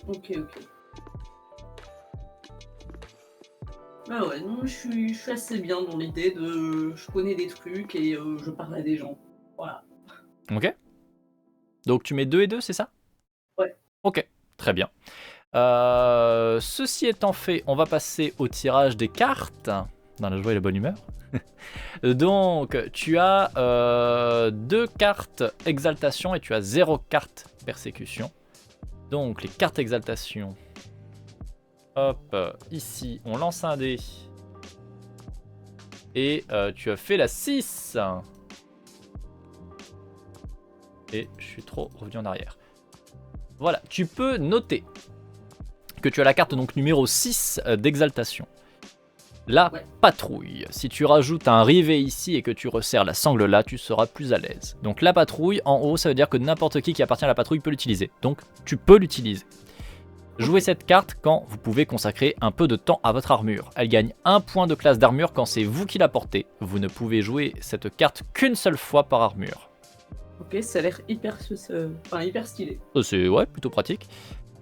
Ok. Ah ouais, non, je suis assez bien dans l'idée de... Je connais des trucs et je parle à des gens. Voilà. Ok. Donc tu mets 2 et 2, c'est ça? Ouais. Ok, très bien. Ceci étant fait, on va passer au tirage des cartes. Dans la joie et la bonne humeur. Donc, tu as 2 cartes exaltation et tu as 0 carte persécution. Donc, les cartes exaltation. Hop, ici, on lance un dé. Et tu as fait la 6. Et je suis trop revenu en arrière. Voilà, tu peux noter que tu as la carte donc numéro 6 d'exaltation. La patrouille. Si tu rajoutes un rivet ici et que tu resserres la sangle là, tu seras plus à l'aise. Donc la patrouille, en haut, ça veut dire que n'importe qui appartient à la patrouille peut l'utiliser. Donc tu peux l'utiliser. Jouez cette carte quand vous pouvez consacrer un peu de temps à votre armure. Elle gagne 1 point de classe d'armure quand c'est vous qui la portez. Vous ne pouvez jouer cette carte qu'une seule fois par armure. Ok, ça a l'air hyper stylé. C'est plutôt pratique.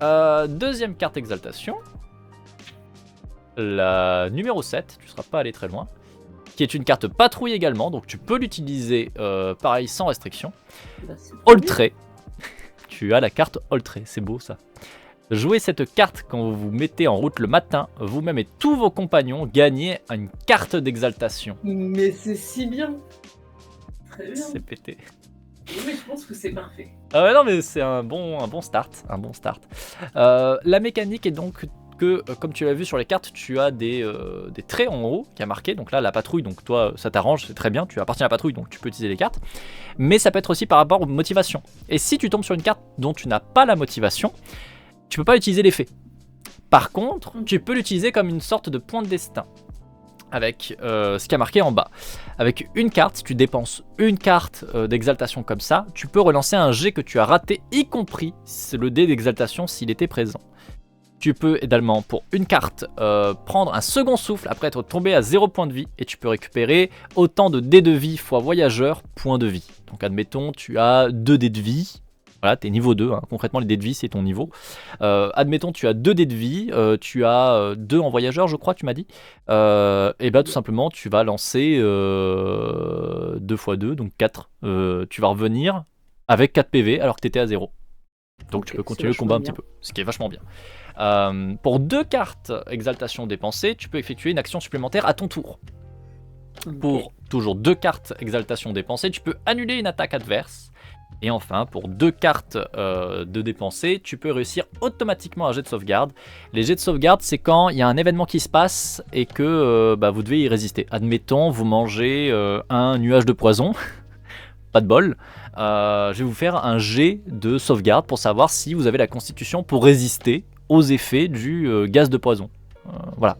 Deuxième carte exaltation. La numéro 7, tu ne seras pas allé très loin. Qui est une carte patrouille également, donc tu peux l'utiliser pareil sans restriction. Oltré. Tu as la carte Oltré, c'est beau ça. Jouez cette carte quand vous vous mettez en route le matin. Vous-même et tous vos compagnons gagnez une carte d'exaltation. Mais c'est si bien. Très bien. C'est pété. Oui, mais je pense que c'est parfait. Ah ouais, non, mais c'est un bon start. La mécanique est donc que, comme tu l'as vu sur les cartes, tu as des traits en haut qui a marqué. Donc là, la patrouille, donc toi, ça t'arrange, c'est très bien. Tu appartiens à la patrouille, donc tu peux utiliser les cartes. Mais ça peut être aussi par rapport aux motivations. Et si tu tombes sur une carte dont tu n'as pas la motivation, tu peux pas utiliser l'effet. Par contre, tu peux l'utiliser comme une sorte de point de destin. Avec ce qui a marqué en bas. Avec une carte, si tu dépenses une carte d'exaltation comme ça, tu peux relancer un jet que tu as raté, y compris le dé d'exaltation s'il était présent. Tu peux également, pour une carte, prendre un second souffle après être tombé à 0 point de vie et tu peux récupérer autant de dés de vie fois voyageur, point de vie. Donc admettons, tu as 2 dés de vie. Voilà, t'es niveau 2, hein. Concrètement les dés de vie c'est ton niveau. Admettons tu as 2 dés de vie, tu as 2 en voyageur je crois tu m'as dit. Et bah tout simplement tu vas lancer 2 x 2, donc 4. Tu vas revenir avec 4 PV alors que t'étais à 0. Donc tu peux continuer le combat un petit peu, ce qui est vachement bien. Pour 2 cartes exaltation dépensées, tu peux effectuer une action supplémentaire à ton tour. Pour toujours 2 cartes exaltation dépensées, tu peux annuler une attaque adverse. Et enfin, pour 2 cartes de dépensées, tu peux réussir automatiquement un jet de sauvegarde. Les jets de sauvegarde, c'est quand il y a un événement qui se passe et que vous devez y résister. Admettons, vous mangez un nuage de poison, pas de bol. Je vais vous faire un jet de sauvegarde pour savoir si vous avez la constitution pour résister aux effets du gaz de poison. Voilà,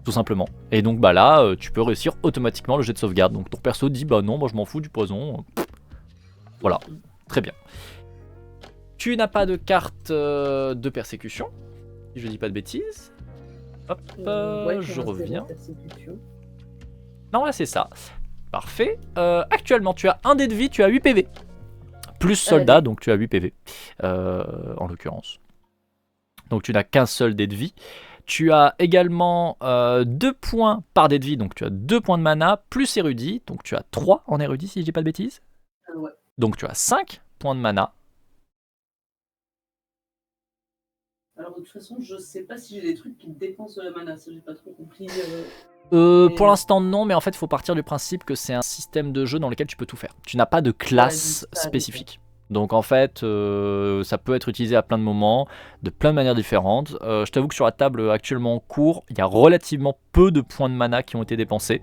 tout simplement. Et donc là, tu peux réussir automatiquement le jet de sauvegarde. Donc ton perso dit, non, moi je m'en fous du poison. Voilà, très bien. Tu n'as pas de carte de persécution, si je dis pas de bêtises. Hop, je reviens. Non, là c'est ça. Parfait. Actuellement, tu as un dé de vie, tu as 8 PV. Plus soldat, donc tu as 8 PV, en l'occurrence. Donc tu n'as qu'un seul dé de vie. Tu as également 2 points par dé de vie, donc tu as 2 points de mana, plus érudit, donc tu as 3 en érudit, si je dis pas de bêtises. Ouais. Donc tu as 5 points de mana. Alors de toute façon, je sais pas si j'ai des trucs qui dépensent de la mana, ça j'ai pas trop compris. Pour l'instant non, mais en fait il faut partir du principe que c'est un système de jeu dans lequel tu peux tout faire. Tu n'as pas de classe spécifique. Donc en fait, ça peut être utilisé à plein de moments, de plein de manières différentes. Je t'avoue que sur la table actuellement en cours, il y a relativement peu de points de mana qui ont été dépensés.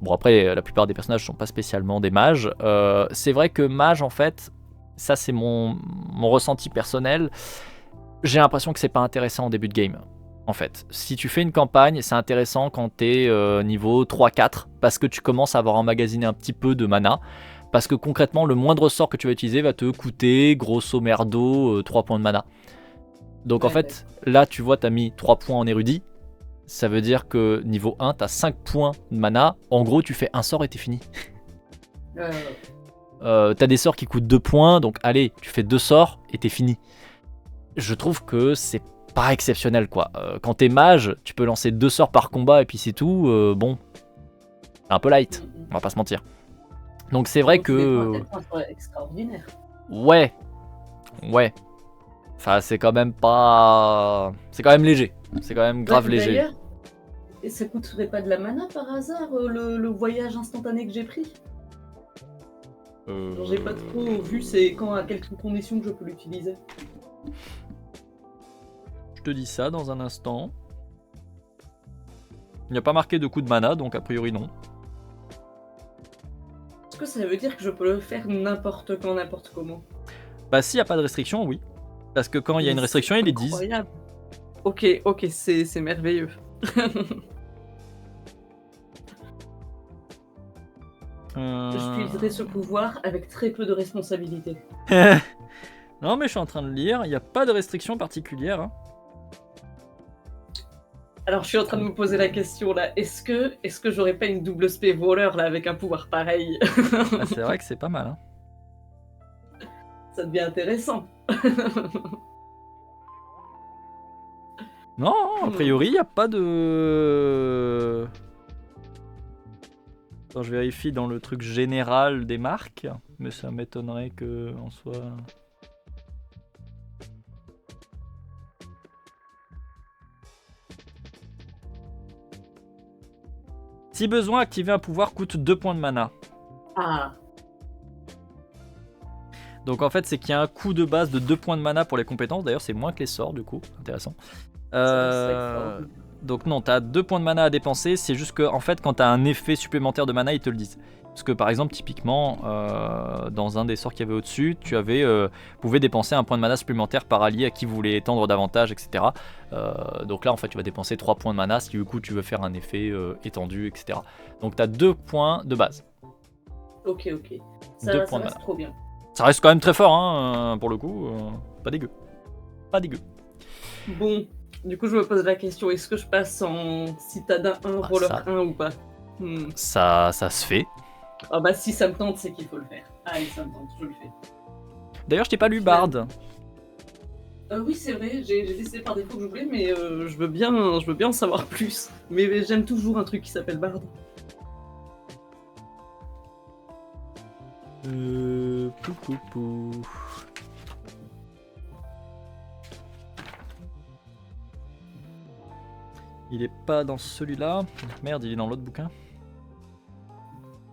Bon après, la plupart des personnages ne sont pas spécialement des mages. C'est vrai que mage, en fait, ça c'est mon ressenti personnel. J'ai l'impression que c'est pas intéressant en début de game. En fait, si tu fais une campagne, c'est intéressant quand t'es niveau 3-4, parce que tu commences à avoir emmagasiné un petit peu de mana. Parce que concrètement, le moindre sort que tu vas utiliser va te coûter, grosso merdo, 3 points de mana. Donc en fait, là tu vois, t'as mis 3 points en érudit. Ça veut dire que niveau 1, t'as 5 points de mana. En gros, tu fais un sort et t'es fini. T'as des sorts qui coûtent 2 points, donc allez, tu fais 2 sorts et t'es fini. Je trouve que c'est pas exceptionnel, quoi. Quand t'es mage, tu peux lancer 2 sorts par combat et puis c'est tout. Bon, c'est un peu light, on va pas se mentir. Donc c'est vrai que... C'est extraordinaire. Ouais. Enfin, c'est quand même pas... C'est quand même léger. C'est quand même grave léger. D'ailleurs, et ça coûterait pas de la mana par hasard, le voyage instantané que j'ai pris? J'ai pas trop vu c'est à quelles conditions que je peux l'utiliser. Je te dis ça dans un instant. Il n'y a pas marqué de coup de mana, donc a priori non. Est-ce que ça veut dire que je peux le faire n'importe quand, n'importe comment? Bah s'il n'y a pas de restriction, oui. Parce que quand il y a une restriction, ils les disent. Incroyable. Ok, c'est merveilleux. J'utiliserai ce pouvoir avec très peu de responsabilité. Non mais je suis en train de lire, il n'y a pas de restriction particulière. Hein. Alors je suis en train de me poser la question là, est-ce que j'aurais pas une double spé voleur là avec un pouvoir pareil? Ah, c'est vrai que c'est pas mal. Hein. Ça devient intéressant. Non, a priori, il n'y a pas de... Attends, je vérifie dans le truc général des marques, mais ça m'étonnerait que en soit... Si besoin, activer un pouvoir coûte 2 points de mana. Ah. Donc en fait, c'est qu'il y a un coût de base de 2 points de mana pour les compétences. D'ailleurs, c'est moins que les sorts, du coup. Intéressant. Donc non, t'as 2 points de mana à dépenser. C'est juste que, en fait, quand t'as un effet supplémentaire de mana, ils te le disent. Parce que par exemple, typiquement, dans un des sorts qu'il y avait au-dessus, tu pouvais dépenser un point de mana supplémentaire par allié à qui vous voulez étendre davantage, etc. Donc là, en fait, tu vas dépenser 3 points de mana si du coup tu veux faire un effet étendu, etc. Donc t'as 2 points de base. Ok. Ça reste trop bien. Ça reste quand même très fort, hein, pour le coup. Pas dégueu. Pas dégueu. Bon, du coup, je me pose la question, est-ce que je passe en citadin 1, roller 1 ou pas? Ça se fait. Ah bah si ça me tente, c'est qu'il faut le faire. Allez, ça me tente, je le fais. D'ailleurs, je t'ai pas lu Bard. Oui, c'est vrai, j'ai laissé par défaut que je voulais, mais je veux bien en savoir plus. Mais j'aime toujours un truc qui s'appelle Bard. Pou. Il est pas dans celui-là. Merde, il est dans l'autre bouquin.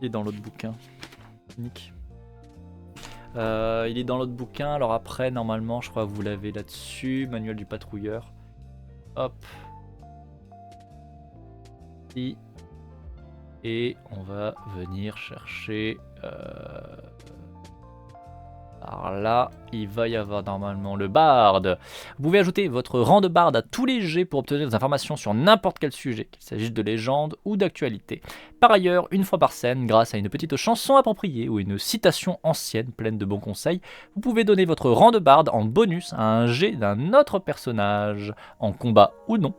Il est dans l'autre bouquin. Nick. Il est dans l'autre bouquin. Alors après, normalement, je crois que vous l'avez là-dessus. Manuel du patrouilleur. Hop. Et on va venir chercher... Alors là, il va y avoir normalement le barde. Vous pouvez ajouter votre rang de barde à tous les jets pour obtenir des informations sur n'importe quel sujet, qu'il s'agisse de légende ou d'actualité. Par ailleurs, une fois par scène, grâce à une petite chanson appropriée ou une citation ancienne pleine de bons conseils, vous pouvez donner votre rang de barde en bonus à un jet d'un autre personnage, en combat ou non.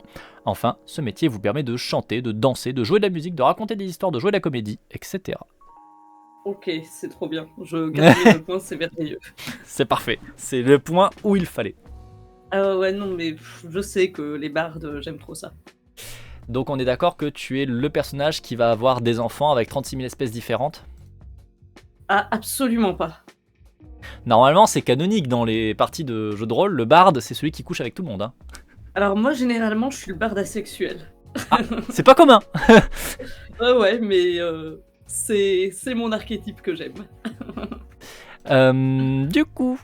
Enfin, ce métier vous permet de chanter, de danser, de jouer de la musique, de raconter des histoires, de jouer de la comédie, etc. Ok, c'est trop bien. Je gagne le point, c'est merveilleux. C'est parfait. C'est le point où il fallait. Ah ouais, non, mais je sais que les bardes, j'aime trop ça. Donc on est d'accord que tu es le personnage qui va avoir des enfants avec 36 000 espèces différentes? Ah, absolument pas. Normalement, c'est canonique dans les parties de jeux de rôle. Le barde, c'est celui qui couche avec tout le monde. Hein. Alors moi, généralement, je suis le barde asexuel. Ah, c'est pas commun. Ouais, mais... C'est mon archétype que j'aime. Du coup,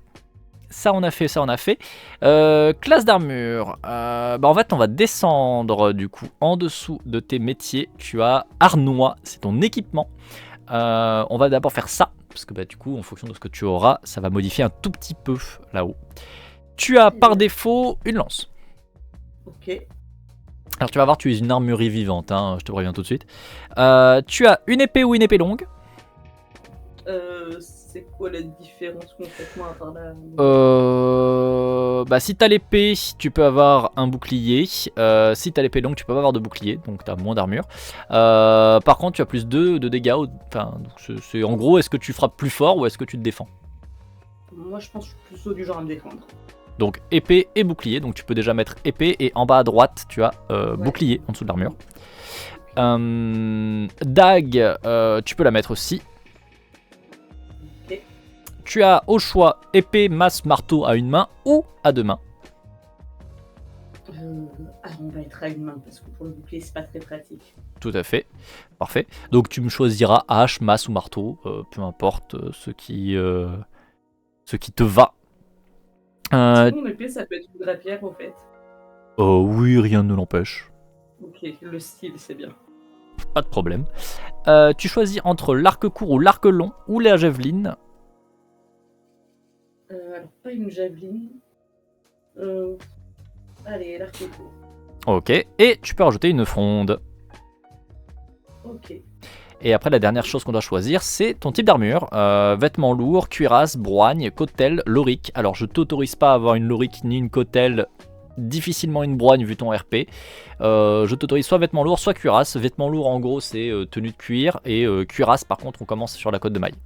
ça on a fait. Classe d'armure. En fait, on va descendre du coup en dessous de tes métiers. Tu as Arnois, c'est ton équipement. On va d'abord faire ça, parce que du coup, en fonction de ce que tu auras, ça va modifier un tout petit peu là-haut. Tu as par défaut une lance. Ok. Alors tu vas voir, tu es une armurerie vivante, hein, je te préviens tout de suite. Tu as une épée ou une épée longue? C'est quoi la différence concrètement à part là? bah, si t'as l'épée, tu peux avoir un bouclier. Si t'as l'épée longue, tu peux pas avoir de bouclier, donc t'as moins d'armure. Par contre, tu as plus 2 de dégâts. Enfin, c'est en gros, est-ce que tu frappes plus fort ou est-ce que tu te défends? Moi, je pense que je suis plutôt du genre à me défendre. Donc épée et bouclier, donc tu peux déjà mettre épée et en bas à droite, tu as bouclier en dessous de l'armure. Dague, tu peux la mettre aussi. Ok. Tu as au choix épée, masse, marteau à une main ou à 2 mains. On va être à une main parce que pour le bouclier, c'est pas très pratique. Tout à fait, parfait. Donc tu me choisiras hache, masse ou marteau, peu importe ce qui te va. Sinon, l'épée, ça peut être une rapière, au fait. Oh oui, rien ne l'empêche. Ok, le style, c'est bien. Pas de problème. Tu choisis entre l'arc court ou l'arc long ou la javeline. Alors, pas une javeline. Allez, l'arc court. Ok, et tu peux rajouter une fronde. Ok. Et après, la dernière chose qu'on doit choisir, c'est ton type d'armure. Vêtements lourds, cuirasse, broigne, cotelle, lorique. Alors, je t'autorise pas à avoir une lorique ni une cotelle, difficilement une broigne vu ton RP. Je t'autorise soit vêtements lourds, soit cuirasse. Vêtements lourds, en gros, c'est tenue de cuir. Et cuirasse, par contre, on commence sur la côte de maille.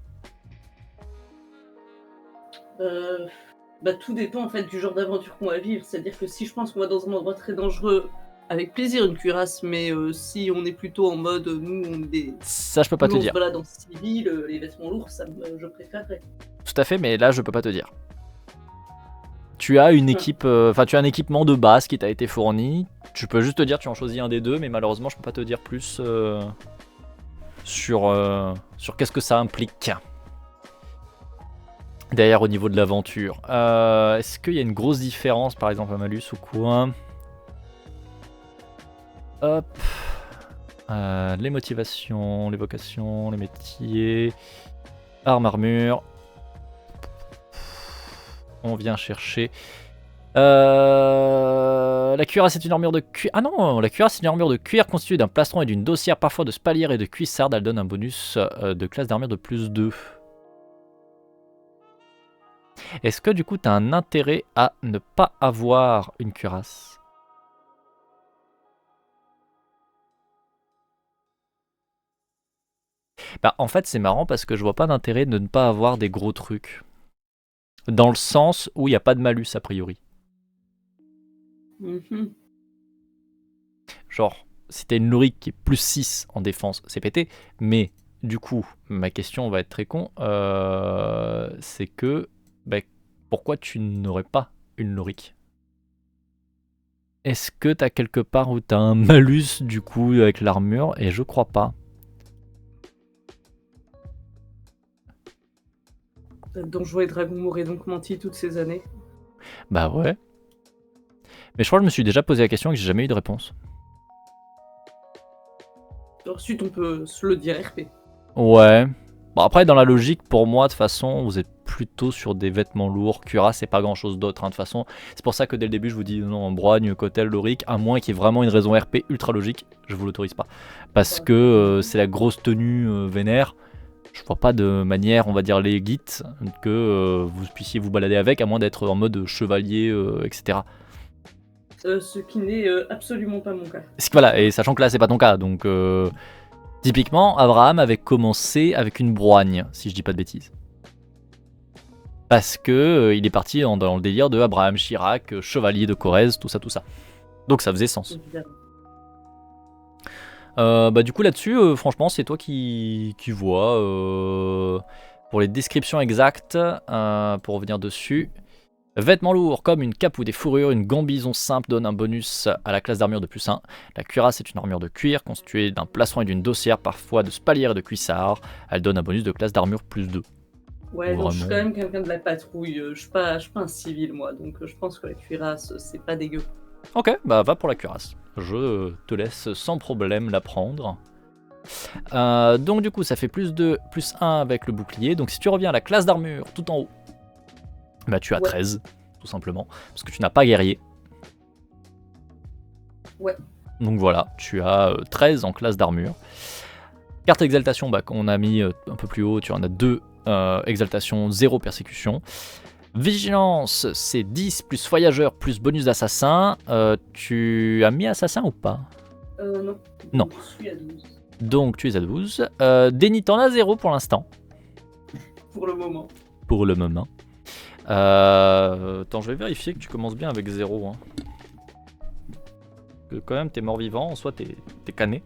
Bah, tout dépend en fait du genre d'aventure qu'on va vivre. C'est-à-dire que si je pense qu'on va dans un endroit très dangereux, avec plaisir une cuirasse, mais si on est plutôt en mode nous on est des. Ça, je peux pas te on dire. se balade en civil, les vêtements lourds, je préférerais. Tout à fait, mais là, je peux pas te dire. Tu as une équipe, tu as un équipement de base qui t'a été fourni. Tu peux juste te dire tu en choisis un des deux, mais malheureusement, je peux pas te dire plus sur qu'est-ce que ça implique. Derrière, au niveau de l'aventure. Est-ce qu'il y a une grosse différence, par exemple, à malus ou quoi? Hop. Les motivations, les vocations, les métiers. Armes, armure. On vient chercher. La cuirasse est une armure de cuir. Ah non, la cuirasse est une armure de cuir constituée d'un plastron et d'une dossière, parfois de spalière et de cuissarde. Elle donne un bonus de classe d'armure de plus 2. Est-ce que du coup tu as un intérêt à ne pas avoir une cuirasse? Bah en fait c'est marrant parce que je vois pas d'intérêt de ne pas avoir des gros trucs. Dans le sens où il n'y a pas de malus a priori. Genre, si t'as une lorique qui est plus 6 en défense, c'est pété. Mais du coup, ma question va être très con. C'est que, bah, pourquoi tu n'aurais pas une lorique? Est-ce que t'as quelque part où t'as un malus du coup avec l'armure? Et je crois pas. Donjons et Dragons m'aurait donc menti toutes ces années. Bah ouais. Mais je crois que je me suis déjà posé la question et que j'ai jamais eu de réponse. Ensuite, on peut se le dire RP. Ouais. Bon après, dans la logique, pour moi, de toute façon, vous êtes plutôt sur des vêtements lourds. Cuirasse, c'est pas grand chose d'autre, hein, de toute façon. C'est pour ça que dès le début, je vous dis non, broigne, cotelle, lorique, à moins qu'il y ait vraiment une raison RP ultra logique, je vous l'autorise pas. Parce que c'est la grosse tenue vénère. Je vois pas de manière, on va dire, légite que vous puissiez vous balader avec, à moins d'être en mode chevalier, etc. Ce qui n'est absolument pas mon cas. Voilà, et sachant que là, c'est pas ton cas, donc typiquement, Abraham avait commencé avec une broigne, si je dis pas de bêtises. Parce que il est parti dans le délire de Abraham Chirac, chevalier de Corrèze, tout ça, tout ça. Donc ça faisait sens. Bah du coup là-dessus, franchement, c'est toi qui vois. Pour les descriptions exactes, pour revenir dessus. Vêtements lourds comme une cape ou des fourrures, une gambison simple donne un bonus à la classe d'armure de plus 1. La cuirasse est une armure de cuir constituée d'un plastron et d'une dossière, parfois de spalière et de cuissard. Elle donne un bonus de classe d'armure plus 2. Ouais, donc je suis quand même quelqu'un de la patrouille. Je suis pas un civil moi, donc je pense que la cuirasse c'est pas dégueu. Ok, bah va pour la cuirasse. Je te laisse sans problème la prendre. Donc du coup ça fait plus 2, plus 1 avec le bouclier. Donc si tu reviens à la classe d'armure tout en haut, bah tu as 13, tout simplement. Parce que tu n'as pas guerrier. Ouais. Donc voilà, tu as 13 en classe d'armure. Carte exaltation, bah, qu'on a mis un peu plus haut, tu en as 2 exaltation, 0 persécution. Vigilance, c'est 10 plus voyageur plus bonus d'assassin. Tu as mis assassin ou pas? Non. Non. Je suis à 12. Donc tu es à 12. Déni, t'en as 0 pour l'instant. Pour le moment. Pour le moment. Attends, je vais vérifier que tu commences bien avec 0. Hein. Que quand même, t'es mort-vivant, en soi, t'es cané.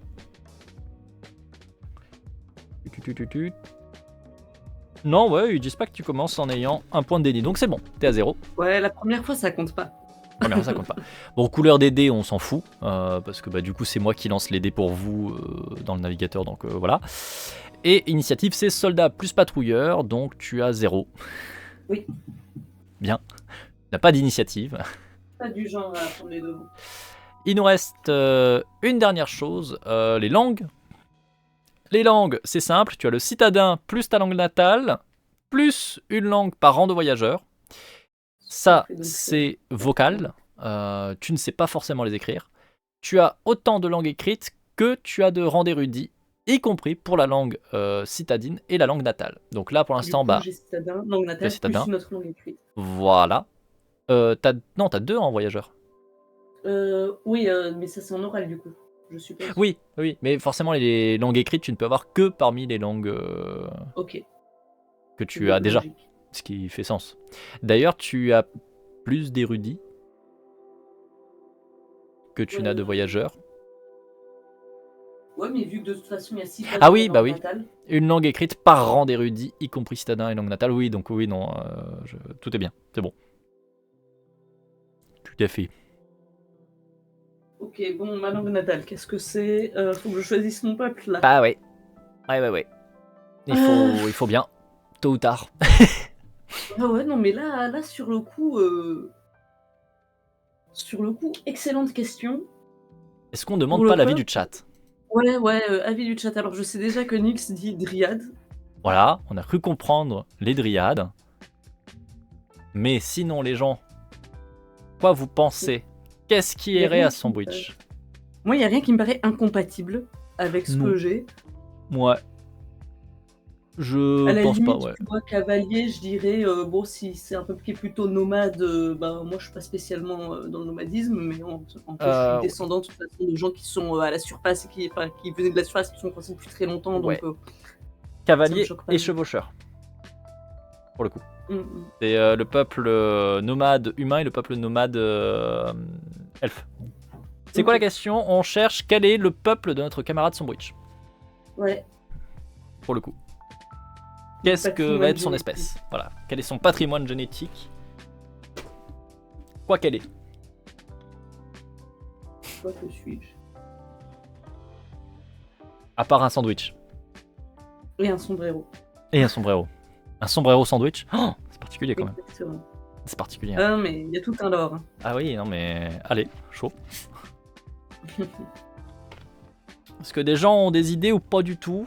Non, ouais, ils disent pas que tu commences en ayant un point de déni, donc c'est bon, t'es à 0. Ouais, la première fois, ça compte pas. Première fois, ça compte pas. Bon, couleur des dés, on s'en fout, parce que du coup, c'est moi qui lance les dés pour vous dans le navigateur, donc voilà. Et initiative, c'est soldat plus patrouilleur, donc tu as 0. Oui. Bien. Tu n'as pas d'initiative. Pas du genre à prendre les devants. Il nous reste une dernière chose, les langues. Les langues, c'est simple, tu as le citadin plus ta langue natale, plus une langue par rang de voyageur. Ça, c'est vocal, tu ne sais pas forcément les écrire. Tu as autant de langues écrites que tu as de rangs d'érudits, y compris pour la langue citadine et la langue natale. Donc là, pour l'instant, j'ai citadin, langue natale, plus une autre langue écrite. Voilà. T'as 2 rangs voyageurs. Oui, mais ça c'est en oral du coup. Je suppose. Oui, mais forcément les langues écrites, tu ne peux avoir que parmi les langues que tu as déjà, ce qui fait sens. D'ailleurs, tu as plus d'érudits que tu n'as de voyageurs. Ouais, mais vu que de toute façon il y a 6 Ah oui, oui. Natale. Une langue écrite par rang d'érudits, y compris citadin et langue natale. Oui, donc oui, non, tout est bien, c'est bon. Tout à fait. Ok, bon, ma langue natale, qu'est-ce que c'est? Faut que je choisisse mon peuple là. Ah ouais. Ouais. Il faut bien, tôt ou tard. Ah ouais, non mais là sur le coup, excellente question. Est-ce qu'on demande pas l'avis du chat? Ouais, avis du chat. Alors je sais déjà que Nyx dit dryade. Voilà, on a cru comprendre les dryades. Mais sinon les gens, quoi vous pensez? Qu'est-ce qui irait à Sandwich? Moi, il n'y a rien qui me paraît incompatible avec ce que j'ai. Ouais. Je pense limite, pas, ouais. Tu vois, cavalier, je dirais, bon, si c'est un peuple qui est plutôt nomade, moi je suis pas spécialement dans le nomadisme, mais en plus je suis descendant de toute façon de gens qui sont à la surface et qui venaient de la surface, qui sont coincés depuis très longtemps. Ouais. Donc, cavalier et chevaucheur. Pour le coup. C'est le peuple nomade humain et le peuple nomade elfe. C'est quoi la question? On cherche quel est le peuple de notre camarade Sandwich. Ouais. Pour le coup. Qu'est-ce que va être son espèce? Voilà. Quel est son patrimoine génétique? Quoi qu'elle est. Quoi que suis-je? À part un sandwich. Et un sombrero. Un sombrero sandwich? Oh, c'est particulier quand même. Exactement. C'est particulier. Ah non, mais il y a tout un lore. Ah oui, non mais... Allez, chaud. Est-ce que des gens ont des idées ou pas du tout?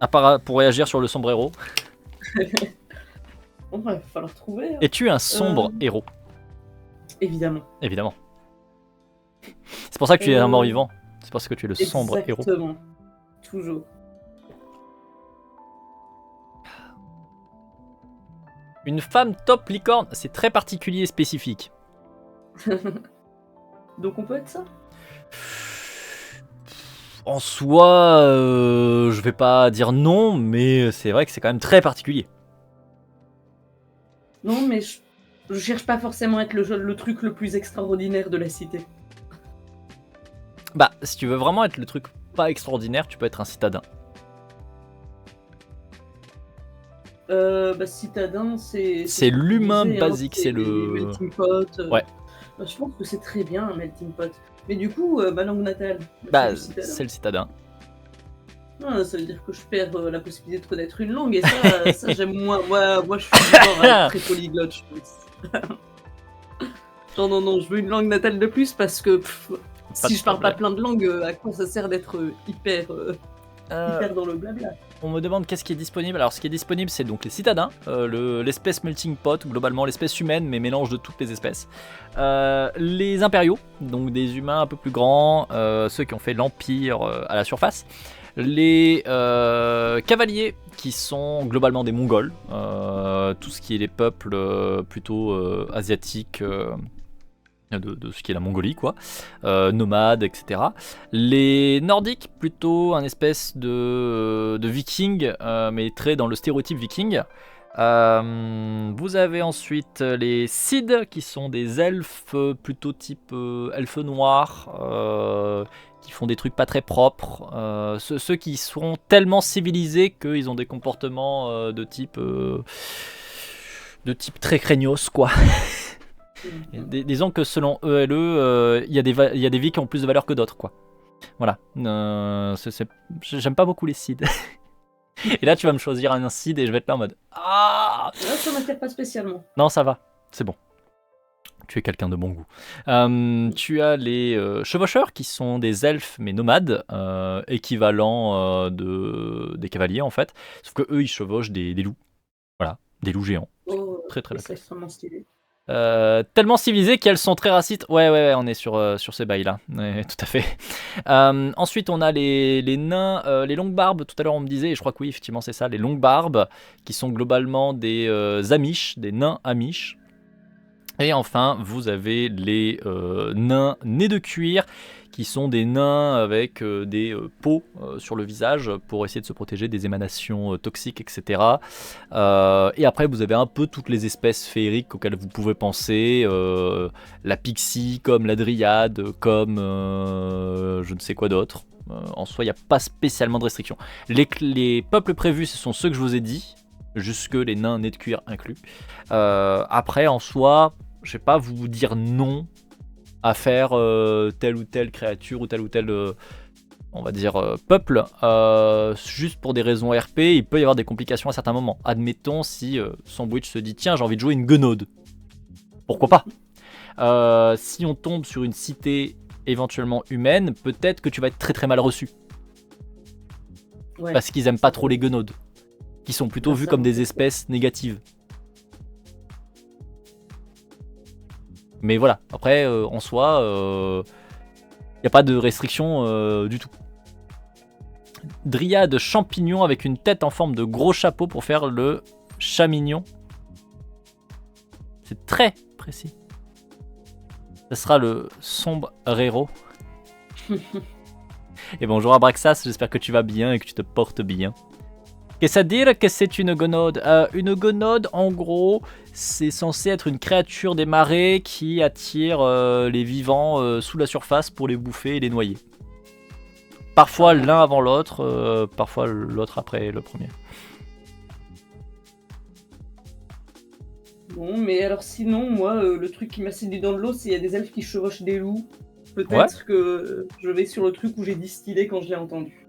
À part pour réagir sur le sombrero. Bon, il va falloir trouver. Hein. Es-tu un sombre héros? Évidemment. C'est pour ça que tu es un mort-vivant. C'est parce que tu es le sombre héros. Exactement. Toujours. Une femme top licorne, c'est très particulier et spécifique. Donc on peut être ça? En soi, je vais pas dire non, mais c'est vrai que c'est quand même très particulier. Non, mais je cherche pas forcément à être le truc le plus extraordinaire de la cité. Bah, si tu veux vraiment être le truc pas extraordinaire, tu peux être un citadin. Citadin, c'est... C'est l'humain basique, c'est le... melting pot. Ouais. Je pense que c'est très bien un melting pot. Mais du coup, ma langue natale, c'est le citadin. Ah, ça veut dire que je perds la possibilité de connaître une langue, et ça j'aime moins. Moi je suis genre très polyglotte, je pense. Genre non, je veux une langue natale de plus parce que si je parle pas plein de langues, à quoi ça sert d'être hyper dans le blabla? On me demande qu'est-ce qui est disponible. Alors ce qui est disponible, c'est donc les citadins, l'espèce melting pot, globalement l'espèce humaine, mais mélange de toutes les espèces. Les impériaux, donc des humains un peu plus grands, ceux qui ont fait l'empire à la surface. Les cavaliers qui sont globalement des Mongols, tout ce qui est les peuples plutôt asiatiques de ce qui est la Mongolie, quoi, nomades, etc. Les Nordiques, plutôt un espèce de viking, mais très dans le stéréotype viking. Vous avez ensuite les Cid, qui sont des elfes plutôt type elfes noirs, qui font des trucs pas très propres, ceux qui sont tellement civilisés qu'ils ont des comportements de type très craignos, quoi. Disons que selon eux, il y a des vies qui ont plus de valeur que d'autres, quoi. Voilà. J'aime pas beaucoup les Cid. Et là, tu vas me choisir un Cid et je vais être là en mode ah. Là, ça m'attire pas spécialement. Non, ça va, c'est bon. Tu es quelqu'un de bon goût. Tu as les chevaucheurs qui sont des elfes mais nomades, équivalents des cavaliers en fait. Sauf que eux, ils chevauchent des loups. Voilà, des loups géants. Oh, très très c'est extrêmement stylé. Tellement civilisées qu'elles sont très racistes. Ouais, on est sur ces bails-là. Ouais, tout à fait. Ensuite, on a les nains, les longues barbes. Tout à l'heure, on me disait, et je crois que oui, effectivement, c'est ça, les longues barbes, qui sont globalement des Amish, des nains Amish. Et enfin, vous avez les nains nés de cuir, qui sont des nains avec des peaux sur le visage pour essayer de se protéger des émanations toxiques, etc. Et après, vous avez un peu toutes les espèces féeriques auxquelles vous pouvez penser. La pixie, comme la dryade, comme je ne sais quoi d'autre. En soi, il n'y a pas spécialement de restrictions. Les peuples prévus, ce sont ceux que je vous ai dit, jusque les nains nés de cuir inclus. Après, en soi, je ne vais pas vous dire non à faire telle ou telle créature ou tel, on va dire, peuple, juste pour des raisons RP. Il peut y avoir des complications à certains moments. Admettons si Sandwich se dit tiens, j'ai envie de jouer une guenaude. Pourquoi pas. Si on tombe sur une cité éventuellement humaine, peut-être que tu vas être très très mal reçu. Ouais, parce qu'ils aiment pas trop les guenaudes, qui sont plutôt vus comme des espèces négatives. Mais voilà, après, en soi, il n'y a pas de restriction du tout. Dryade champignon avec une tête en forme de gros chapeau pour faire le chat mignon. C'est très précis. Ce sera le sombrero. Et bonjour Abraxas, j'espère que tu vas bien et que tu te portes bien. Qu'est-ce à dire que c'est une gonode? Une gonode, en gros, c'est censé être une créature des marais qui attire les vivants sous la surface pour les bouffer et les noyer. Parfois l'un avant l'autre, parfois l'autre après le premier. Bon, mais alors sinon, moi, le truc qui m'a séduit dans de l'eau, c'est qu'il y a des elfes qui chevauchent des loups. Peut-être que je vais sur le truc où j'ai distillé quand je l'ai entendu.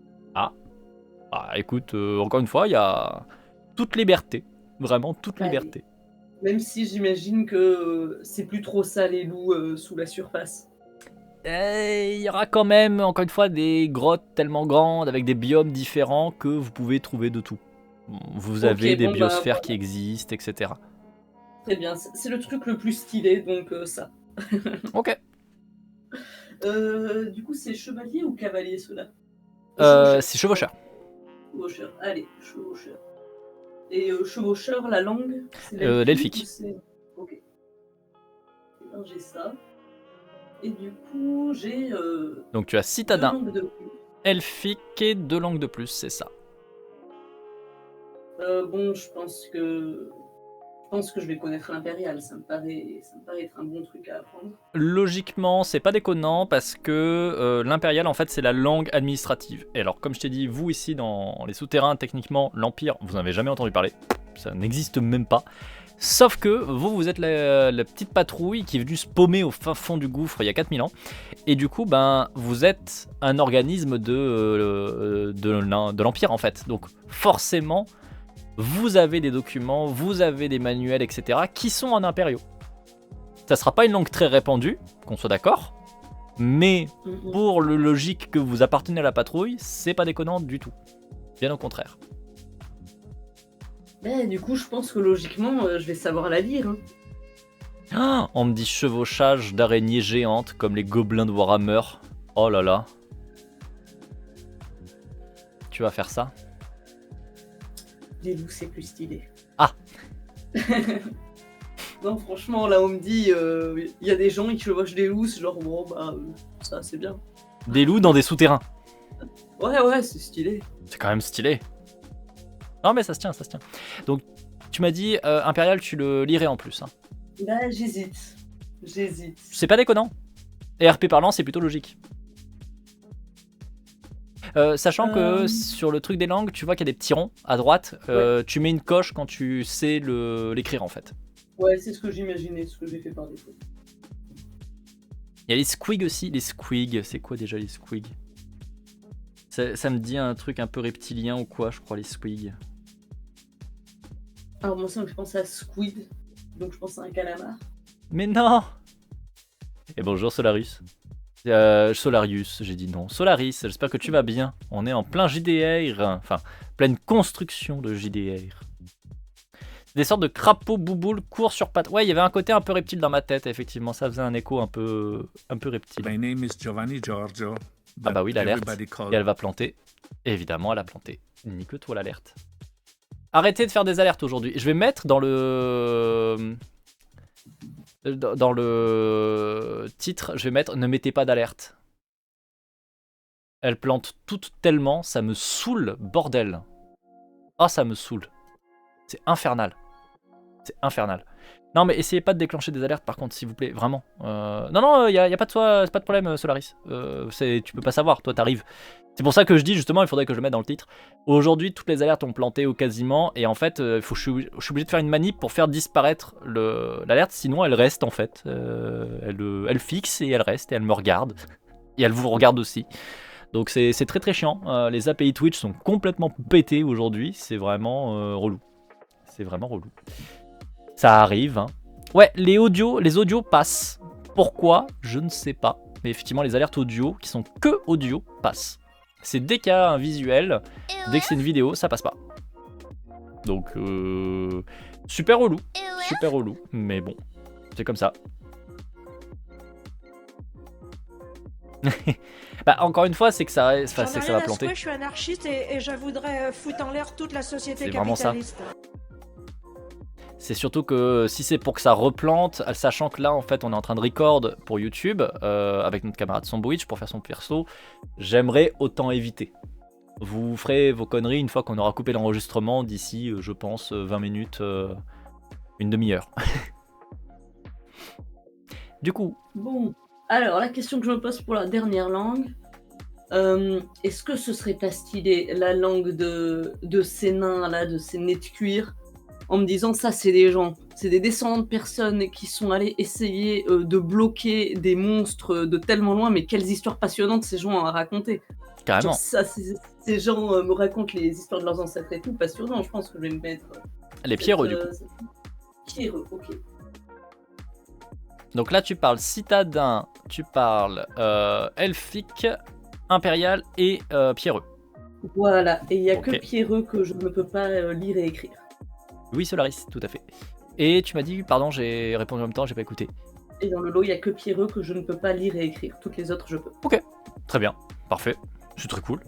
Ah, écoute, encore une fois, il y a toute liberté. Vraiment toute liberté. Même si j'imagine que c'est plus trop ça les loups sous la surface. Il y aura quand même, encore une fois, des grottes tellement grandes avec des biomes différents que vous pouvez trouver de tout. Vous avez des biosphères qui existent, etc. Très bien, c'est le truc le plus stylé, donc ça. Ok. Du coup, c'est chevalier ou cavalier ceux-là? C'est chevaucheur. Chevaucheur, allez, chevaucheur. Et chevaucheur, la langue? L'elfique. Ok. Alors j'ai ça. Et du coup, j'ai. Donc tu as citadin, elfique et 2 langues de plus, c'est ça. Bon, je pense que je vais connaître l'impérial, ça me paraît être un bon truc à apprendre. Logiquement, c'est pas déconnant parce que l'impérial en fait c'est la langue administrative. Et alors comme je t'ai dit, vous ici dans les souterrains, techniquement l'empire, vous n'en avez jamais entendu parler, ça n'existe même pas. Sauf que vous êtes la petite patrouille qui est venue se paumer au fin fond du gouffre il y a 4000 ans. Et du coup, vous êtes un organisme de l'empire en fait. Donc forcément, vous avez des documents, vous avez des manuels, etc. qui sont en impériaux. Ça sera pas une langue très répandue, qu'on soit d'accord. Mais pour le logique que vous appartenez à la patrouille, c'est pas déconnant du tout. Bien au contraire. Du coup, je pense que logiquement, je vais savoir la lire. Hein. On me dit chevauchage d'araignées géantes comme les gobelins de Warhammer. Oh là là. Tu vas faire ça? Des loups, c'est plus stylé. Ah. Non, franchement, là, on me dit, il y a des gens qui chevauchent des loups, c'est genre, bon, bah, ça, c'est bien. Des loups dans des souterrains. Ouais, c'est stylé. C'est quand même stylé. Non, mais ça se tient, ça se tient. Donc, tu m'as dit, Impérial, tu le lirais en plus. Hein. Bah, j'hésite. C'est pas déconnant. Et RP parlant, c'est plutôt logique. Sachant que sur le truc des langues, tu vois qu'il y a des petits ronds à droite. Ouais. Tu mets une coche quand tu sais l'écrire en fait. Ouais, c'est ce que j'imaginais, ce que j'ai fait par défaut. Il y a les squigs aussi. Les squigs, c'est quoi déjà les squigs? Ça me dit un truc un peu reptilien ou quoi, je crois, les squigs. Alors, moi, ça me fait penser à Squid, donc je pense à un calamar. Mais non! Et bonjour Solarus. Solarius, j'ai dit non. Solaris, j'espère que tu vas bien. On est en plein JDR, enfin, pleine construction de JDR. Des sortes de crapauds bouboules courent sur pattes. Ouais, il y avait un côté un peu reptile dans ma tête, effectivement. Ça faisait un écho un peu reptile. My name is Giovanni Giorgio. Ah bah oui, l'alerte. Call... Et elle va planter. Évidemment, elle a planté. Nique-toi l'alerte. Arrêtez de faire des alertes aujourd'hui. Je vais mettre dans le titre, je vais mettre ne mettez pas d'alerte. Elle plante toutes tellement, ça me saoule, bordel. Ah, ça me saoule. C'est infernal. C'est infernal. Non, mais essayez pas de déclencher des alertes, par contre, s'il vous plaît, vraiment. Non, y a pas de problème, Solaris. Tu peux pas savoir, toi, t'arrives. C'est pour ça que je dis, justement, il faudrait que je le mette dans le titre. Aujourd'hui, toutes les alertes ont planté ou quasiment, et en fait, je suis obligé de faire une manip pour faire disparaître l'alerte, sinon elle reste, en fait. Elle fixe, et elle reste, et elle me regarde. Et elle vous regarde aussi. Donc c'est très très chiant. Les API Twitch sont complètement pétés aujourd'hui. C'est vraiment relou. C'est vraiment relou. Ça arrive. Hein. Ouais, les audios passent. Pourquoi? Je ne sais pas. Mais effectivement, les alertes audio, qui sont que audio, passent. C'est dès qu'il y a un visuel, dès que c'est une vidéo, ça passe pas. Donc, super relou. Super relou. Mais bon, c'est comme ça. Bah, encore une fois, c'est que ça va planter. Je suis anarchiste et je voudrais foutre en l'air toute la société capitaliste. Ça. C'est surtout que si c'est pour que ça replante, sachant que là en fait on est en train de record pour YouTube avec notre camarade Sandwich pour faire son perso, j'aimerais autant éviter. Vous ferez vos conneries une fois qu'on aura coupé l'enregistrement d'ici, je pense, 20 minutes, une demi-heure. Du coup. Bon, alors la question que je me pose pour la dernière langue, est-ce que ce serait pas stylé la langue de ces nains là, de ces nez de cuir? En me disant ça c'est des gens, c'est des descendants de personnes qui sont allés essayer de bloquer des monstres de tellement loin, mais quelles histoires passionnantes ces gens ont à raconter. Carrément. Genre, ça, ces gens me racontent les histoires de leurs ancêtres et tout, passionnant, je pense que je vais me mettre... les pierreux du coup. Pierreux, ok. Donc là tu parles citadin, tu parles elfique, impérial et pierreux. Voilà, et il n'y a que pierreux que je ne peux pas lire et écrire. Oui, Solaris, tout à fait. Et tu m'as dit, pardon, j'ai répondu en même temps, j'ai pas écouté. Et dans le lot, il n'y a que Pierreux que je ne peux pas lire et écrire. Toutes les autres, je peux. Ok, très bien, parfait. C'est très cool.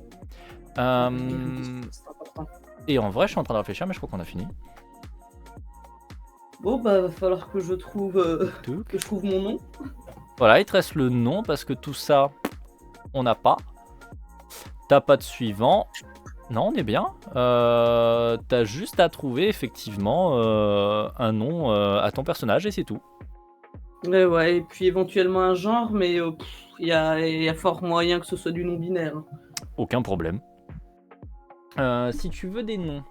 C'est important. Et en vrai, je suis en train de réfléchir, mais je crois qu'on a fini. Bon, bah, va falloir que je trouve, mon nom. Voilà, il te reste le nom, parce que tout ça, on n'a pas. T'as pas de suivant. Non, on est bien. T'as juste à trouver effectivement un nom à ton personnage et c'est tout. Ouais, et puis éventuellement un genre, mais il y a fort moyen que ce soit du non-binaire. Aucun problème. Si tu veux des noms,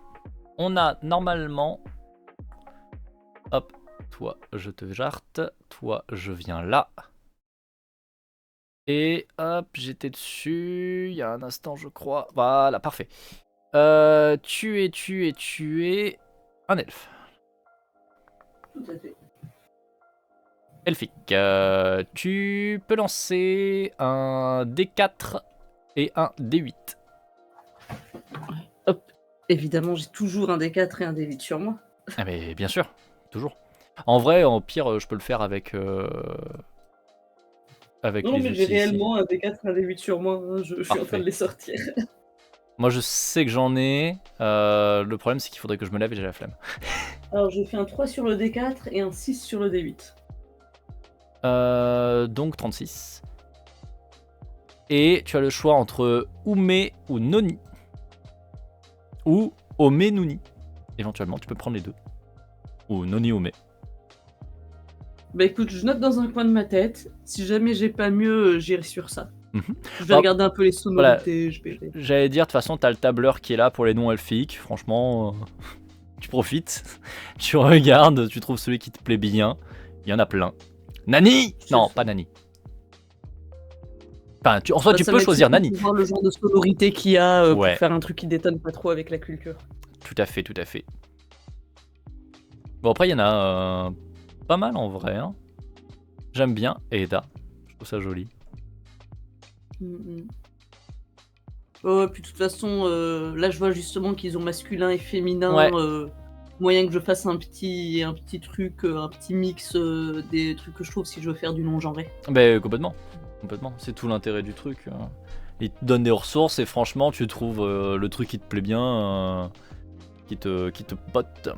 on a normalement... Hop, toi je te jarte, toi je viens là. Et hop, j'étais dessus, il y a un instant je crois. Voilà, parfait. Tu es un elfe. Tout à fait. Elfique. Tu peux lancer un D4 et un D8. Hop, évidemment j'ai toujours un D4 et un D8 sur moi. Ah mais bien sûr, toujours. En vrai, en pire, je peux le faire avec... non, mais j'ai réellement un D4 et un D8 sur moi, hein. Je suis en train de les sortir. Moi je sais que j'en ai. Le problème c'est qu'il faudrait que je me lève et j'ai la flemme. Alors j'ai fait un 3 sur le D4 et un 6 sur le D8. Donc 36. Et tu as le choix entre Ume ou Noni. Ou Ome Nuni. Éventuellement, tu peux prendre les deux. Ou Noni Ome. Bah écoute, je note dans un coin de ma tête. Si jamais j'ai pas mieux, j'irai sur ça. Mhm. Je vais regarder un peu les sonorités. J'allais dire, de toute façon, t'as le tableur qui est là pour les noms elfiques. Franchement, tu profites. Tu regardes, tu trouves celui qui te plaît bien. Il y en a plein. Nani! Non, pas Nani. Enfin, en soi, tu peux choisir Nani. Voir le genre de sonorité qu'il y a Ouais. pour faire un truc qui détonne pas trop avec la culture. Tout à fait, tout à fait. Bon, après, il y en a pas mal en vrai. Hein. J'aime bien Eda. Je trouve ça joli. Ouais, puis de toute façon, là, je vois justement qu'ils ont masculin et féminin. Ouais. Moyen que je fasse un petit truc, un petit mix des trucs que je trouve si je veux faire du non-genré. Ben, complètement. C'est tout l'intérêt du truc. Il te donne des ressources et franchement, tu trouves le truc qui te plaît bien, qui te pote.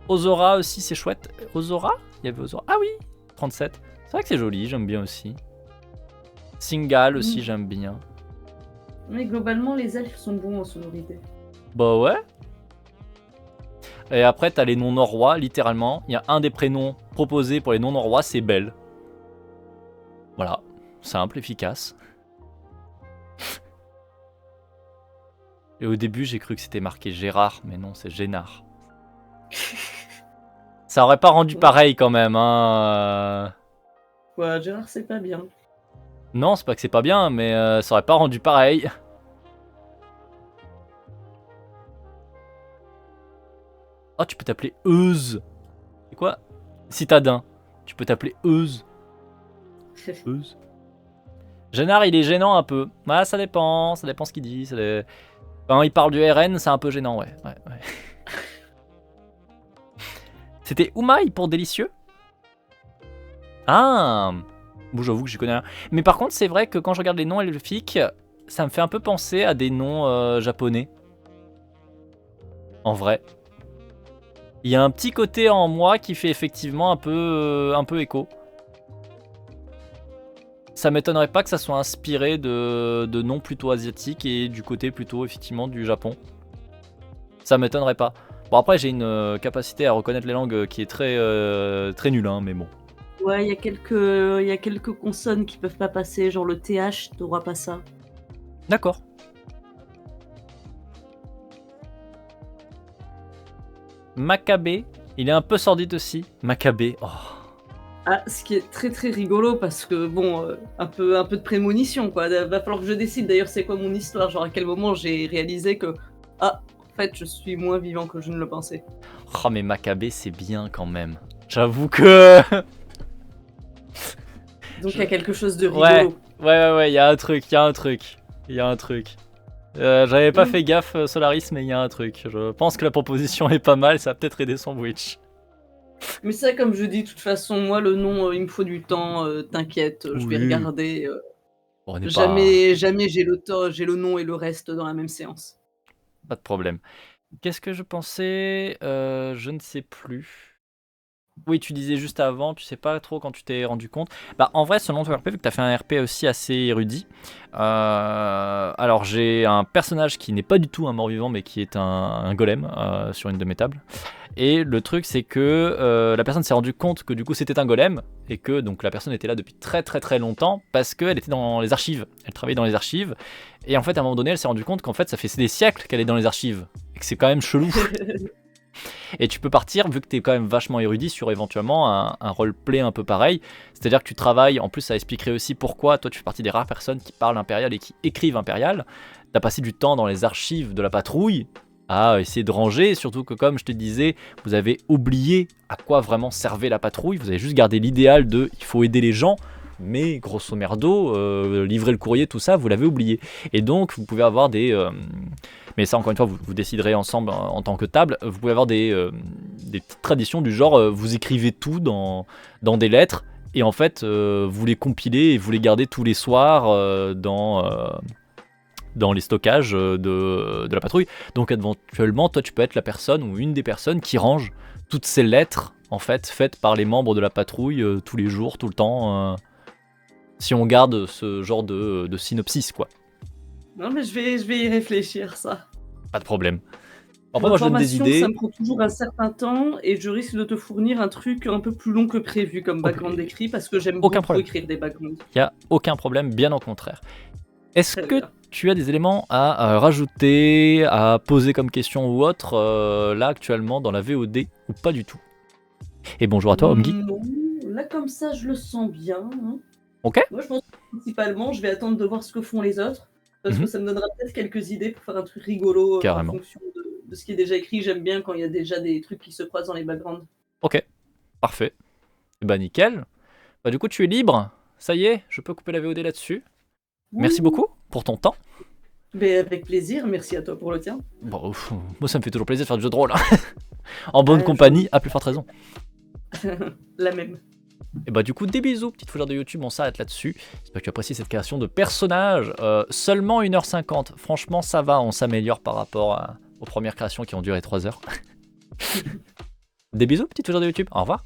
Ozora aussi, c'est chouette. Ozora? Il y avait Ozora. Ah oui, 37. C'est vrai que c'est joli, j'aime bien aussi. Singal aussi, j'aime bien. Mais globalement, les elfes sont bons en sonorité. Bah ouais. Et après, t'as les noms norrois, littéralement. Il y a un des prénoms proposés pour les noms norrois, c'est Belle. Voilà. Simple, efficace. Et au début, j'ai cru que c'était marqué Gérard, mais non, c'est Génard. Ça aurait pas rendu pareil quand même, hein. Ouais, Gérard, c'est pas bien. Non, c'est pas que c'est pas bien, mais ça aurait pas rendu pareil. Oh, tu peux t'appeler Euse. C'est quoi? Citadin. Tu peux t'appeler Euse. Euse. Génard, il est gênant un peu. Ouais, ça dépend ce qu'il dit. Quand il parle du RN, c'est un peu gênant, ouais. C'était Oumaï pour délicieux. Ah. Bon, j'avoue que j'y connais rien. Mais par contre, c'est vrai que quand je regarde les noms elfiques, ça me fait un peu penser à des noms japonais. En vrai. Il y a un petit côté en moi qui fait effectivement un peu écho. Ça m'étonnerait pas que ça soit inspiré de noms plutôt asiatiques et du côté plutôt effectivement du Japon. Ça m'étonnerait pas. Bon après j'ai une capacité à reconnaître les langues qui est très nulle, hein, mais bon. Ouais, il y a quelques consonnes qui peuvent pas passer, genre le TH t'auras pas ça. D'accord. Maccabée, il est un peu sordide aussi. Maccabée, oh. Ah, ce qui est très très rigolo parce que bon, un peu de prémonition quoi. Va falloir que je décide d'ailleurs c'est quoi mon histoire, genre à quel moment j'ai réalisé que en fait je suis moins vivant que je ne le pensais. Oh mais Maccabée c'est bien quand même. J'avoue que... Donc il y a quelque chose de rigolo. Ouais, il y a un truc. J'avais pas fait gaffe Solaris, mais il y a un truc. Je pense que la proposition est pas mal, ça va peut-être aider Sandwich. Mais ça, comme je dis, de toute façon, moi, le nom, il me faut du temps, t'inquiète, je vais regarder. Jamais j'ai le nom et le reste dans la même séance. Pas de problème. Qu'est-ce que je pensais? Je ne sais plus. Oui, tu disais juste avant, tu sais pas trop quand tu t'es rendu compte. Bah, en vrai, selon ton RP, vu que tu as fait un RP aussi assez érudit, alors j'ai un personnage qui n'est pas du tout un mort-vivant, mais qui est un golem sur une de mes tables. Et le truc, c'est que la personne s'est rendu compte que du coup c'était un golem, et que donc la personne était là depuis très très très longtemps, parce qu'elle était dans les archives. Elle travaillait dans les archives, et en fait, à un moment donné, elle s'est rendu compte qu'en fait, ça fait des siècles qu'elle est dans les archives, et que c'est quand même chelou. Et tu peux partir, vu que tu es quand même vachement érudit, sur éventuellement un roleplay un peu pareil. C'est-à-dire que tu travailles, en plus ça expliquerait aussi pourquoi toi tu fais partie des rares personnes qui parlent impérial et qui écrivent impérial. Tu as passé du temps dans les archives de la patrouille à essayer de ranger, surtout que comme je te disais, vous avez oublié à quoi vraiment servait la patrouille. Vous avez juste gardé l'idéal de il faut aider les gens, mais grosso merdo, livrer le courrier, tout ça, vous l'avez oublié. Et donc vous pouvez avoir des... mais ça, encore une fois, vous déciderez ensemble en tant que table. Vous pouvez avoir des petites traditions du genre, vous écrivez tout dans des lettres, et en fait, vous les compilez et vous les gardez tous les soirs dans dans les stockages de la patrouille. Donc éventuellement, toi tu peux être la personne ou une des personnes qui range toutes ces lettres en fait faites par les membres de la patrouille tous les jours, tout le temps. Si on garde ce genre de synopsis quoi. Non mais je vais y réfléchir ça. Pas de problème. Après moi je donne des idées. Ça me prend toujours un certain temps et je risque de te fournir un truc un peu plus long que prévu comme background d'écrit parce que j'aime beaucoup écrire des backgrounds. Il n'y a aucun problème, bien au contraire. Est-ce que tu as des éléments à rajouter, à poser comme question ou autre là actuellement dans la VOD ou pas du tout? Et bonjour à toi Omgi. Non, là comme ça je le sens bien. Hein. Ok. Moi je pense que principalement je vais attendre de voir ce que font les autres parce que ça me donnera peut-être quelques idées pour faire un truc rigolo en fonction de ce qui est déjà écrit. J'aime bien quand il y a déjà des trucs qui se croisent dans les backgrounds. Ok, parfait. Et bah nickel. Bah du coup tu es libre, ça y est, je peux couper la VOD là-dessus. Merci beaucoup pour ton temps. Mais avec plaisir, merci à toi pour le tien. Bon, moi ça me fait toujours plaisir de faire du jeu de rôle. En bonne compagnie, à plus forte raison. La même. Et bah du coup des bisous, petite fougère de YouTube, on s'arrête là-dessus. J'espère que tu apprécies cette création de personnage. Seulement 1h50, franchement ça va, on s'améliore par rapport aux premières créations qui ont duré 3 heures. Des bisous, petite fougère de YouTube, au revoir.